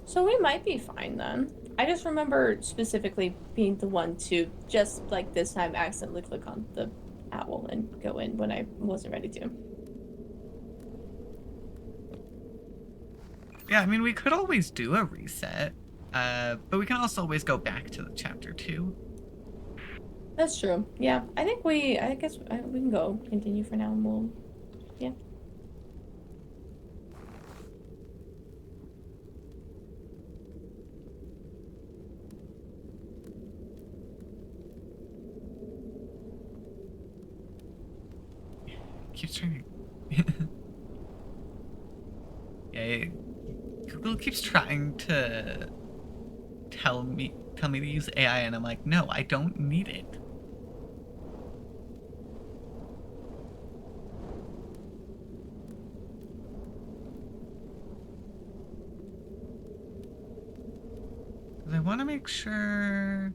So we might be fine then. I just remember specifically being the one to just like this time accidentally click on the owl and go in when I wasn't ready to. Yeah, I mean, we could always do a reset, but we can also always go back to the chapter 2. That's true. Yeah, I guess we can go continue for now and we'll, yeah. Keeps trying to... Yeah, Google keeps trying to tell me to use AI, and I'm like, no, I don't need it. I want to make sure.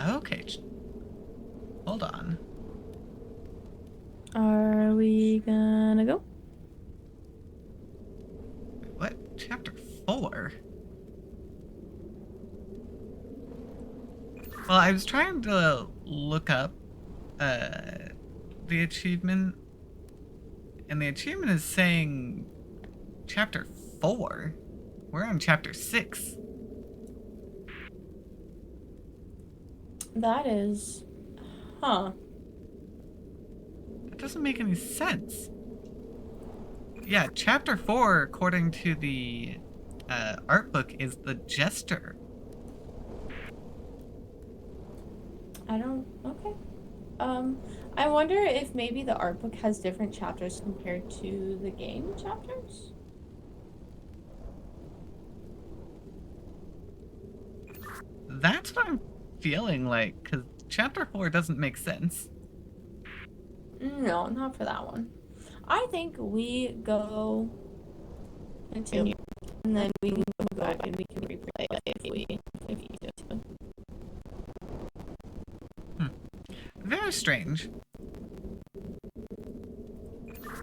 Okay. Hold on. Are we gonna go? What? Chapter 4? Well, I was trying to look up the achievement, and the achievement is saying chapter 4. We're on chapter 6. That is, huh. That doesn't make any sense. Yeah, chapter 4, according to the art book, is the Jester. Okay. I wonder if maybe the art book has different chapters compared to the game chapters? That's what I'm feeling like, because chapter 4 doesn't make sense. No, not for that one. I think we go continue, and then we can go back and we can replay it if we need to. Very strange.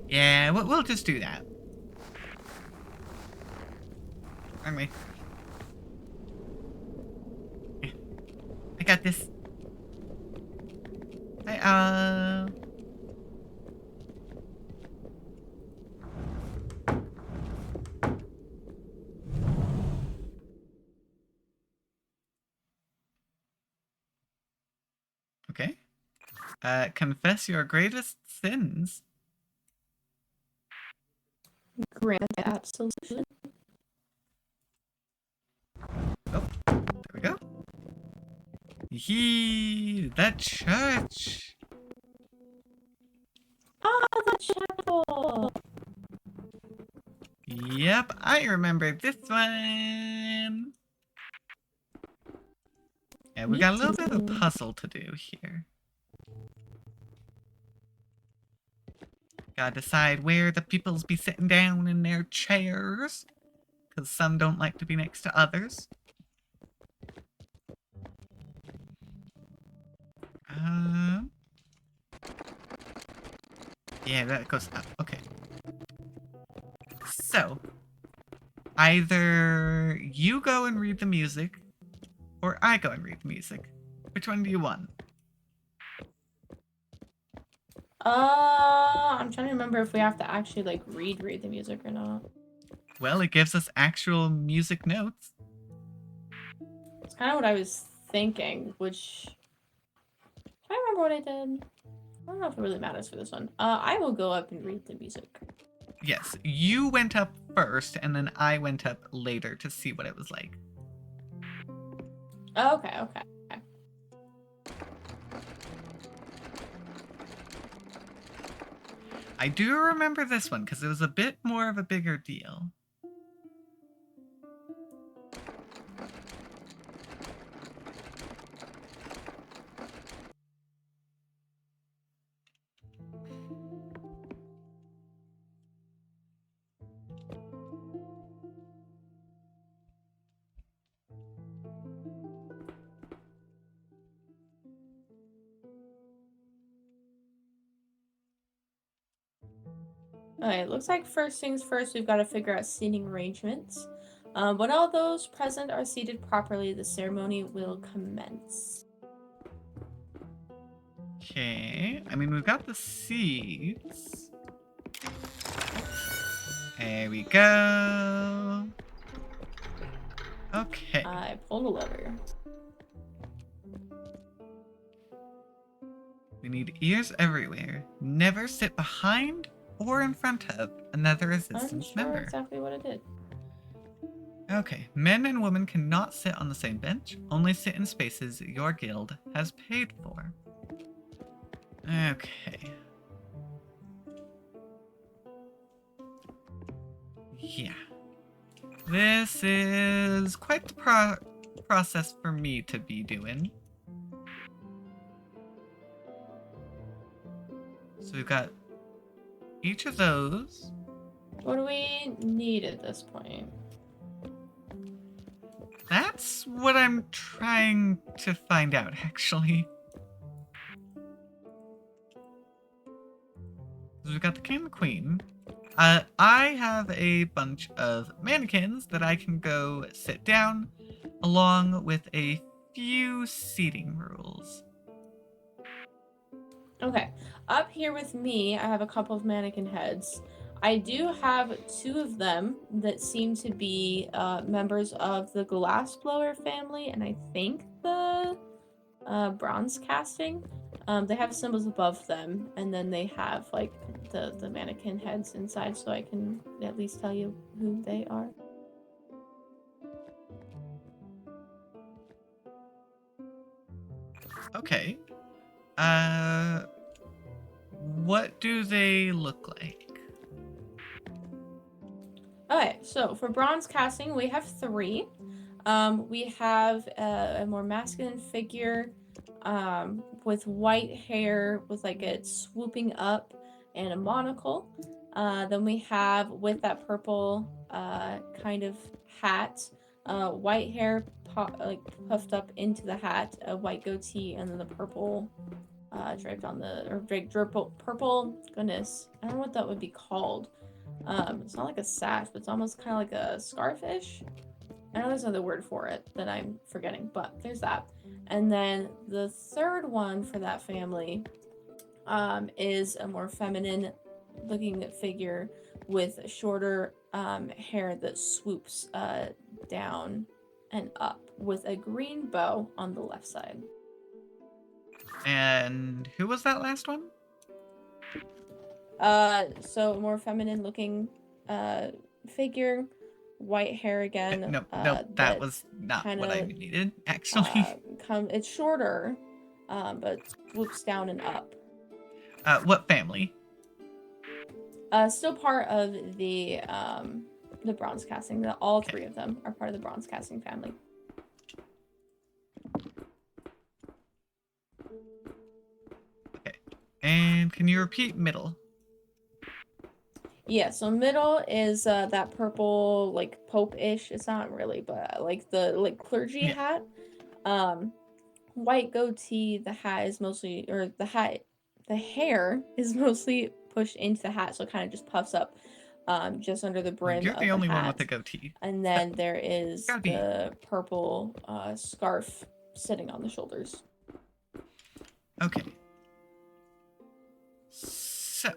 Yeah, we'll just do that. Aren't we? Yeah. I got this. Okay. Confess your greatest sins. Grant absolution. Oh, there we go. That church. Ah, the chapel! Yep, I remember this one. Yeah, we Me got a little bit of too. a puzzle to do here. Gotta decide where the peoples be sitting down in their chairs. Because some don't like to be next to others. Yeah, that goes up. Okay. So, either you go and read the music, or I go and read the music. Which one do you want? I'm trying to remember if we have to actually like read the music or not. Well, it gives us actual music notes. It's kind of what I was thinking, which I remember what I did. I don't know if it really matters for this one. I will go up and read the music. Yes, you went up first, and then I went up later to see what it was like. Okay. I do remember this one, because it was a bit more of a bigger deal. Alright, looks like first things first, we've got to figure out seating arrangements. When all those present are seated properly, the ceremony will commence. Okay. I mean, we've got the seeds. There we go. Okay. I pulled a lever. We need ears everywhere. Never sit behind or in front of another resistance Unsure member. exactly what it did. Okay. Men and women cannot sit on the same bench. Only sit in spaces your guild has paid for. Okay. Yeah. This is quite the process for me to be doing. So we've got each of those. What do we need at this point? That's what I'm trying to find out, actually. So we've got the king and the queen. I have a bunch of mannequins that I can go sit down, along with a few seating rules. Okay, up here with me, I have a couple of mannequin heads. I do have two of them that seem to be members of the Glassblower family, and I think the bronze casting. They have symbols above them, and then they have like the mannequin heads inside, so I can at least tell you who they are. Okay. What do they look like? Okay, so for bronze casting, we have three. We have a more masculine figure with white hair with like it swooping up and a monocle. Then we have with that purple kind of hat, white hair like puffed up into the hat, a white goatee, and then the purple draped on the purple. Goodness, I don't know what that would be called. It's not like a sash, but it's almost kind of like a scarfish. I know there's another word for it that I'm forgetting, but there's that. And then the third one for that family is a more feminine looking figure with shorter hair that swoops down and up with a green bow on the left side. And who was that last one? So a more feminine looking figure, white hair again. No, that was not what I needed, actually. It's shorter, but swoops down and up. What family? Still part of the bronze casting. All three of them are part of the bronze casting family. Okay. And can you repeat middle? Yeah, so middle is that purple, like Pope-ish. It's not really, but like the clergy hat. White goatee. The hat is mostly, or the hair is mostly pushed into the hat, so it kind of just puffs up, just under the brim. You're the only one with the goatee. And then there is the purple scarf sitting on the shoulders. Okay. So,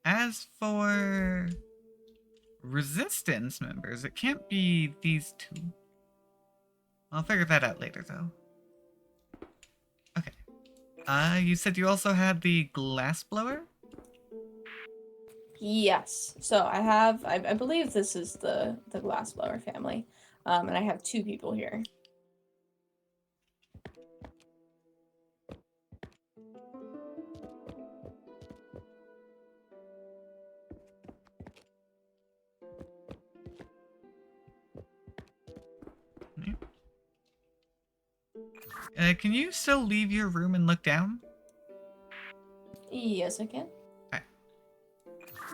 as for resistance members, it can't be these two. I'll figure that out later, though. Okay. You said you also had the Glassblower? Yes. So I believe this is the Glassblower family. And I have two people here. Can you still leave your room and look down? Yes, I can. Alright.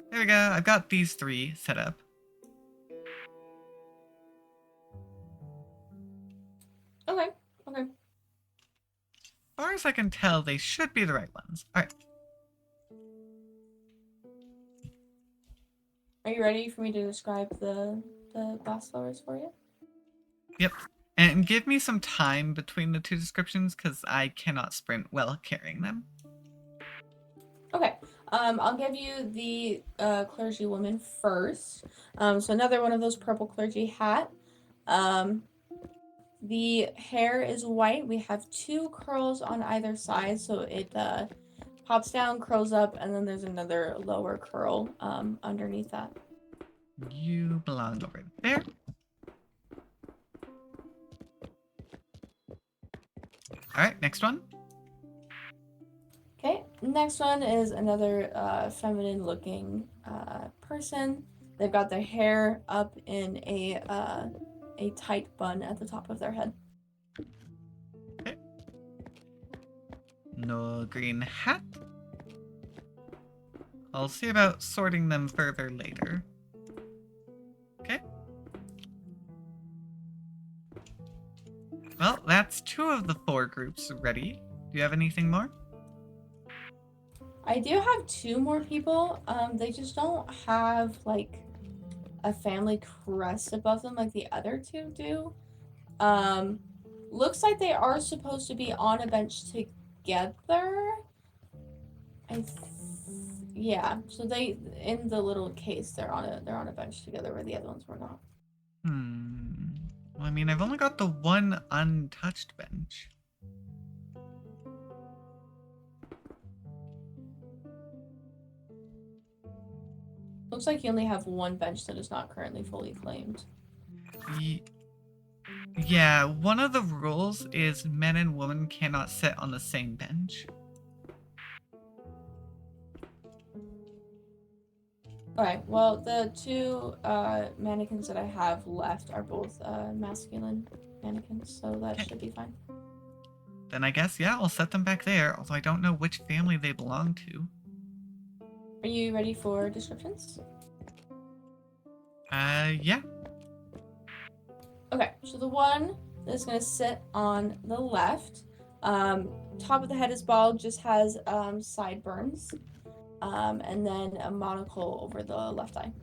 There we go. I've got these three set up. Okay. Okay. As far as I can tell, they should be the right ones. Alright. Are you ready for me to describe the glass blowers for you? Yep. And give me some time between the two descriptions because I cannot sprint while carrying them. Okay. I'll give you the clergy woman first. So another one of those purple clergy hat. The hair is white. We have 2 curls on either side, so it pops down, curls up, and then there's another lower curl underneath that. You belong over there. Alright, next one. Okay, next one is another feminine looking person. They've got their hair up in a tight bun at the top of their head. Okay. No green hat. I'll see about sorting them further later. Okay. Well, that's 2 of the 4 groups ready. Do you have anything more? I do have 2 more people. They just don't have like a family crest above them like the other 2 do. Looks like they are supposed to be on a bench together. Yeah. So they in the little case they're on a bench together where the other ones were not. Well, I mean, I've only got the 1 untouched bench. Looks like you only have 1 bench that is not currently fully claimed. Yeah, one of the rules is men and women cannot sit on the same bench. Alright, well, the 2 mannequins that I have left are both masculine mannequins, so that Okay. should be fine. Then I guess, yeah, I'll set them back there, although I don't know which family they belong to. Are you ready for descriptions? Yeah. Okay, so the one that's going to sit on the left, top of the head is bald, just has sideburns, and then a monocle over the left eye.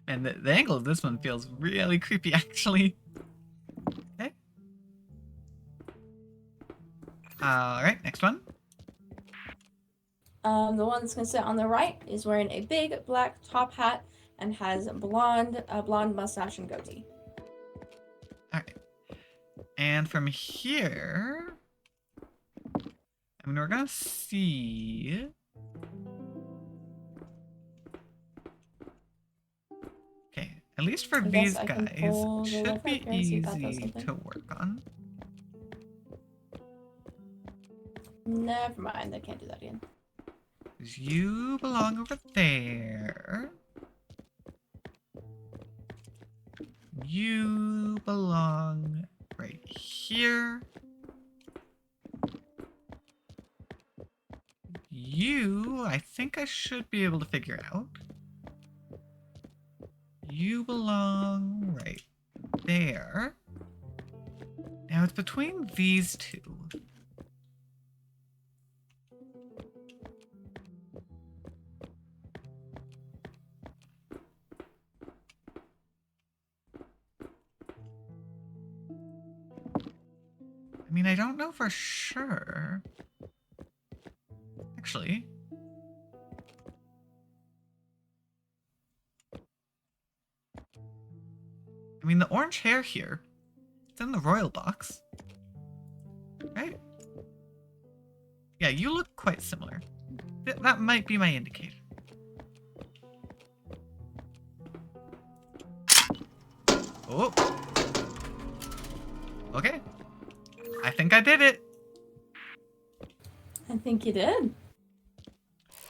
Man, the angle of this one feels really creepy, actually. Okay. Alright, next one. The one that's going to sit on the right is wearing a big black top hat and has blonde mustache and goatee. Alright. And from here... I mean, we're gonna see... Okay, at least for I these guess I can guys, pull the should left be right here and see if that does easy something. to work on. Never mind, I can't do that again. 'Cause you belong over there. You belong right here. You, I think I should be able to figure out. You belong right there. Now it's between these 2. I mean, I don't know for sure. Actually. I mean, the orange hair here, it's in the royal box. Right? Yeah, you look quite similar. That might be my indicator. Oh. Okay. I think I did it. I think you did.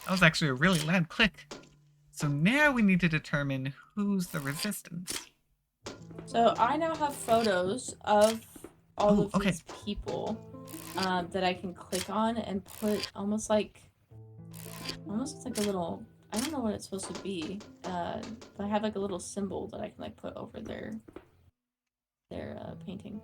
That was actually a really loud click. So now we need to determine who's the resistance. So I now have photos of all Oh, of okay. these people that I can click on and put almost like a little, I don't know what it's supposed to be, but I have like a little symbol that I can like put over their painting.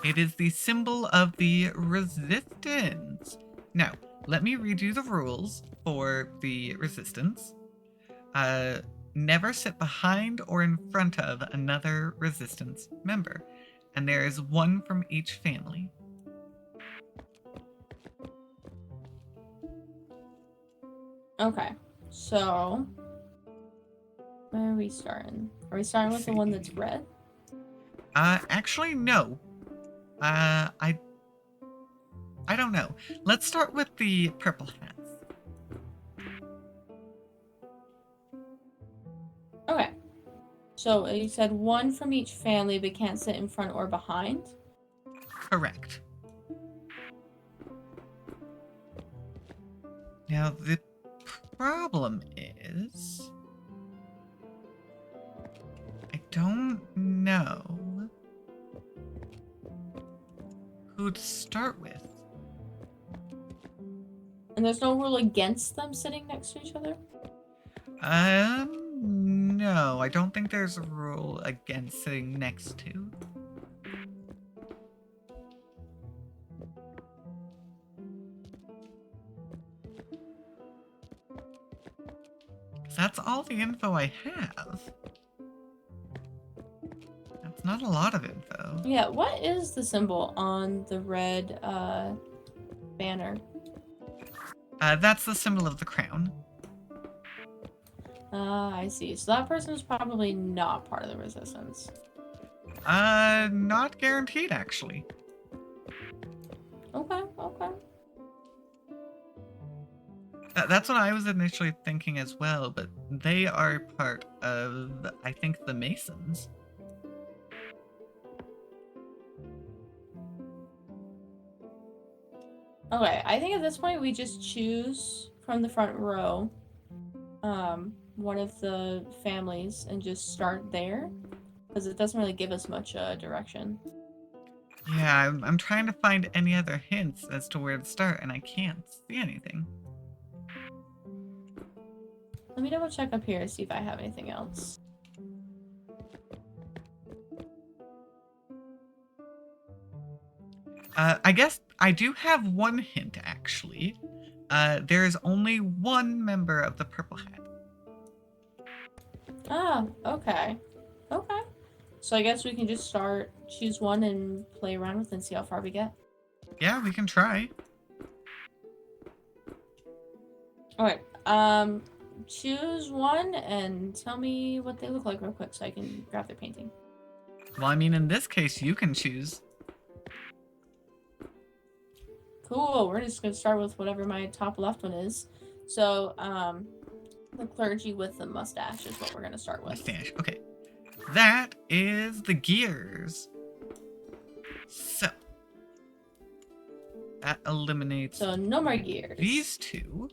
It is the symbol of the resistance. Now, let me read you the rules for the resistance. never sit behind or in front of another resistance member, and there is one from each family. Okay, so where are we starting? Are we starting with the one that's red? Actually, no. I don't know. Let's start with the purple hats. Okay. So you said one from each family, but can't sit in front or behind? Correct. Now, the problem is, I don't know who to start with. And there's no rule against them sitting next to each other? No, I don't think there's a rule against sitting next to. That's all the info I have. That's not a lot of info. Yeah, what is the symbol on the red banner? That's the symbol of the crown. I see. So that person is probably not part of the resistance. Not guaranteed, actually. Okay, okay. That's what I was initially thinking as well, but they are part of, I think, the Masons. Okay, I think at this point we just choose from the front row one of the families and just start there, because it doesn't really give us much direction. Yeah, I'm trying to find any other hints as to where to start, and I can't see anything. Let me double check up here to see if I have anything else. I guess I do have one hint, actually. There is only one member of the Purple Hat. Ah, okay. Okay. So I guess we can just choose one and play around with it and see how far we get. Yeah, we can try. Alright, choose one and tell me what they look like real quick so I can grab their painting. Well, I mean, in this case, you can choose. Cool, we're just gonna start with whatever my top left one is. So, the clergy with the mustache is what we're gonna start with. Mustache. Okay. That is the gears. So, that eliminates So no more gears. these two.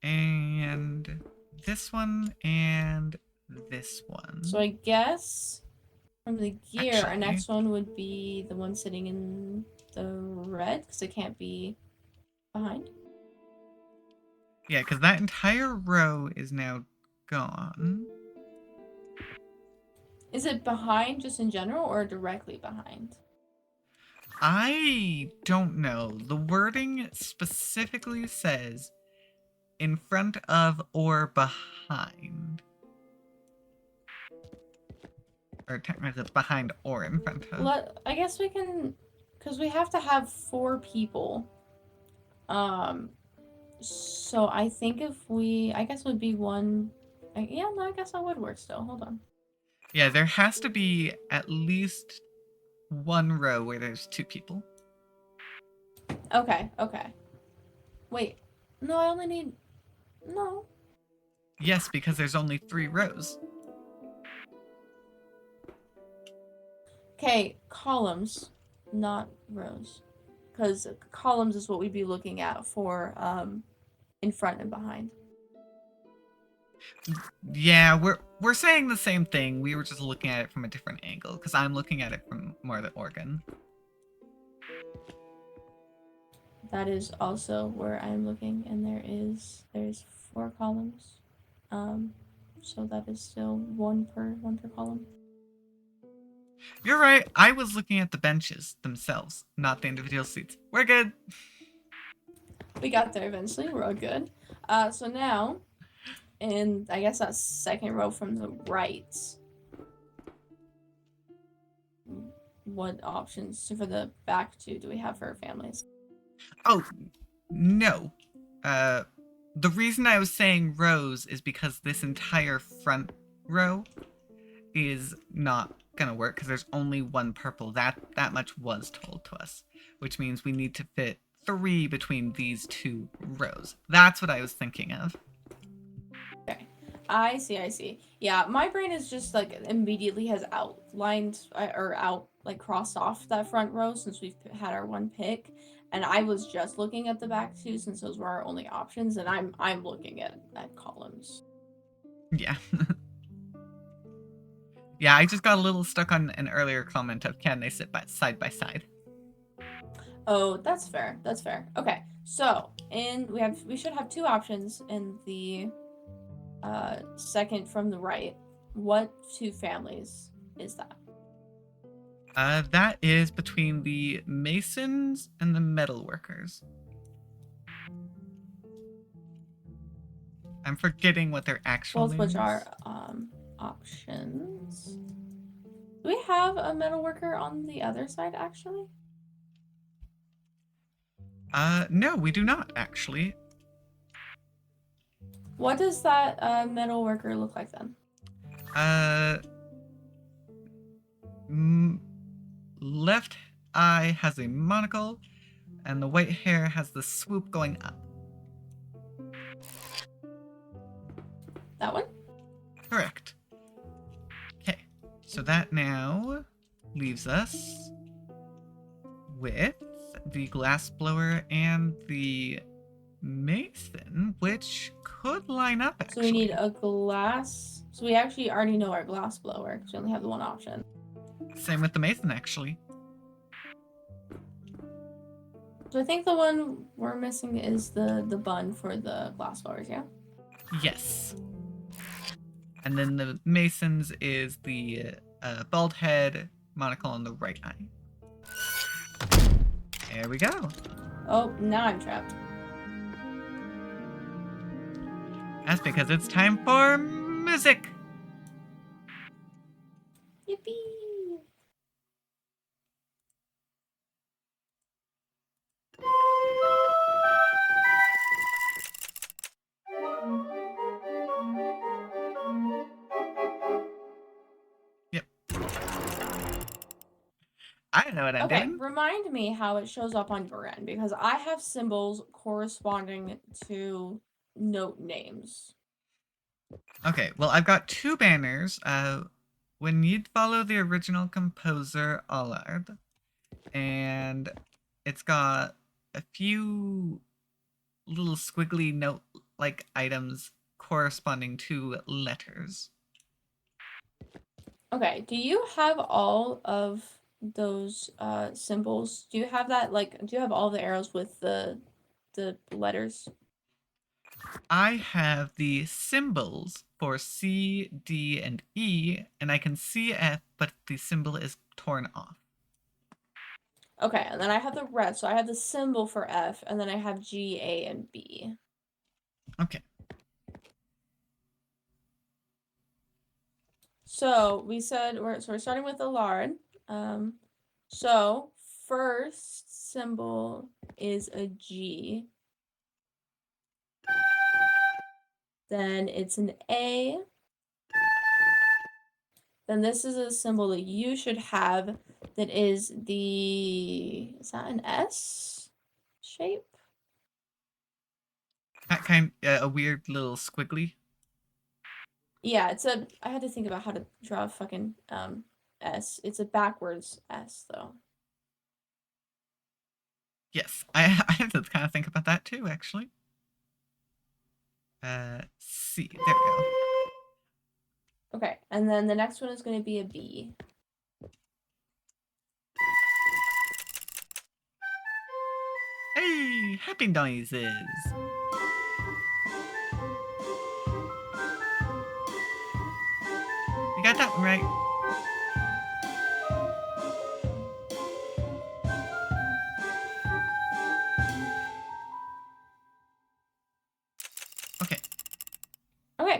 And this one and this one. So I guess from the gear, our Actually- next one would be the one sitting in the red, because it can't be behind. Yeah, because that entire row is now gone. Is it behind just in general or directly behind? I don't know. The wording specifically says in front of or behind. Or technically it's behind or in front of. I guess we can, because we have to have 4 people. So I think I guess it would be one. Yeah, no, I guess that would work still. Hold on. Yeah, there has to be at least one row where there's 2 people. Okay, okay. Wait, no, I only need. No. Yes, because there's only 3 rows. Okay, columns, not rows. Because columns is what we'd be looking at for in front and behind. Yeah, we're saying the same thing. We were just looking at it from a different angle because I'm looking at it from more the organ. That is also where I'm looking, and there's 4 columns. So that is still one per column. You're right. I was looking at the benches themselves, not the individual seats. We're good. We got there eventually. We're all good. So now, in I guess that second row from the right, what options for the back two do we have for families? Oh, no. The reason I was saying rows is because this entire front row is not gonna work because there's only one purple. That much was told to us, which means we need to fit 3 between these 2 rows. That's what I was thinking of. Okay. I see. Yeah, my brain is just like immediately has outlined or out like crossed off that front row since we've had our one pick, and I was just looking at the back two since those were our only options, and I'm looking at columns. Yeah. Yeah, I just got a little stuck on an earlier comment of can they sit side by side. Oh, that's fair. That's fair. Okay, so we should have 2 options in the second from the right. What 2 families is that? That is between the masons and the metalworkers. I'm forgetting what their actual Both names. which are options. Do we have a metalworker on the other side actually? No, we do not actually. What does that metalworker look like then? Left eye has a monocle, and the white hair has the swoop going up. That one? Correct. Okay, so that now leaves us with the glassblower and the mason, which could line up actually. So we need a glass. So we actually already know our glass blower because we only have the one option. Same with the mason actually. So I think the one we're missing is the bun for the glass blowers, yeah? Yes. And then the masons is the bald head, monocle on the right eye. There we go. Oh, now I'm trapped. That's because it's time for music. Yippee! Yep. I know what I'm Okay, doing. remind me how it shows up on your end because I have symbols corresponding to note names. Okay, well, I've got 2 banners. When you'd follow the original composer, Allard, and it's got a few little squiggly note-like items corresponding to letters. Okay, do you have all of those symbols? Do you have that do you have all the arrows with the letters? I have the symbols for C, D, and E, and I can see F, but the symbol is torn off. Okay, and then I have the rest. So I have the symbol for F, and then I have G, A, and B. Okay. So we said we're starting with Allard. So first symbol is a G. Then it's an A. Then this is a symbol that you should have that is is that an S shape? That kind a weird little squiggly. Yeah, I had to think about how to draw a fucking S. It's a backwards S though. Yes, I have to kind of think about that too, actually. C, there we go. Okay, and then the next one is going to be a B. Hey, happy noises. You got that one right.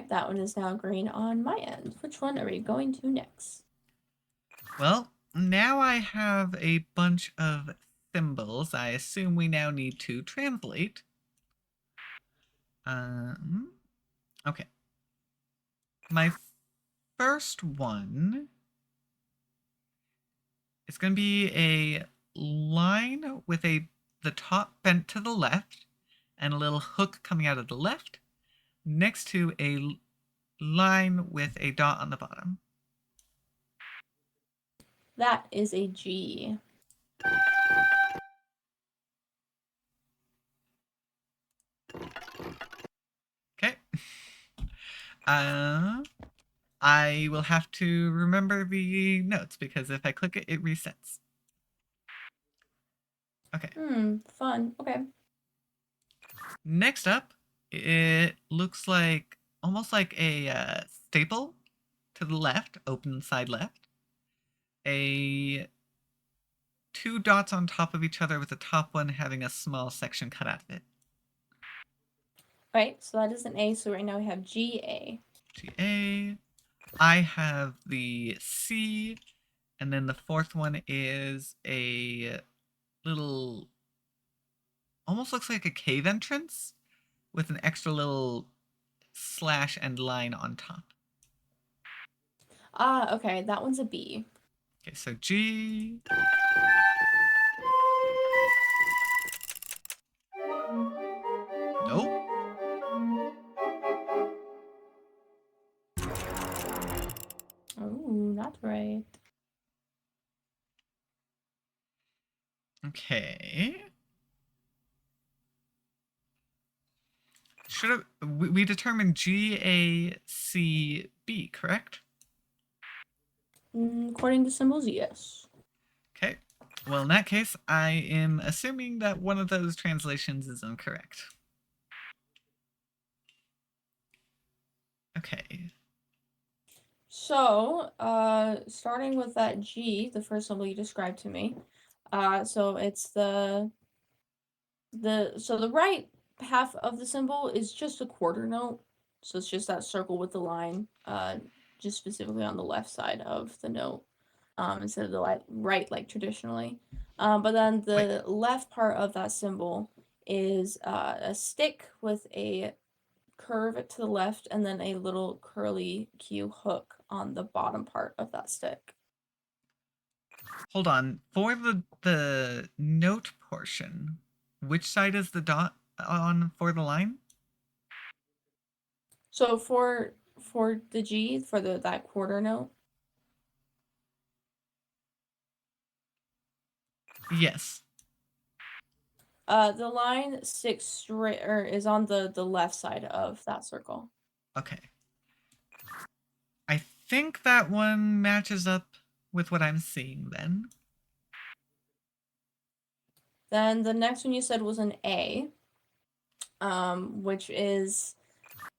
that one is now green on my end. Which one are we going to next? Well, now I have a bunch of symbols. I assume we now need to translate. Okay. My first one is going to be a line with the top bent to the left and a little hook coming out of the left next to a line with a dot on the bottom. That is a G. Okay. I will have to remember the notes because if I click it, it resets. Okay. Fun. Okay. Next up, it looks like almost like a staple to the left, open side left. Two dots on top of each other with the top one having a small section cut out of it. Right, so that is an A. So right now we have GA. GA. I have the C, and then the fourth one is a little, almost looks like a cave entrance with an extra little slash and line on top. Ah, okay, that one's a B. Okay, so G. Nope. Oh, not right. Okay. Should have we determined GACB, correct? According to symbols, yes. Okay. Well, in that case, I am assuming that one of those translations is incorrect. Okay. So, starting with that G, the first symbol you described to me. So it's the right half of the symbol is just a quarter note. So it's just that circle with the line, just specifically on the left side of the note, instead of the right like traditionally. But then the left part of that symbol is a stick with a curve to the left and then a little curly Q hook on the bottom part of that stick. Hold on. For the note portion, which side is the dot on for the line? So for the G, for that quarter note. Yes. The line sticks straight or is on the left side of that circle. Okay. I think that one matches up with what I'm seeing then. Then the next one you said was an A, which is,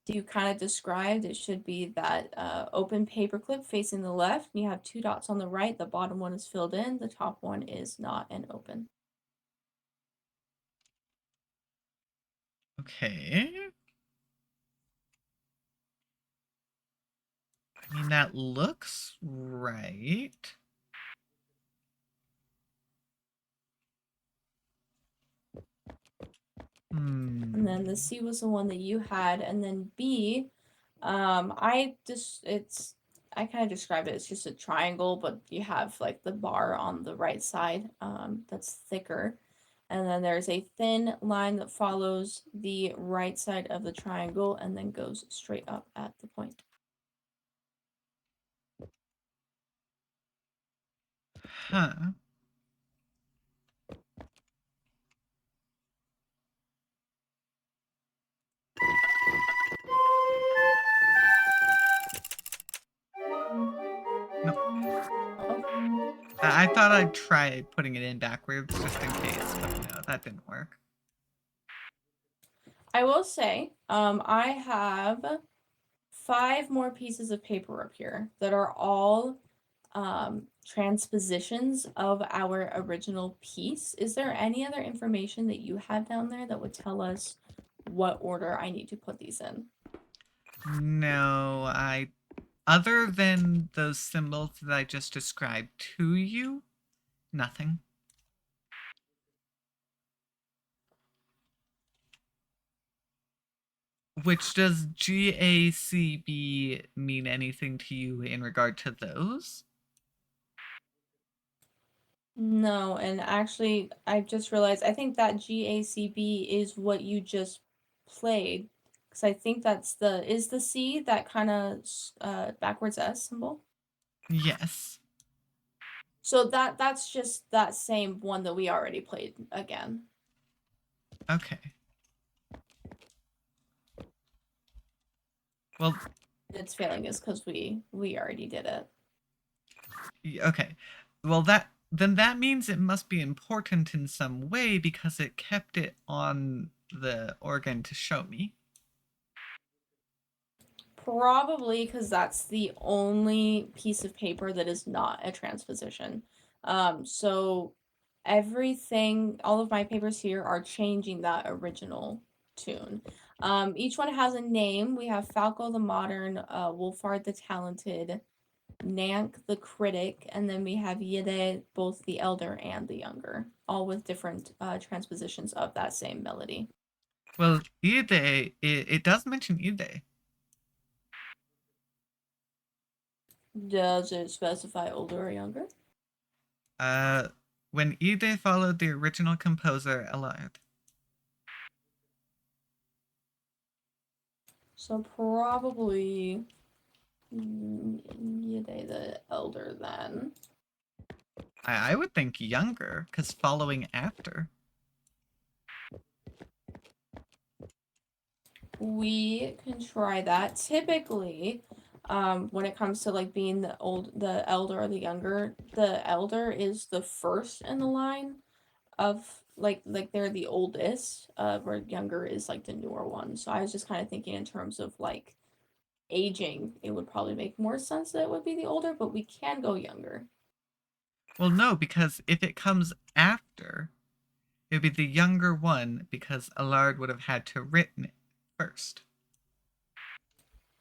you kind of described, it should be that open paperclip facing the left. And you have two dots on the right. The bottom one is filled in. The top one is not and open. Okay. I mean, that looks right. And then the C was the one that you had, and then B, I kind of described it as just a triangle, but you have like the bar on the right side, that's thicker, and then there's a thin line that follows the right side of the triangle and then goes straight up at the point. Huh. No. I thought I'd try putting it in backwards just in case, but no, that didn't work. I will say, I have 5 more pieces of paper up here that are all transpositions of our original piece. Is there any other information that you have down there that would tell us what order I need to put these in? No, other than those symbols that I just described to you, nothing. Which does GACB mean anything to you in regard to those? No, and actually, I just realized I think that GACB is what you just played, because I think that's the C that kind of backwards S symbol. Yes. So that's just that same one that we already played again. Okay. Well, It's failing is because we already did it. okay. Well, that means it must be important in some way because it kept it on the organ to show me. Probably because that's the only piece of paper that is not a transposition. So everything, all of my papers here are changing that original tune. Each one has a name. We have Falco the Modern, Wolfhard the Talented, Nank the Critic, and then we have Yide, both the Elder and the Younger, all with different transpositions of that same melody. Well, Ide, it does mention Ide. Does it specify older or younger? When Ide followed the original composer, Allard. So probably Yide the Elder then. I would think younger, because following after. We can try that. Typically, when it comes to like being the elder or the elder is the first in the line of like they're the oldest, where younger is like the newer one. So I was just kind of thinking in terms of like aging, it would probably make more sense that it would be the older, but we can go younger. Well, no, because if it comes after, it would be the younger one because Allard would have had to written it first.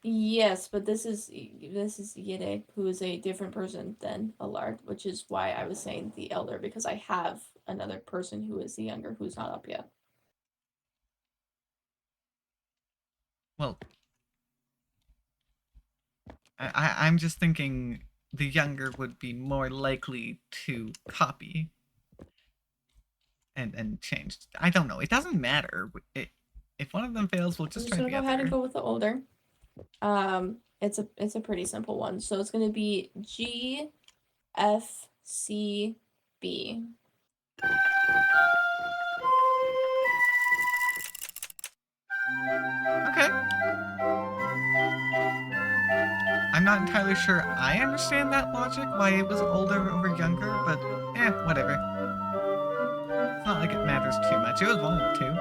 Yes, but this is Yide, who is a different person than Allard, which is why I was saying the elder, because I have another person who is the younger who's not up yet. Well, I'm just thinking the younger would be more likely to copy and change. I don't know. It doesn't matter. If one of them fails, we'll just I'm try just gonna the go ahead and other. go with the older. It's a pretty simple one. So it's gonna be G F C B. Okay. I'm not entirely sure I understand that logic, why it was older over younger, but whatever. It's not like it matters too much. It was one of the two.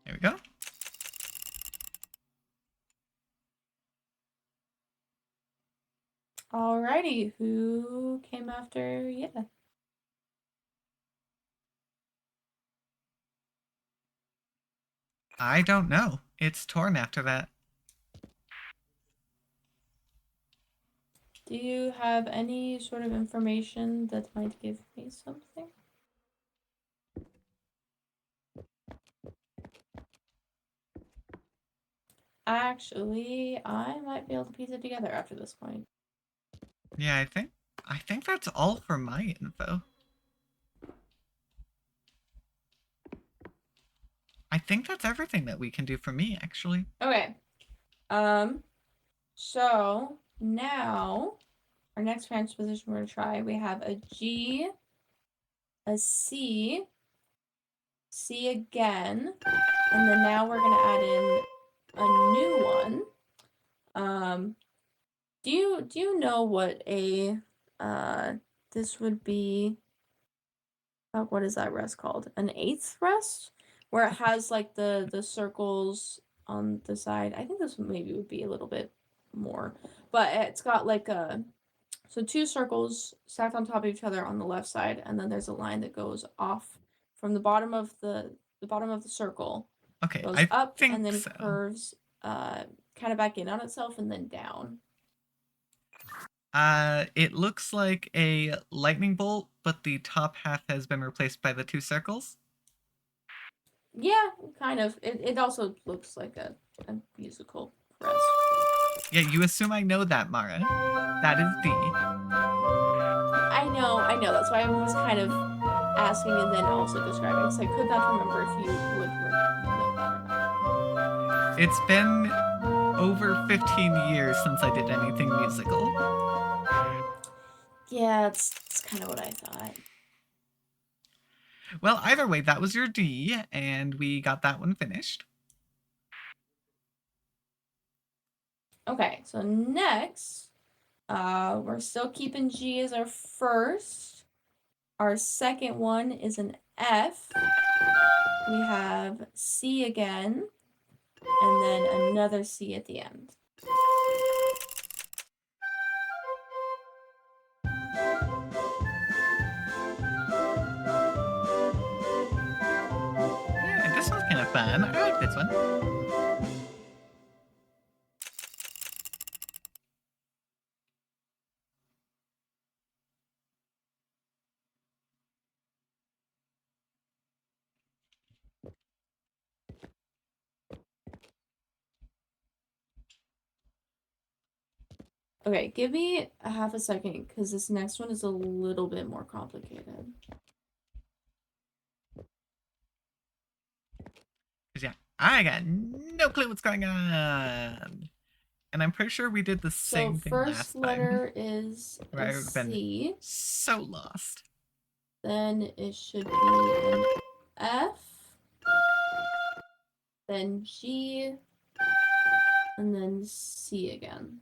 There we go. Alrighty, who came after Yida? I don't know. It's torn after that. Do you have any sort of information that might give me something? Actually, I might be able to piece it together after this point. Yeah, I think that's all for my info. I think that's everything that we can do for me, actually. Okay. So now our next transposition we're gonna try, we have a G, a C, C again, and then now we're gonna add in a new one. Do you know what a this would be? What is that rest called? An eighth rest, where it has like the circles on the side. I think this maybe would be a little bit more, but it's got like So 2 circles stacked on top of each other on the left side, and then there's a line that goes off from the bottom of the bottom of the circle, Okay, goes I up think and then so. curves kind of back in on itself and then down. It looks like a lightning bolt, but the top half has been replaced by the 2 circles. Yeah, kind of. It also looks like a musical crest. Yeah, you assume I know that, Mara. That is D. I know. That's why I was kind of asking and then also describing, because I could not remember if you would know that or not. It's been over 15 years since I did anything musical. Yeah, it's kind of what I thought. Well, either way, that was your D, and we got that one finished. Okay, so next, we're still keeping G as our first. Our second one is an F. We have C again, and then another C at the end. Yeah, this one's kind of fun. I like this one. Okay, give me a half a second, because this next one is a little bit more complicated. Because, yeah, I got no clue what's going on. And I'm pretty sure we did the same So thing first last letter time. is Where a I've been C. so lost. Then it should be an F. Then G. And then C again.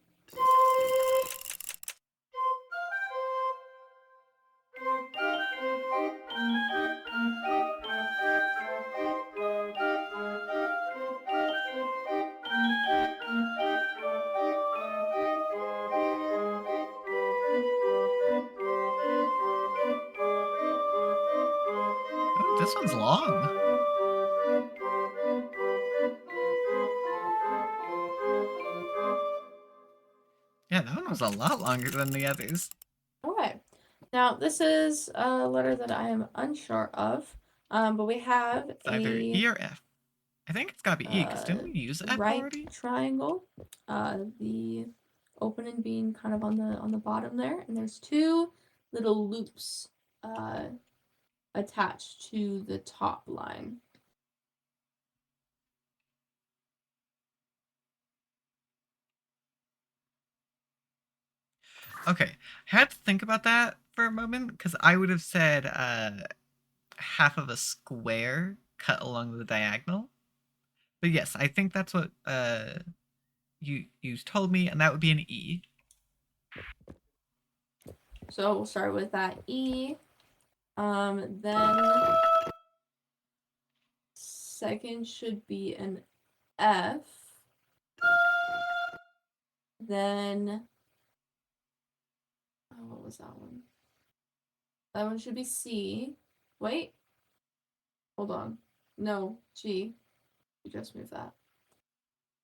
Oh, this one's long. Yeah, that one was a lot longer than the others. Okay. Now, this is a letter that I am unsure of, but we have It's either E or F. I think it's gotta be E, because didn't we use F right already? triangle. The opening being kind of on the bottom there, and there's 2 little loops attached to the top line. Okay, I had to think about that for a moment, because I would have said half of a square cut along the diagonal. But yes, I think that's what you told me, and that would be an E. So we'll start with that E. Then second should be an F. Then what was that one? That one should be C. Wait. Hold on. No, G. You just moved that.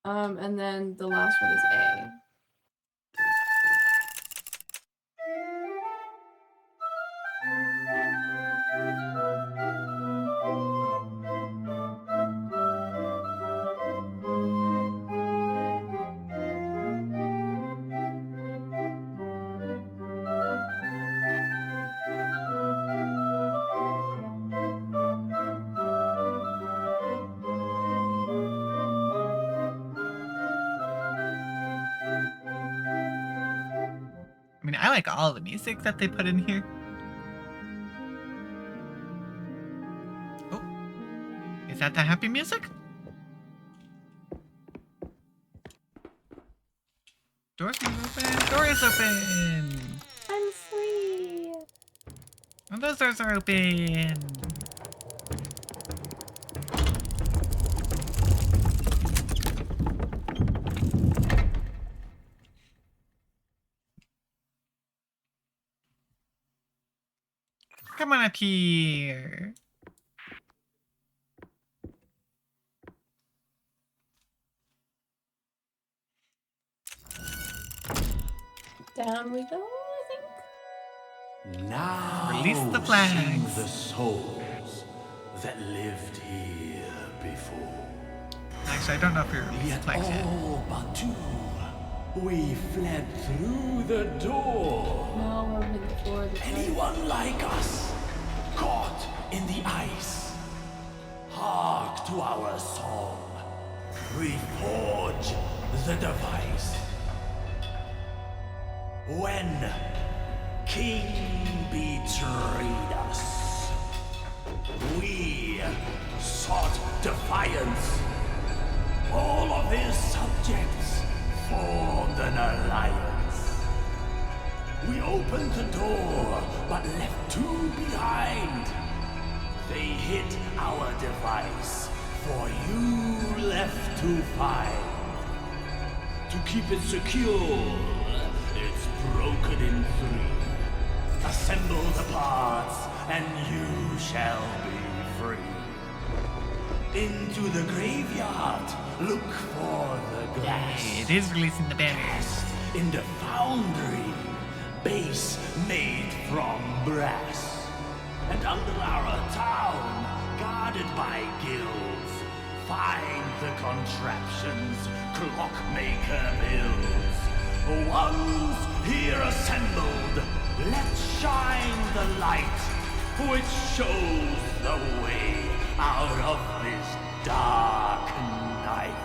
And then the last one is A. I mean, I like all the music that they put in here. Oh, is that the happy music? Doors are open. Door is open. I'm free. And those doors are open. Come on up here. Down we go, I think. Now Release the sing flags. the souls that lived here before. Actually, I don't know if you're releasing Yet flags yet. all but two, we fled through the door. No, we're moving forward. Anyone like us, caught in the ice, hark to our song. We forge the device. When King betrayed us, we sought defiance. All of his subjects formed an alliance. We opened the door, but left two behind. They hid our device, for you left to find. To keep it secure, it's broken in three. Assemble the parts, and you shall be free. Into the graveyard, look for the glass. It is releasing the banners. Cast in the foundry, base made from brass. And under our town, guarded by guilds, find the contraptions Clockmaker builds. Once here assembled, let's shine the light, which shows the way out of this dark night.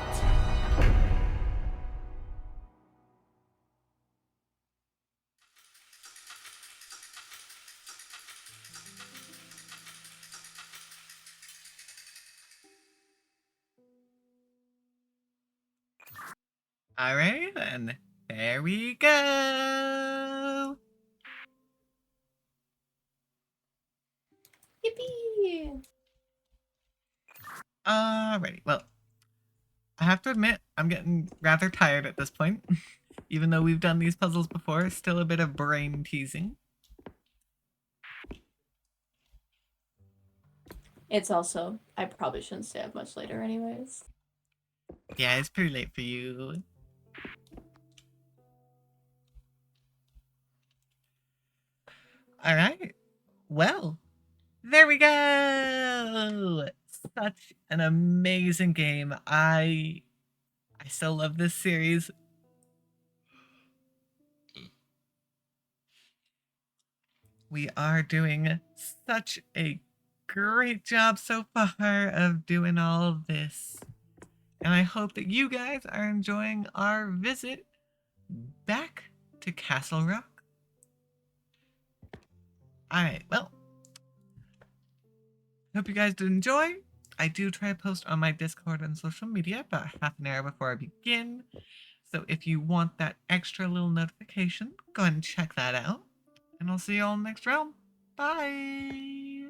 Alrighty then. There we go. Yippee! Alrighty. Well, I have to admit, I'm getting rather tired at this point. Even though we've done these puzzles before, still a bit of brain teasing. It's also, I probably shouldn't stay up much later anyways. Yeah, it's pretty late for you. Alright. Well, there we go! Such an amazing game. I still love this series. We are doing such a great job so far of doing all of this. And I hope that you guys are enjoying our visit back to Castle Rock. Alright, well, hope you guys did enjoy. I do try to post on my Discord and social media about half an hour before I begin. So if you want that extra little notification, go ahead and check that out. And I'll see you all next round. Bye!